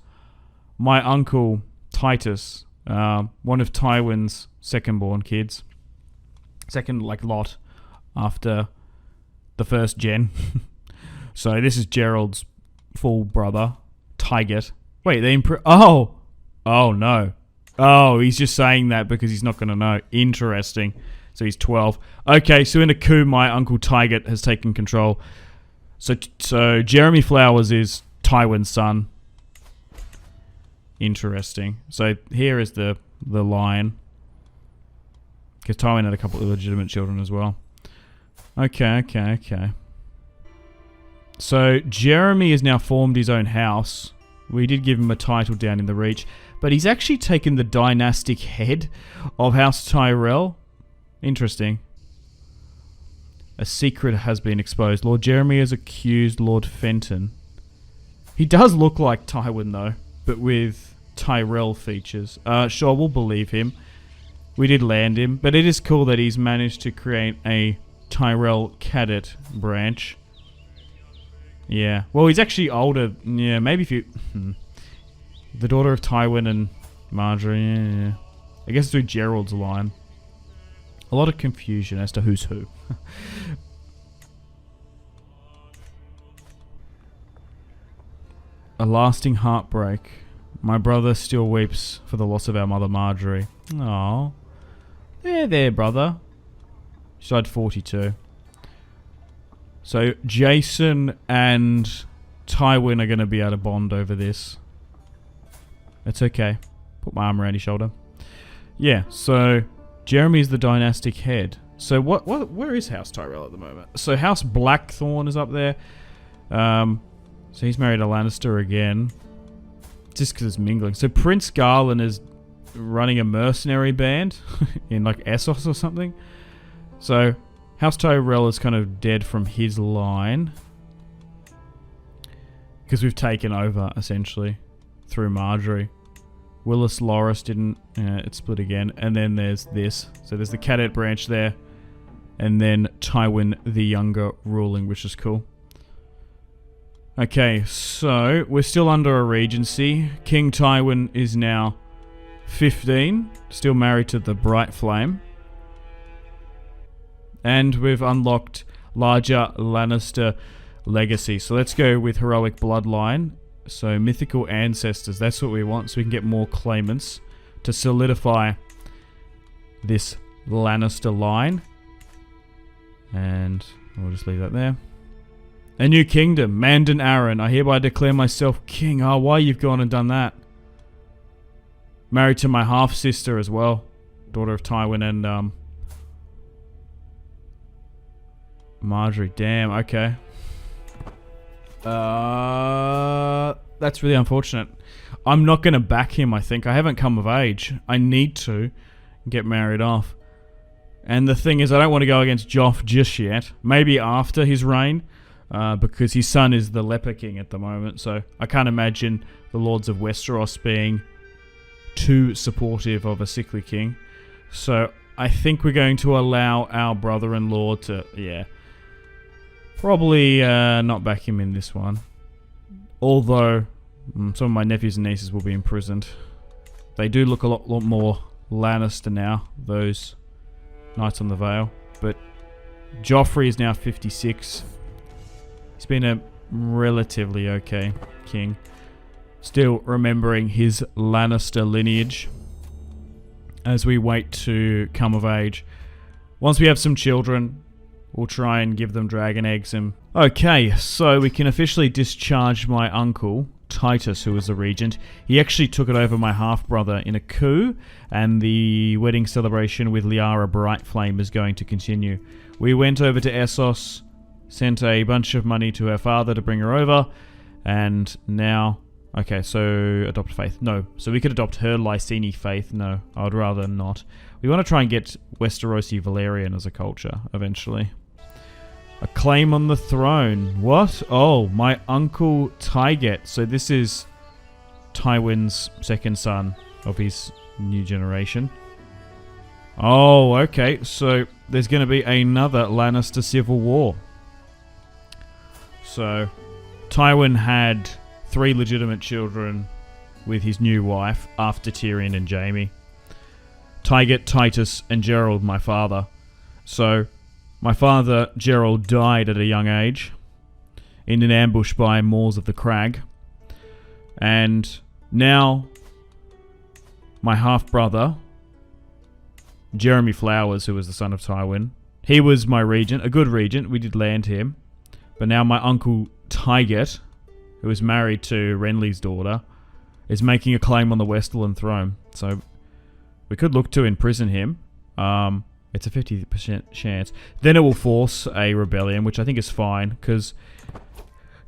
Speaker 1: my uncle, Titus. One of Tywin's second-born kids. Second, like, lot after the first gen. So this is Gerald's full brother, Tyget. Wait, they oh! Oh, no. Oh, he's just saying that because he's not going to know. Interesting. So he's 12. Okay, so in a coup, my uncle Tyget has taken control. So Jeremy Flowers is Tywin's son. Interesting. So here is the line. Because Tywin had a couple of illegitimate children as well. Okay. So, Jeremy has now formed his own house. We did give him a title down in the Reach. But he's actually taken the dynastic head of House Tyrell. Interesting. A secret has been exposed. Lord Jeremy has accused Lord Fenton. He does look like Tywin, though, but with Tyrell features. Sure, we'll believe him. We did land him, but it is cool that he's managed to create a Tyrell cadet branch. Yeah. Well, he's actually older. Yeah, maybe if you... The daughter of Tywin and Marjorie. Yeah. I guess through Gerald's line. A lot of confusion as to who's who. A lasting heartbreak. My brother still weeps for the loss of our mother Marjorie. Aww. There, brother. She died 42. So, Jason and Tywin are going to be able to bond over this. It's okay. Put my arm around your shoulder. Yeah, so Jeremy's the dynastic head. So where is House Tyrell at the moment? So House Blackthorn is up there. So he's married a Lannister again. Just because it's mingling. So Prince Garland is running a mercenary band in like Essos or something. So House Tyrell is kind of dead from his line. Because we've taken over, essentially, through Marjorie. Willis Loris didn't... it split again. And then there's this. So there's the cadet branch there. And then Tywin the Younger ruling, which is cool. Okay, so we're still under a regency. King Tywin is now 15. Still married to the Bright Flame. And we've unlocked larger Lannister legacy. So let's go with heroic bloodline. So mythical ancestors, that's what we want. So we can get more claimants to solidify this Lannister line. And we'll just leave that there. A new kingdom, Mandan Aaron. I hereby declare myself king. Oh, why you've gone and done that? Married to my half-sister as well. Daughter of Tywin and Marjorie. Damn, okay. That's really unfortunate. I'm not going to back him, I think. I haven't come of age. I need to get married off. And the thing is, I don't want to go against Joff just yet. Maybe after his reign, because his son is the Leper King at the moment. So I can't imagine the Lords of Westeros being too supportive of a sickly king. So I think we're going to allow our brother-in-law to, probably not back him in this one. Although some of my nephews and nieces will be imprisoned. They do look a lot more Lannister now, those Knights on the Vale. But Joffrey is now 56. He's been a relatively okay king. Still remembering his Lannister lineage as we wait to come of age. Once we have some children, we'll try and give them dragon eggs. And okay, so we can officially discharge my uncle, Titus, who was the regent. He actually took it over my half-brother in a coup, and the wedding celebration with Liara Brightflame is going to continue. We went over to Essos, sent a bunch of money to her father to bring her over, and now... Okay, so adopt faith. No. So we could adopt her Lyseni faith. No, I would rather not. We want to try and get Westerosi Valerian as a culture, eventually. A claim on the throne. What? Oh, my uncle Tyget. So this is Tywin's second son of his new generation. Oh, okay. So there's going to be another Lannister civil war. So Tywin had 3 legitimate children with his new wife after Tyrion and Jaime. Tyget, Titus, and Gerald, my father. So my father, Gerald, died at a young age in an ambush by Moors of the Crag. And now my half-brother, Jeremy Flowers, who was the son of Tywin, he was my regent, a good regent. We did land him. But now my uncle Tyget, who is married to Renly's daughter, is making a claim on the Westerland throne. So we could look to imprison him. It's a 50% chance. Then it will force a rebellion, which I think is fine, because,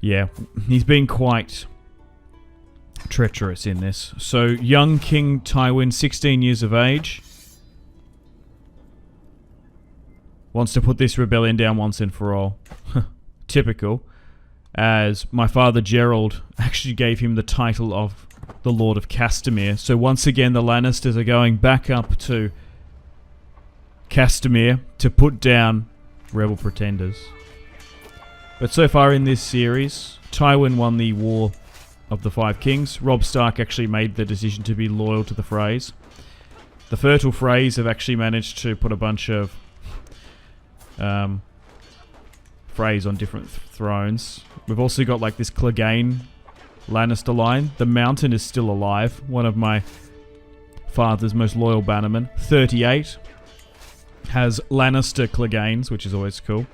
Speaker 1: yeah, he's been quite treacherous in this. So, young King Tywin, 16 years of age, wants to put this rebellion down once and for all. Typical. As my father Gerald actually gave him the title of the Lord of Castamere. So once again, the Lannisters are going back up to Castamere to put down rebel pretenders. But so far in this series, Tywin won the War of the Five Kings. Robb Stark actually made the decision to be loyal to the Freys. The fertile Freys have actually managed to put a bunch of Freys on different thrones. We've also got like this Clegane Lannister line. The Mountain is still alive. One of my father's most loyal bannermen. 38. Has Lannister Cleganes, which is always cool.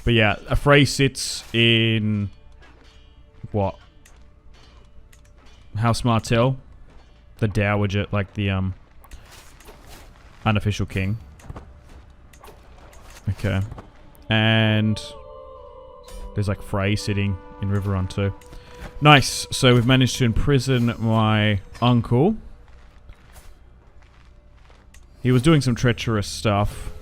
Speaker 1: But yeah, a Frey sits in... what? House Martell. The Dowager, like the unofficial king. Okay. And there's like Frey sitting in Riverrun too. Nice. So we've managed to imprison my uncle. He was doing some treacherous stuff.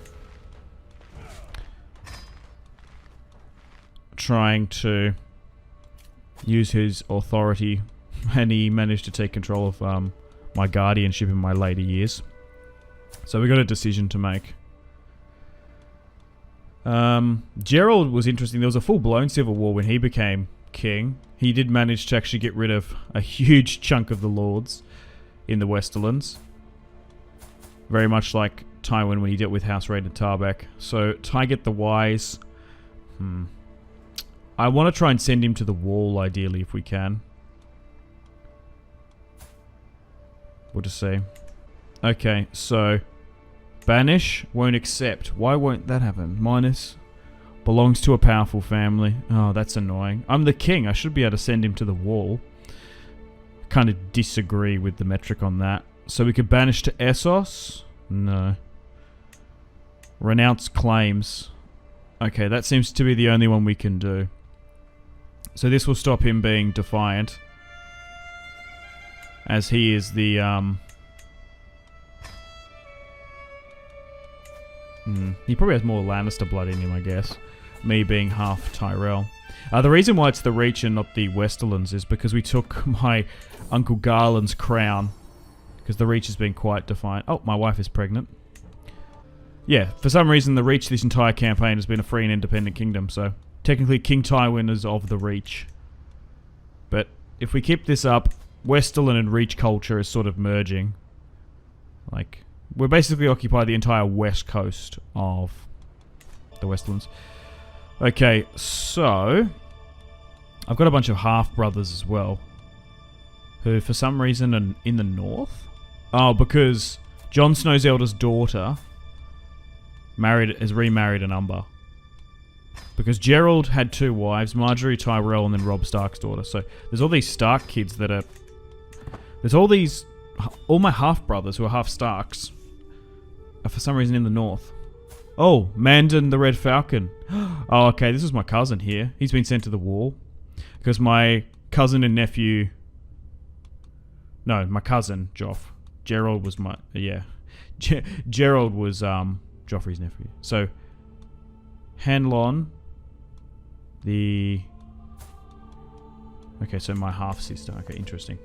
Speaker 1: Trying to use his authority. And he managed to take control of my guardianship in my later years. So we got a decision to make. Gerald was interesting. There was a full-blown civil war when he became king. He did manage to actually get rid of a huge chunk of the lords in the Westerlands. Very much like Tywin when he dealt with House Raid and Tarbeck. So, Tyget the Wise. I want to try and send him to the wall, ideally, if we can. We'll just see. Okay, so... Banish, won't accept. Why won't that happen? Minus. Belongs to a powerful family. Oh, that's annoying. I'm the king. I should be able to send him to the wall. Kind of disagree with the metric on that. So we could banish to Essos? No. Renounce claims. Okay, that seems to be the only one we can do. So this will stop him being defiant. As he is the, he probably has more Lannister blood in him, I guess. Me being half Tyrell. The reason why it's the Reach and not the Westerlands is because we took my Uncle Garland's crown. Because the Reach has been quite defiant. Oh, my wife is pregnant. Yeah, for some reason the Reach this entire campaign has been a free and independent kingdom, so... Technically, King Tywin is of the Reach. But if we keep this up, Westerland and Reach culture is sort of merging. Like, we're basically occupy the entire west coast of the Westerlands. Okay, so... I've got a bunch of half-brothers as well. Who, for some reason, are in the north? Oh, because Jon Snow's eldest daughter has remarried an Umber. Because Gerald had two wives, Marjorie Tyrell and then Robb Stark's daughter. So there's all these Stark kids that are... There's all my half-brothers who are half Starks are for some reason in the north. Oh, Mandan the Red Falcon. Oh, okay, this is my cousin here. He's been sent to the wall. Because my cousin and nephew... No, my cousin, Joff. Gerald was my... Yeah. Gerald was Joffrey's nephew. So, Hanlon... Okay, so my half-sister. Okay, interesting.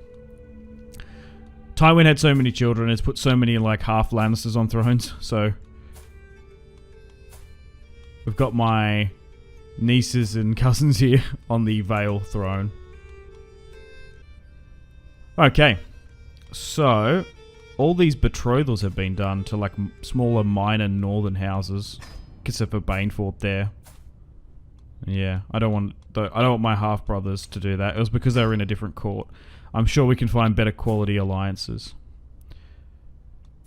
Speaker 1: Tywin had so many children, has put so many, like, half Lannisters on thrones, so... We've got my nieces and cousins here on the Vale throne. Okay. So, all these betrothals have been done to, like, smaller, minor northern houses. Except for Banefort there. Yeah, I don't want my half-brothers to do that. It was because they were in a different court. I'm sure we can find better quality alliances.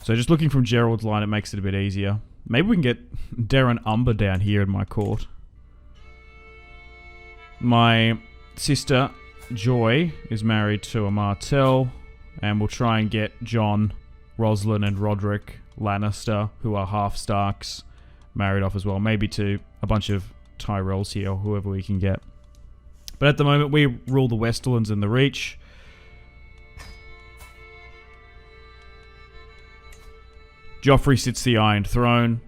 Speaker 1: So just looking from Gerald's line, it makes it a bit easier. Maybe we can get Darren Umber down here in my court. My sister, Joy, is married to a Martell. And we'll try and get John, Roslyn, and Roderick Lannister, who are half Starks, married off as well. Maybe to a bunch of Tyrells here, or whoever we can get. But at the moment, we rule the Westerlands and the Reach. Joffrey sits the Iron Throne,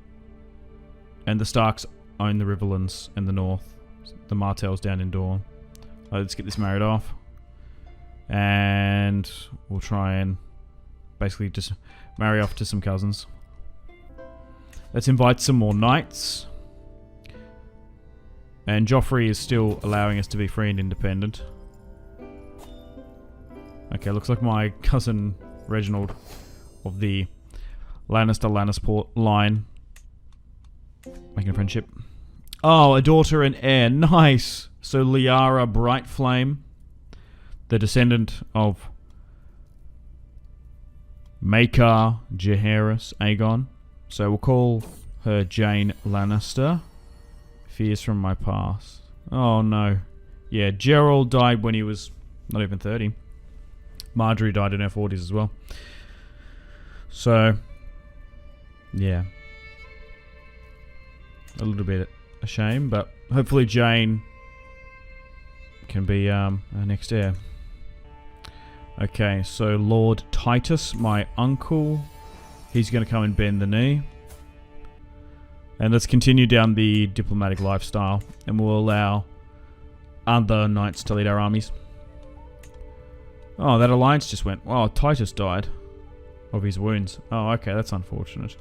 Speaker 1: and the Starks own the Riverlands and the North. The Martells down in Dorne. Let's get this married off. And we'll try and basically just marry off to some cousins. Let's invite some more knights. And Joffrey is still allowing us to be free and independent. Okay, looks like my cousin Reginald of the Lannister line making a friendship. Oh, a daughter and heir. Nice. So Liara Brightflame, the descendant of Maekar Jaehaerys Aegon. So we'll call her Jane Lannister. Fears from my past. Oh no. Yeah, Gerald died when he was not even 30. Marjorie died in her 40s as well. So, yeah. A little bit a shame, but hopefully Jane can be our next heir. Okay, so Lord Titus, my uncle, he's going to come and bend the knee. And let's continue down the diplomatic lifestyle, and we'll allow other knights to lead our armies. Oh, that alliance just went. Oh, Titus died of his wounds. Oh, okay, that's unfortunate.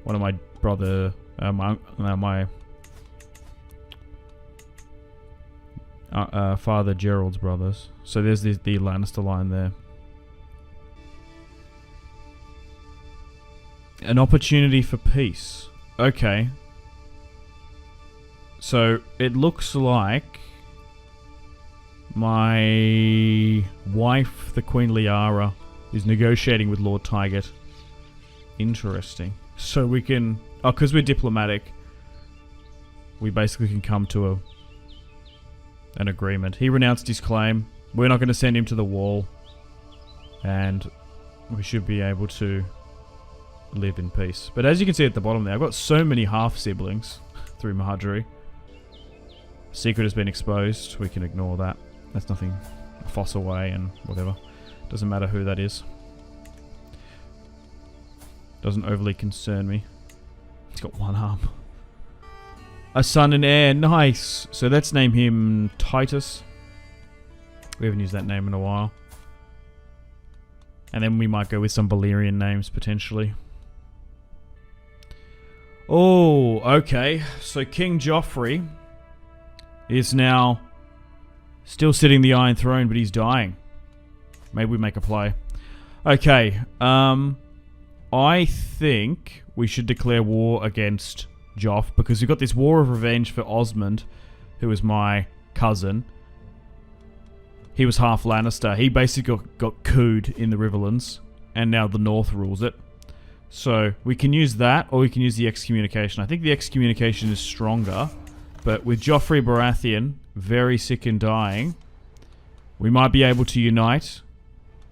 Speaker 1: One of my brother, my father Gerald's brothers. So there's the Lannister line there. An opportunity for peace. Okay. So it looks like my wife, the Queen Liara, is negotiating with Lord Tygart. Interesting. So we can... Oh, because we're diplomatic, we basically can come to an agreement. He renounced his claim. We're not going to send him to the wall. And we should be able to live in peace. But as you can see at the bottom there, I've got so many half-siblings through Marjorie. Secret has been exposed. We can ignore that. That's nothing. Foss away and whatever. Doesn't matter who that is. Doesn't overly concern me. He's got one arm. A son and heir. Nice. So let's name him Titus. We haven't used that name in a while. And then we might go with some Valyrian names potentially. Oh, okay. So King Joffrey is now still sitting the Iron Throne, but he's dying. Maybe we make a play. Okay. I think we should declare war against Joff, because we've got this war of revenge for Osmond, who is my cousin. He was half Lannister. He basically got cooed in the Riverlands, and now the North rules it. So we can use that, or we can use the excommunication. I think the excommunication is stronger, but with Joffrey Baratheon very sick and dying, we might be able to unite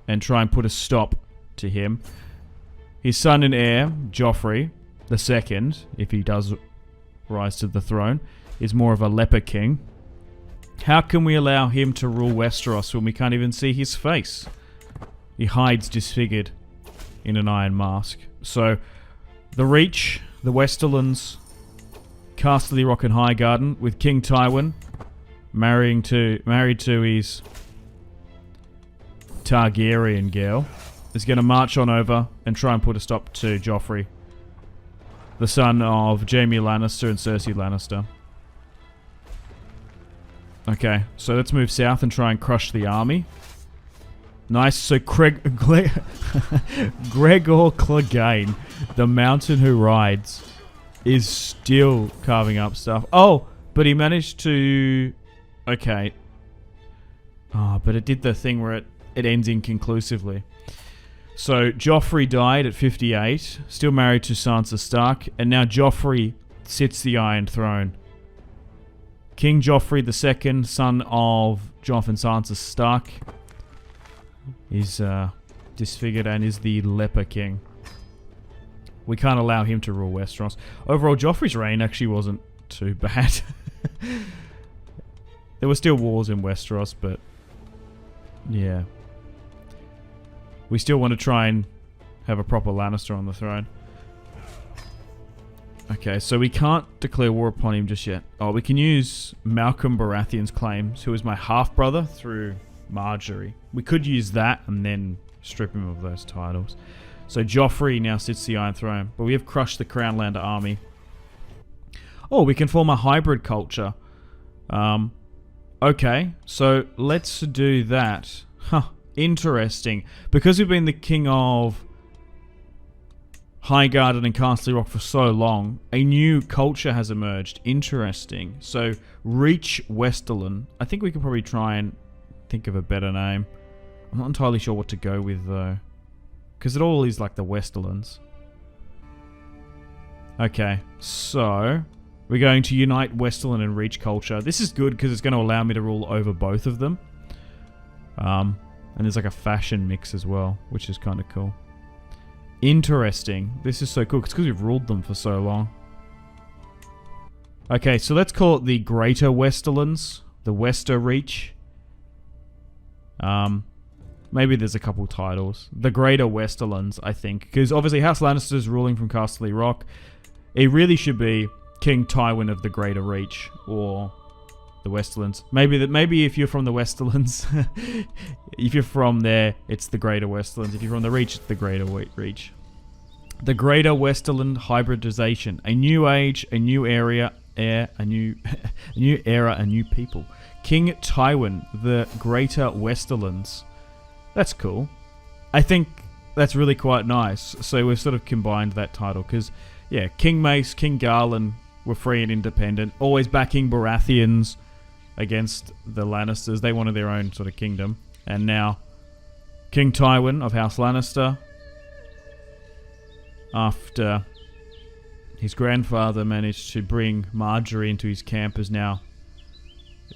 Speaker 1: and try and put a stop to him. His son and heir, Joffrey II, if he does rise to the throne, is more of a leper king. How can we allow him to rule Westeros when we can't even see his face? He hides disfigured in an iron mask. So, the Reach, the Westerlands, Casterly Rock and Highgarden, with King Tywin married to his Targaryen girl, is going to march on over and try and put a stop to Joffrey, the son of Jaime Lannister and Cersei Lannister. Okay, so let's move south and try and crush the army. Nice. So Gregor Clegane, the mountain who rides, is still carving up stuff. Oh, but he managed to... Okay. Oh, but it did the thing where it ends inconclusively. So Joffrey died at 58, still married to Sansa Stark, and now Joffrey sits the Iron Throne. King Joffrey II, son of Jon and Sansa Stark, is disfigured and is the Leper King. We can't allow him to rule Westeros. Overall, Joffrey's reign actually wasn't too bad. There were still wars in Westeros, but yeah. We still want to try and have a proper Lannister on the throne. Okay, so we can't declare war upon him just yet. Oh, we can use Malcolm Baratheon's claims, who is my half-brother, through Marjorie. We could use that and then strip him of those titles. So Joffrey now sits the Iron Throne, but we have crushed the Crownlander army. Oh, we can form a hybrid culture. Okay, so let's do that. Huh, interesting. Because we've been the king of Highgarden and Castle Rock for so long, a new culture has emerged. Interesting. So, Reach Westerland. I think we could probably try and think of a better name. I'm not entirely sure what to go with, though. Because it all is like the Westerlands. Okay, so we're going to unite Westerland and Reach culture. This is good because it's going to allow me to rule over both of them. And there's like a fashion mix as well, which is kind of cool. Interesting. This is so cool. It's because we've ruled them for so long. Okay, so let's call it the Greater Westerlands. The Wester Reach. Maybe there's a couple titles. The Greater Westerlands, I think. Because obviously House Lannister is ruling from Castle Rock. It really should be King Tywin of the Greater Reach. Or the Westerlands. Maybe if you're from the Westerlands, if you're from there, it's the Greater Westerlands. If you're from the Reach, it's the Greater Reach. The Greater Westerland hybridization. A new age, a new a new era, a new people. King Tywin, the Greater Westerlands. That's cool. I think that's really quite nice. So we've sort of combined that title because, yeah, King Mace, King Garland were free and independent, always backing Baratheons against the Lannisters. They wanted their own sort of kingdom. And now King Tywin of House Lannister, after his grandfather managed to bring Marjorie into his camp, has now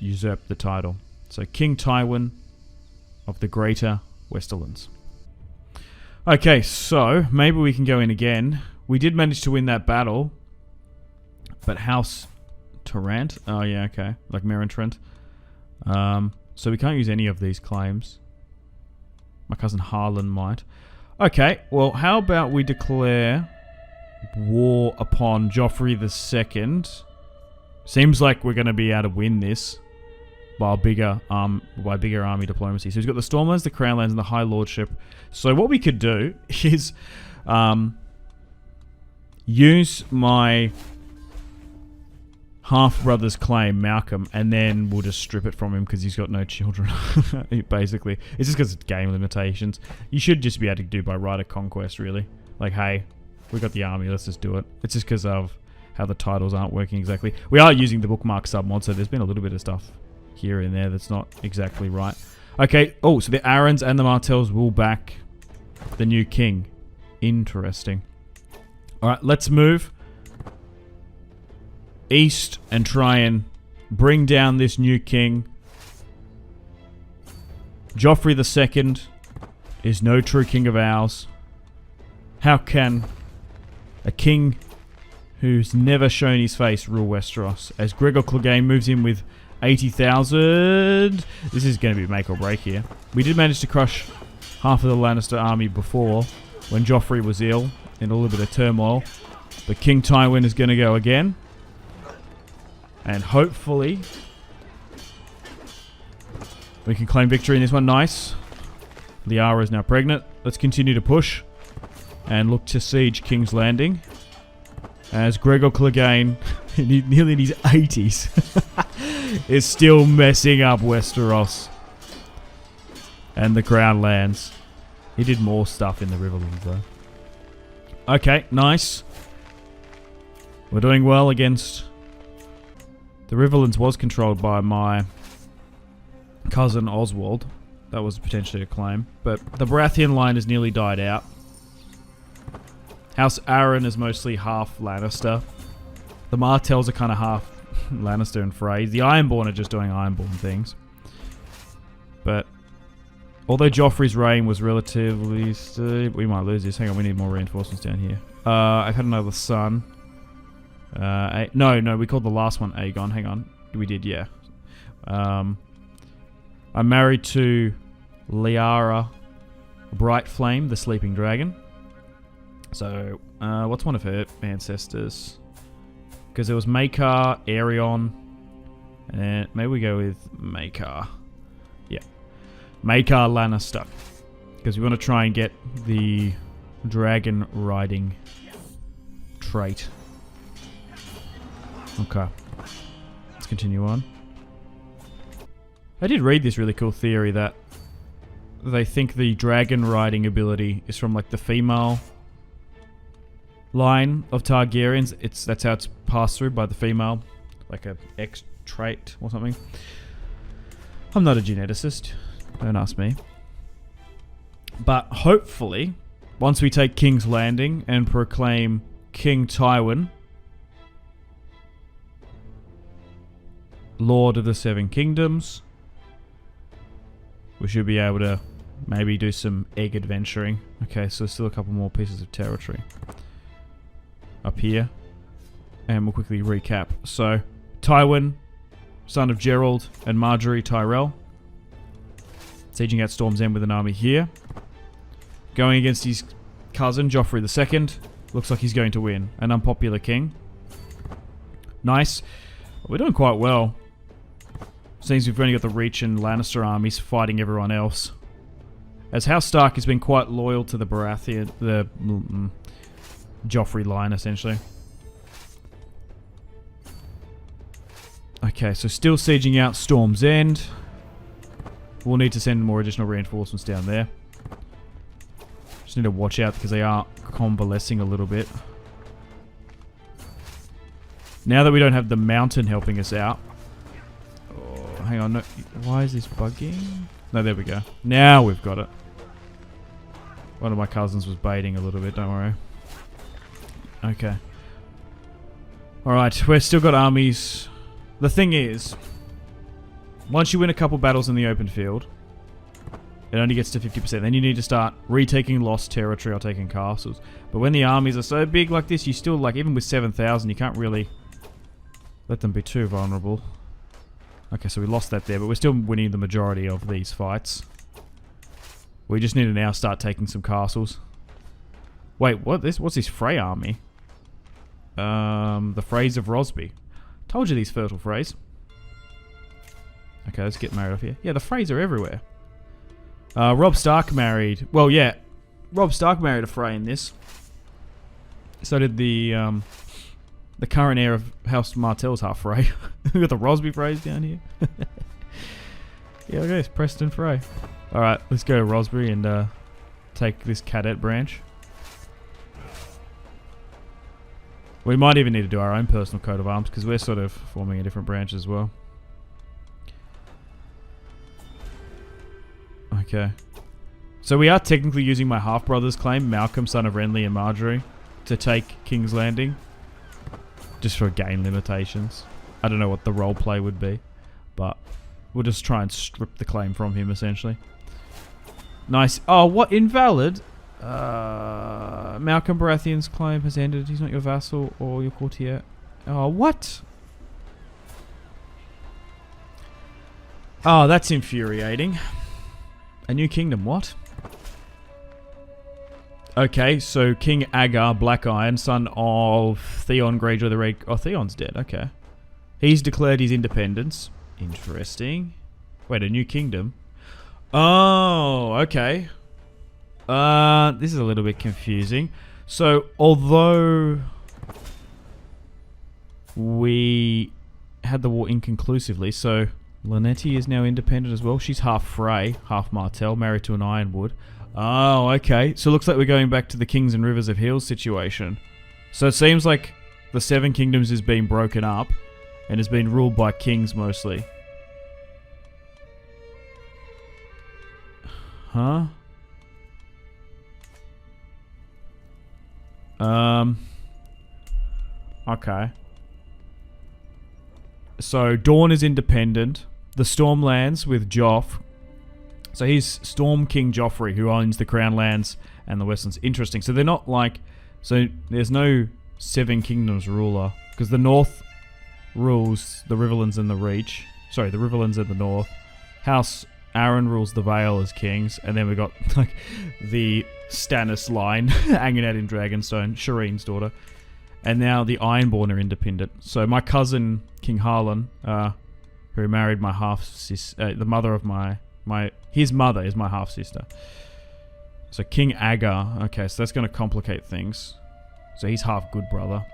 Speaker 1: usurped the title. So King Tywin of the Greater Westerlands. Okay, so maybe we can go in again. We did manage to win that battle, but House Tarrant? Oh yeah, okay. Like Meryn Trent. So we can't use any of these claims. My cousin Harlan might. Okay, well, how about we declare war upon Joffrey II? Seems like we're going to be able to win this by bigger army diplomacy. So he's got the Stormlands, the Crownlands, and the High Lordship. So what we could do is use my half-brother's claim, Malcolm, and then we'll just strip it from him because he's got no children, basically. It's just because it's game limitations. You should just be able to do by right of conquest, really. Like, hey, we got the army, let's just do it. It's just because of how the titles aren't working exactly. We are using the bookmark submod, so there's been a little bit of stuff here and there that's not exactly right. Okay, oh, so the Arryns and the Martells will back the new king. Interesting. Alright, let's move east and try and bring down this new king. Joffrey II is no true king of ours. How can a king who's never shown his face rule Westeros? As Gregor Clegane moves in with 80,000. This is going to be make or break here. We did manage to crush half of the Lannister army before when Joffrey was ill in a little bit of turmoil. But King Tywin is going to go again. And hopefully we can claim victory in this one. Nice. Liara is now pregnant. Let's continue to push and look to siege King's Landing. As Gregor Clegane, nearly in his 80s, is still messing up Westeros and the Crown Lands. He did more stuff in the Riverlands, though. Okay, nice. We're doing well against... The Riverlands was controlled by my cousin Oswald. That was potentially a claim. But the Baratheon line has nearly died out. House Arryn is mostly half Lannister. The Martells are kind of half Lannister and Frey. The Ironborn are just doing Ironborn things. But although Joffrey's reign was relatively... we might lose this. Hang on, we need more reinforcements down here. I've had another son. No, we called the last one Aegon. Hang on. We did, yeah. I'm married to Liara Brightflame, the sleeping dragon. So, what's one of her ancestors? Because there was Maekar, Aerion, and maybe we go with Maekar. Yeah. Maekar Lannister. Because we want to try and get the dragon riding trait. Okay. Let's continue on. I did read this really cool theory that they think the dragon riding ability is from like the female line of Targaryens. That's how it's passed through by the female, like a X trait or something. I'm not a geneticist, don't ask me. But hopefully, once we take King's Landing and proclaim King Tywin Lord of the Seven Kingdoms, we should be able to maybe do some egg adventuring. Okay, so still a couple more pieces of territory up here. And we'll quickly recap. So, Tywin, son of Gerald and Marjorie Tyrell, sieging out Storm's End with an army here. Going against his cousin, Joffrey II. Looks like he's going to win. An unpopular king. Nice. We're doing quite well. Seems we've only got the Reach and Lannister armies fighting everyone else. As House Stark has been quite loyal to the Baratheon, the Joffrey line, essentially. Okay, so still sieging out Storm's End. We'll need to send more additional reinforcements down there. Just need to watch out because they are convalescing a little bit. Now that we don't have the mountain helping us out. Oh, hang on. No, why is this bugging? No, there we go. Now we've got it. One of my cousins was baiting a little bit, don't worry. Okay. Alright, we've still got armies. The thing is, once you win a couple battles in the open field, it only gets to 50%. Then you need to start retaking lost territory or taking castles. But when the armies are so big like this, you still, like, even with 7,000, you can't really let them be too vulnerable. Okay, so we lost that there, but we're still winning the majority of these fights. We just need to now start taking some castles. Wait, what's this Frey army? The Freys of Rosby. Told you these fertile Freys. Okay, let's get married off here. Yeah, the Freys are everywhere. Robb Stark married... Well, yeah. Robb Stark married a Frey in this. So did the current heir of House Martell's half Frey. We got the Rosby Freys down here. Yeah, okay, it's Preston Frey. Alright, let's go to Rosby and take this cadet branch. We might even need to do our own personal coat of arms because we're sort of forming a different branch as well. Okay. So we are technically using my half-brother's claim, Malcolm, son of Renly and Marjorie, to take King's Landing. Just for gain limitations. I don't know what the roleplay would be, but we'll just try and strip the claim from him, essentially. Nice. Oh, what? Invalid? Malcolm Baratheon's claim has ended. He's not your vassal or your courtier. Oh, what? Oh, that's infuriating. A new kingdom, what? Okay, so King Agar Blackiron, son of Theon Greyjoy the Red... Oh, Theon's dead, okay. He's declared his independence. Interesting. Wait, a new kingdom? Oh, okay. This is a little bit confusing. So, although we had the war inconclusively, so Linetti is now independent as well. She's half Frey, half Martell, married to an Ironwood. Oh, okay. So it looks like we're going back to the Kings and Rivers of Hills situation. So it seems like the Seven Kingdoms is being broken up and has been ruled by kings mostly. Huh? Okay. So Dawn is independent. The Stormlands with Joff. So he's Storm King Joffrey, who owns the Crown Lands and the Westlands. Interesting. So they're not like So there's no Seven Kingdoms ruler, because the North rules the Riverlands and the Reach. Sorry, the Riverlands and the North. House Aaron rules the Vale as kings, and then we got like the Stannis line hanging out in Dragonstone, Shireen's daughter. And now the Ironborn are independent. So my cousin King Harlan, who married my the mother of his mother is my half sister. So King Agar, okay, so that's going to complicate things. So he's half good brother.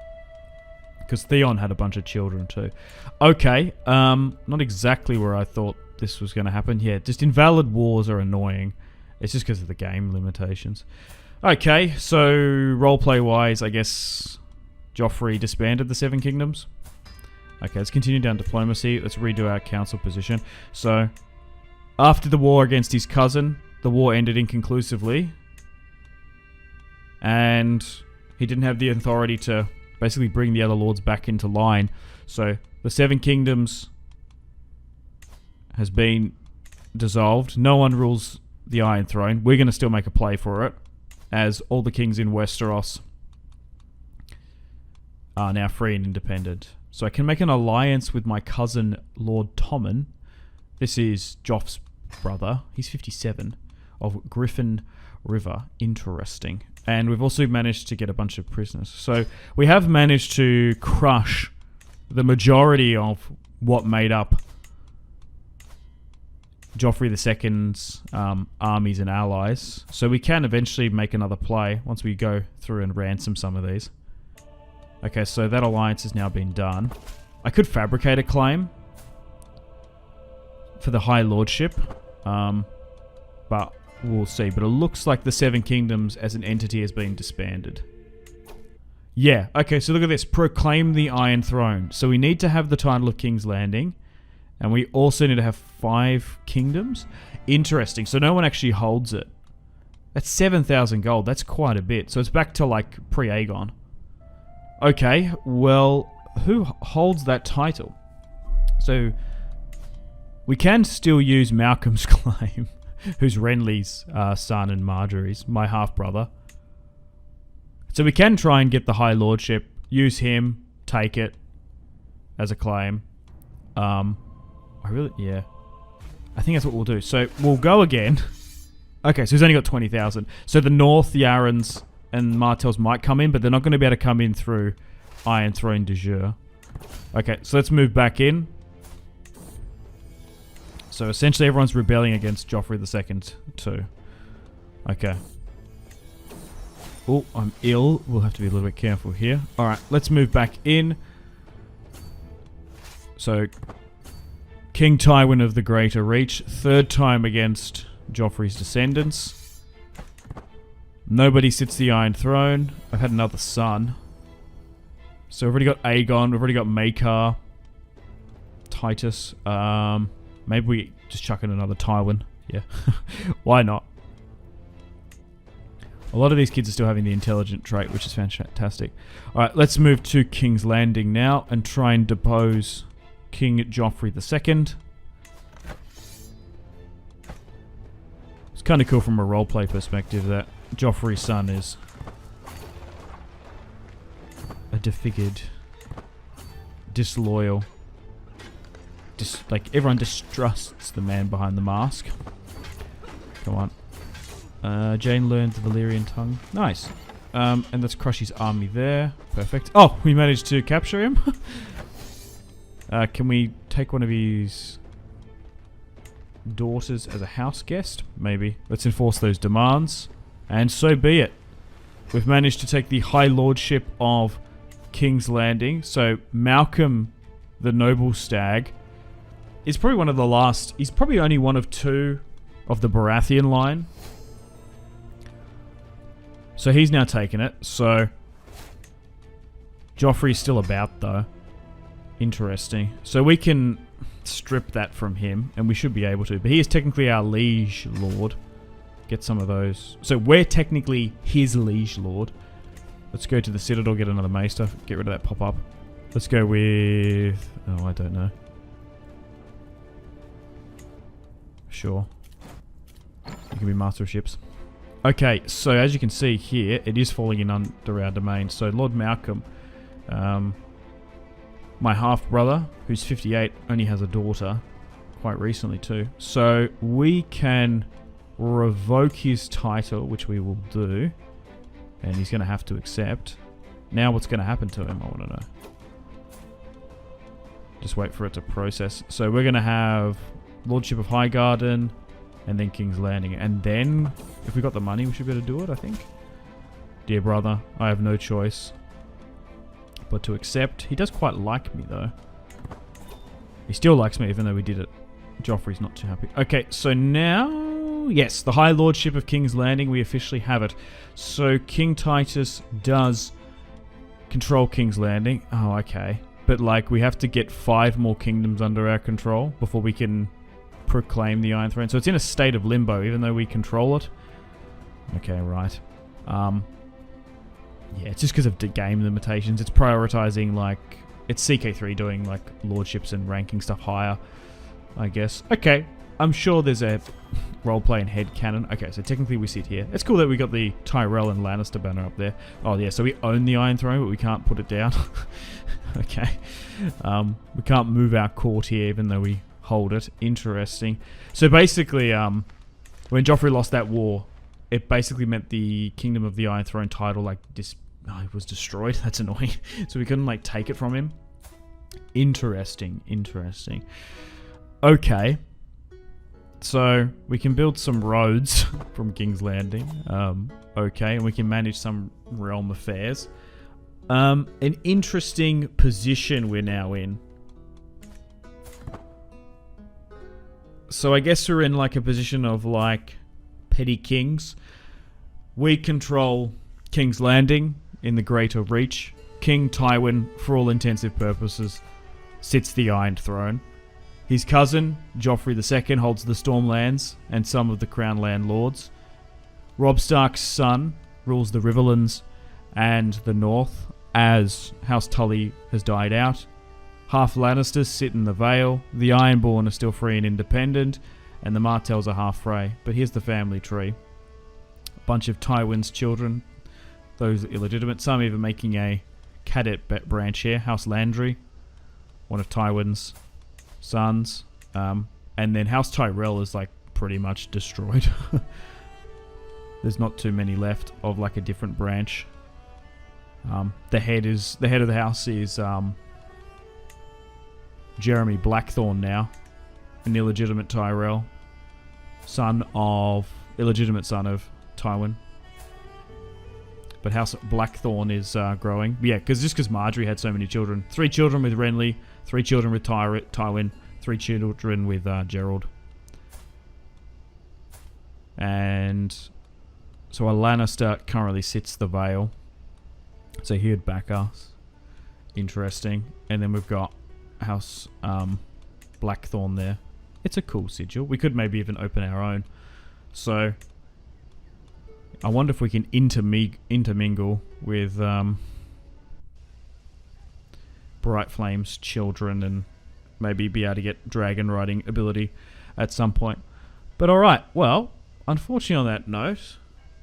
Speaker 1: Because Theon had a bunch of children too. Okay, not exactly where I thought this was going to happen. Yeah, just invalid wars are annoying. It's just because of the game limitations. Okay, so roleplay wise, I guess Joffrey disbanded the Seven Kingdoms. Okay, let's continue down diplomacy. Let's redo our council position. So, after the war against his cousin, the war ended inconclusively. And he didn't have the authority to basically bring the other lords back into line. So, the Seven Kingdoms has been dissolved. No one rules the Iron Throne. We're going to still make a play for it, as all the kings in Westeros are now free and independent. So I can make an alliance with my cousin Lord Tommen. This is Joff's brother. He's 57, of Griffin River. Interesting. And we've also managed to get a bunch of prisoners. So we have managed to crush the majority of what made up Joffrey II's armies and allies. So we can eventually make another play once we go through and ransom some of these. Okay, so that alliance has now been done. I could fabricate a claim for the High Lordship, but we'll see. But it looks like the Seven Kingdoms as an entity has been disbanded. Yeah, okay, so look at this. Proclaim the Iron Throne. So we need to have the title of King's Landing, and we also need to have 5 kingdoms. Interesting, so no one actually holds it. That's 7,000 gold. That's quite a bit. So it's back to like pre-Aegon. Okay, well, who holds that title? So, we can still use Malcolm's claim, who's Renly's son and Marjorie's, my half-brother. So we can try and get the High Lordship, use him, take it as a claim. Yeah. I think that's what we'll do. So, we'll go again. Okay, so he's only got 20,000. So the North, the Yarrans, and Martells might come in, but they're not going to be able to come in through Iron Throne de jure. Okay, so let's move back in. So essentially everyone's rebelling against Joffrey II too. Okay. Oh, I'm ill. We'll have to be a little bit careful here. Alright, let's move back in. So, King Tywin of the Greater Reach. 3rd time against Joffrey's descendants. Nobody sits the Iron Throne. I've had another son. So we've already got Aegon. We've already got Maekar. Titus. Maybe we just chuck in another Tywin. Yeah. Why not? A lot of these kids are still having the intelligent trait, which is fantastic. Alright, let's move to King's Landing now and try and depose King Joffrey II. It's kind of cool from a roleplay perspective that Joffrey's son is a defigured, disloyal, like everyone distrusts the man behind the mask. Come on. Jane learned the Valyrian tongue. Nice. And let's crush his army there. Perfect. Oh, we managed to capture him. Can we take one of his daughters as a house guest? Maybe. Let's enforce those demands. And so be it. We've managed to take the High Lordship of King's Landing. So Malcolm, the Noble Stag, is probably one of the last... He's probably only one of 2 of the Baratheon line. So he's now taken it. So Joffrey's still about, though. Interesting. So we can strip that from him, and we should be able to. But he is technically our liege lord. Get some of those. So we're technically his liege lord. Let's go to the Citadel, get another maester. Get rid of that pop-up. Let's go with... Oh, I don't know. Sure. You can be master of ships. Okay, so as you can see here, it is falling in under our domain. So Lord Malcolm, my half-brother, who's 58, only has a daughter, quite recently too. So we can revoke his title, which we will do, and he's going to have to accept. Now what's going to happen to him, I want to know. Just wait for it to process. So we're going to have Lordship of Highgarden, and then King's Landing. And then, if we got the money, we should be able to do it, I think. Dear brother, I have no choice but to accept. He does quite like me, though. He still likes me, even though we did it. Joffrey's not too happy. Okay, so now... Yes, the High Lordship of King's Landing, we officially have it. So King Titus does control King's Landing. Oh, okay. But, like, we have to get 5 more kingdoms under our control before we can proclaim the Iron Throne. So it's in a state of limbo, even though we control it. Okay, right. Yeah, it's just because of the game limitations. It's prioritizing, like... It's CK3 doing, like, lordships and ranking stuff higher, I guess. Okay, I'm sure there's a roleplay and headcanon. Okay, so technically we sit here. It's cool that we got the Tyrell and Lannister banner up there. Oh, yeah, so we own the Iron Throne, but we can't put it down. Okay. We can't move our court here, even though we hold it. Interesting. So basically, when Joffrey lost that war, it basically meant the Kingdom of the Iron Throne title, like, it was destroyed. That's annoying. So we couldn't, like, take it from him. Interesting. Interesting. Okay. So we can build some roads from King's Landing. Okay, and we can manage some realm affairs. An interesting position we're now in. So I guess we're in, like, a position of, like, petty kings. We control King's Landing in the Greater Reach. King Tywin, for all intensive purposes, sits the Iron Throne. His cousin, Joffrey II, holds the Stormlands and some of the Crown Landlords. Robb Stark's son rules the Riverlands and the North, as House Tully has died out. Half Lannisters sit in the Vale, the Ironborn are still free and independent, and the Martells are half Frey. But here's the family tree. A bunch of Tywin's children, those illegitimate, some even making a cadet branch here. House Landry, one of Tywin's sons. And then House Tyrell is, like, pretty much destroyed. There's not too many left of, like, a different branch. The head of the house is Jeremy Blackthorne now, an illegitimate Tyrell, illegitimate son of Tywin. But House Blackthorne is growing. Yeah, because Marjorie had so many children. 3 children with Renly, 3 children with Tywin, 3 children with Gerald. And so a Lannister currently sits the Vale. So he'd back us. Interesting. And then we've got House Blackthorne there. It's a cool sigil. We could maybe even open our own. So I wonder if we can intermingle with Bright Flame's children and maybe be able to get dragon riding ability at some point. But alright, well, unfortunately on that note,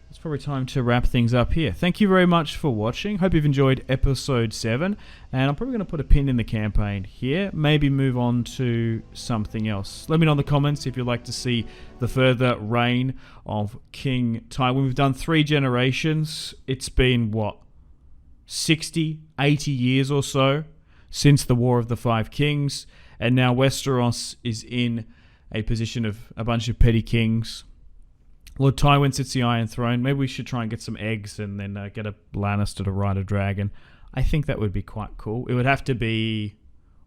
Speaker 1: it's probably time to wrap things up here. Thank you very much for watching. Hope you've enjoyed episode 7. And I'm probably going to put a pin in the campaign here. Maybe move on to something else. Let me know in the comments if you'd like to see the further reign of King Tywin. We've done 3 generations. It's been, what, 60, 80 years or so since the War of the Five Kings. And now Westeros is in a position of a bunch of petty kings. Lord Tywin sits the Iron Throne. Maybe we should try and get some eggs and then get a Lannister to ride a dragon. I think that would be quite cool. It would have to be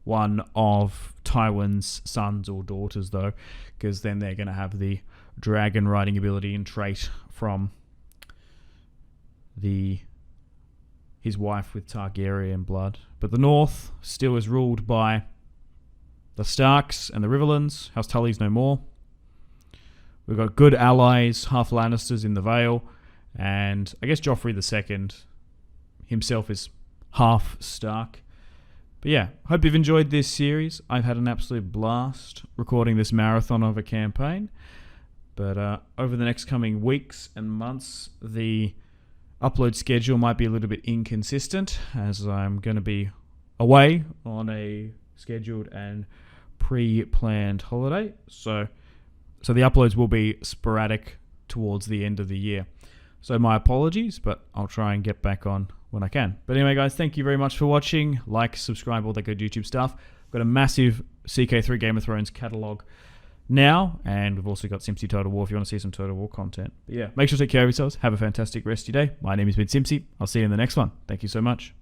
Speaker 1: one of Tywin's sons or daughters, though, because then they're going to have the dragon riding ability and trait from his wife with Targaryen blood. But the North still is ruled by the Starks and the Riverlands. House Tully's no more. We've got good allies, half Lannisters in the Vale, and I guess Joffrey II himself is half Stark. But yeah, hope you've enjoyed this series. I've had an absolute blast recording this marathon of a campaign. But over the next coming weeks and months, the upload schedule might be a little bit inconsistent as I'm going to be away on a scheduled and pre-planned holiday. So the uploads will be sporadic towards the end of the year. So my apologies, but I'll try and get back on when I can. But anyway, guys, thank you very much for watching. Like, subscribe, all that good YouTube stuff. I've got a massive CK3 Game of Thrones catalog now, and we've also got Simpzy Total War if you want to see some Total War content. But yeah, make sure to take care of yourselves. Have a fantastic rest of your day. My name has been Simpzy. I'll see you in the next one. Thank you so much.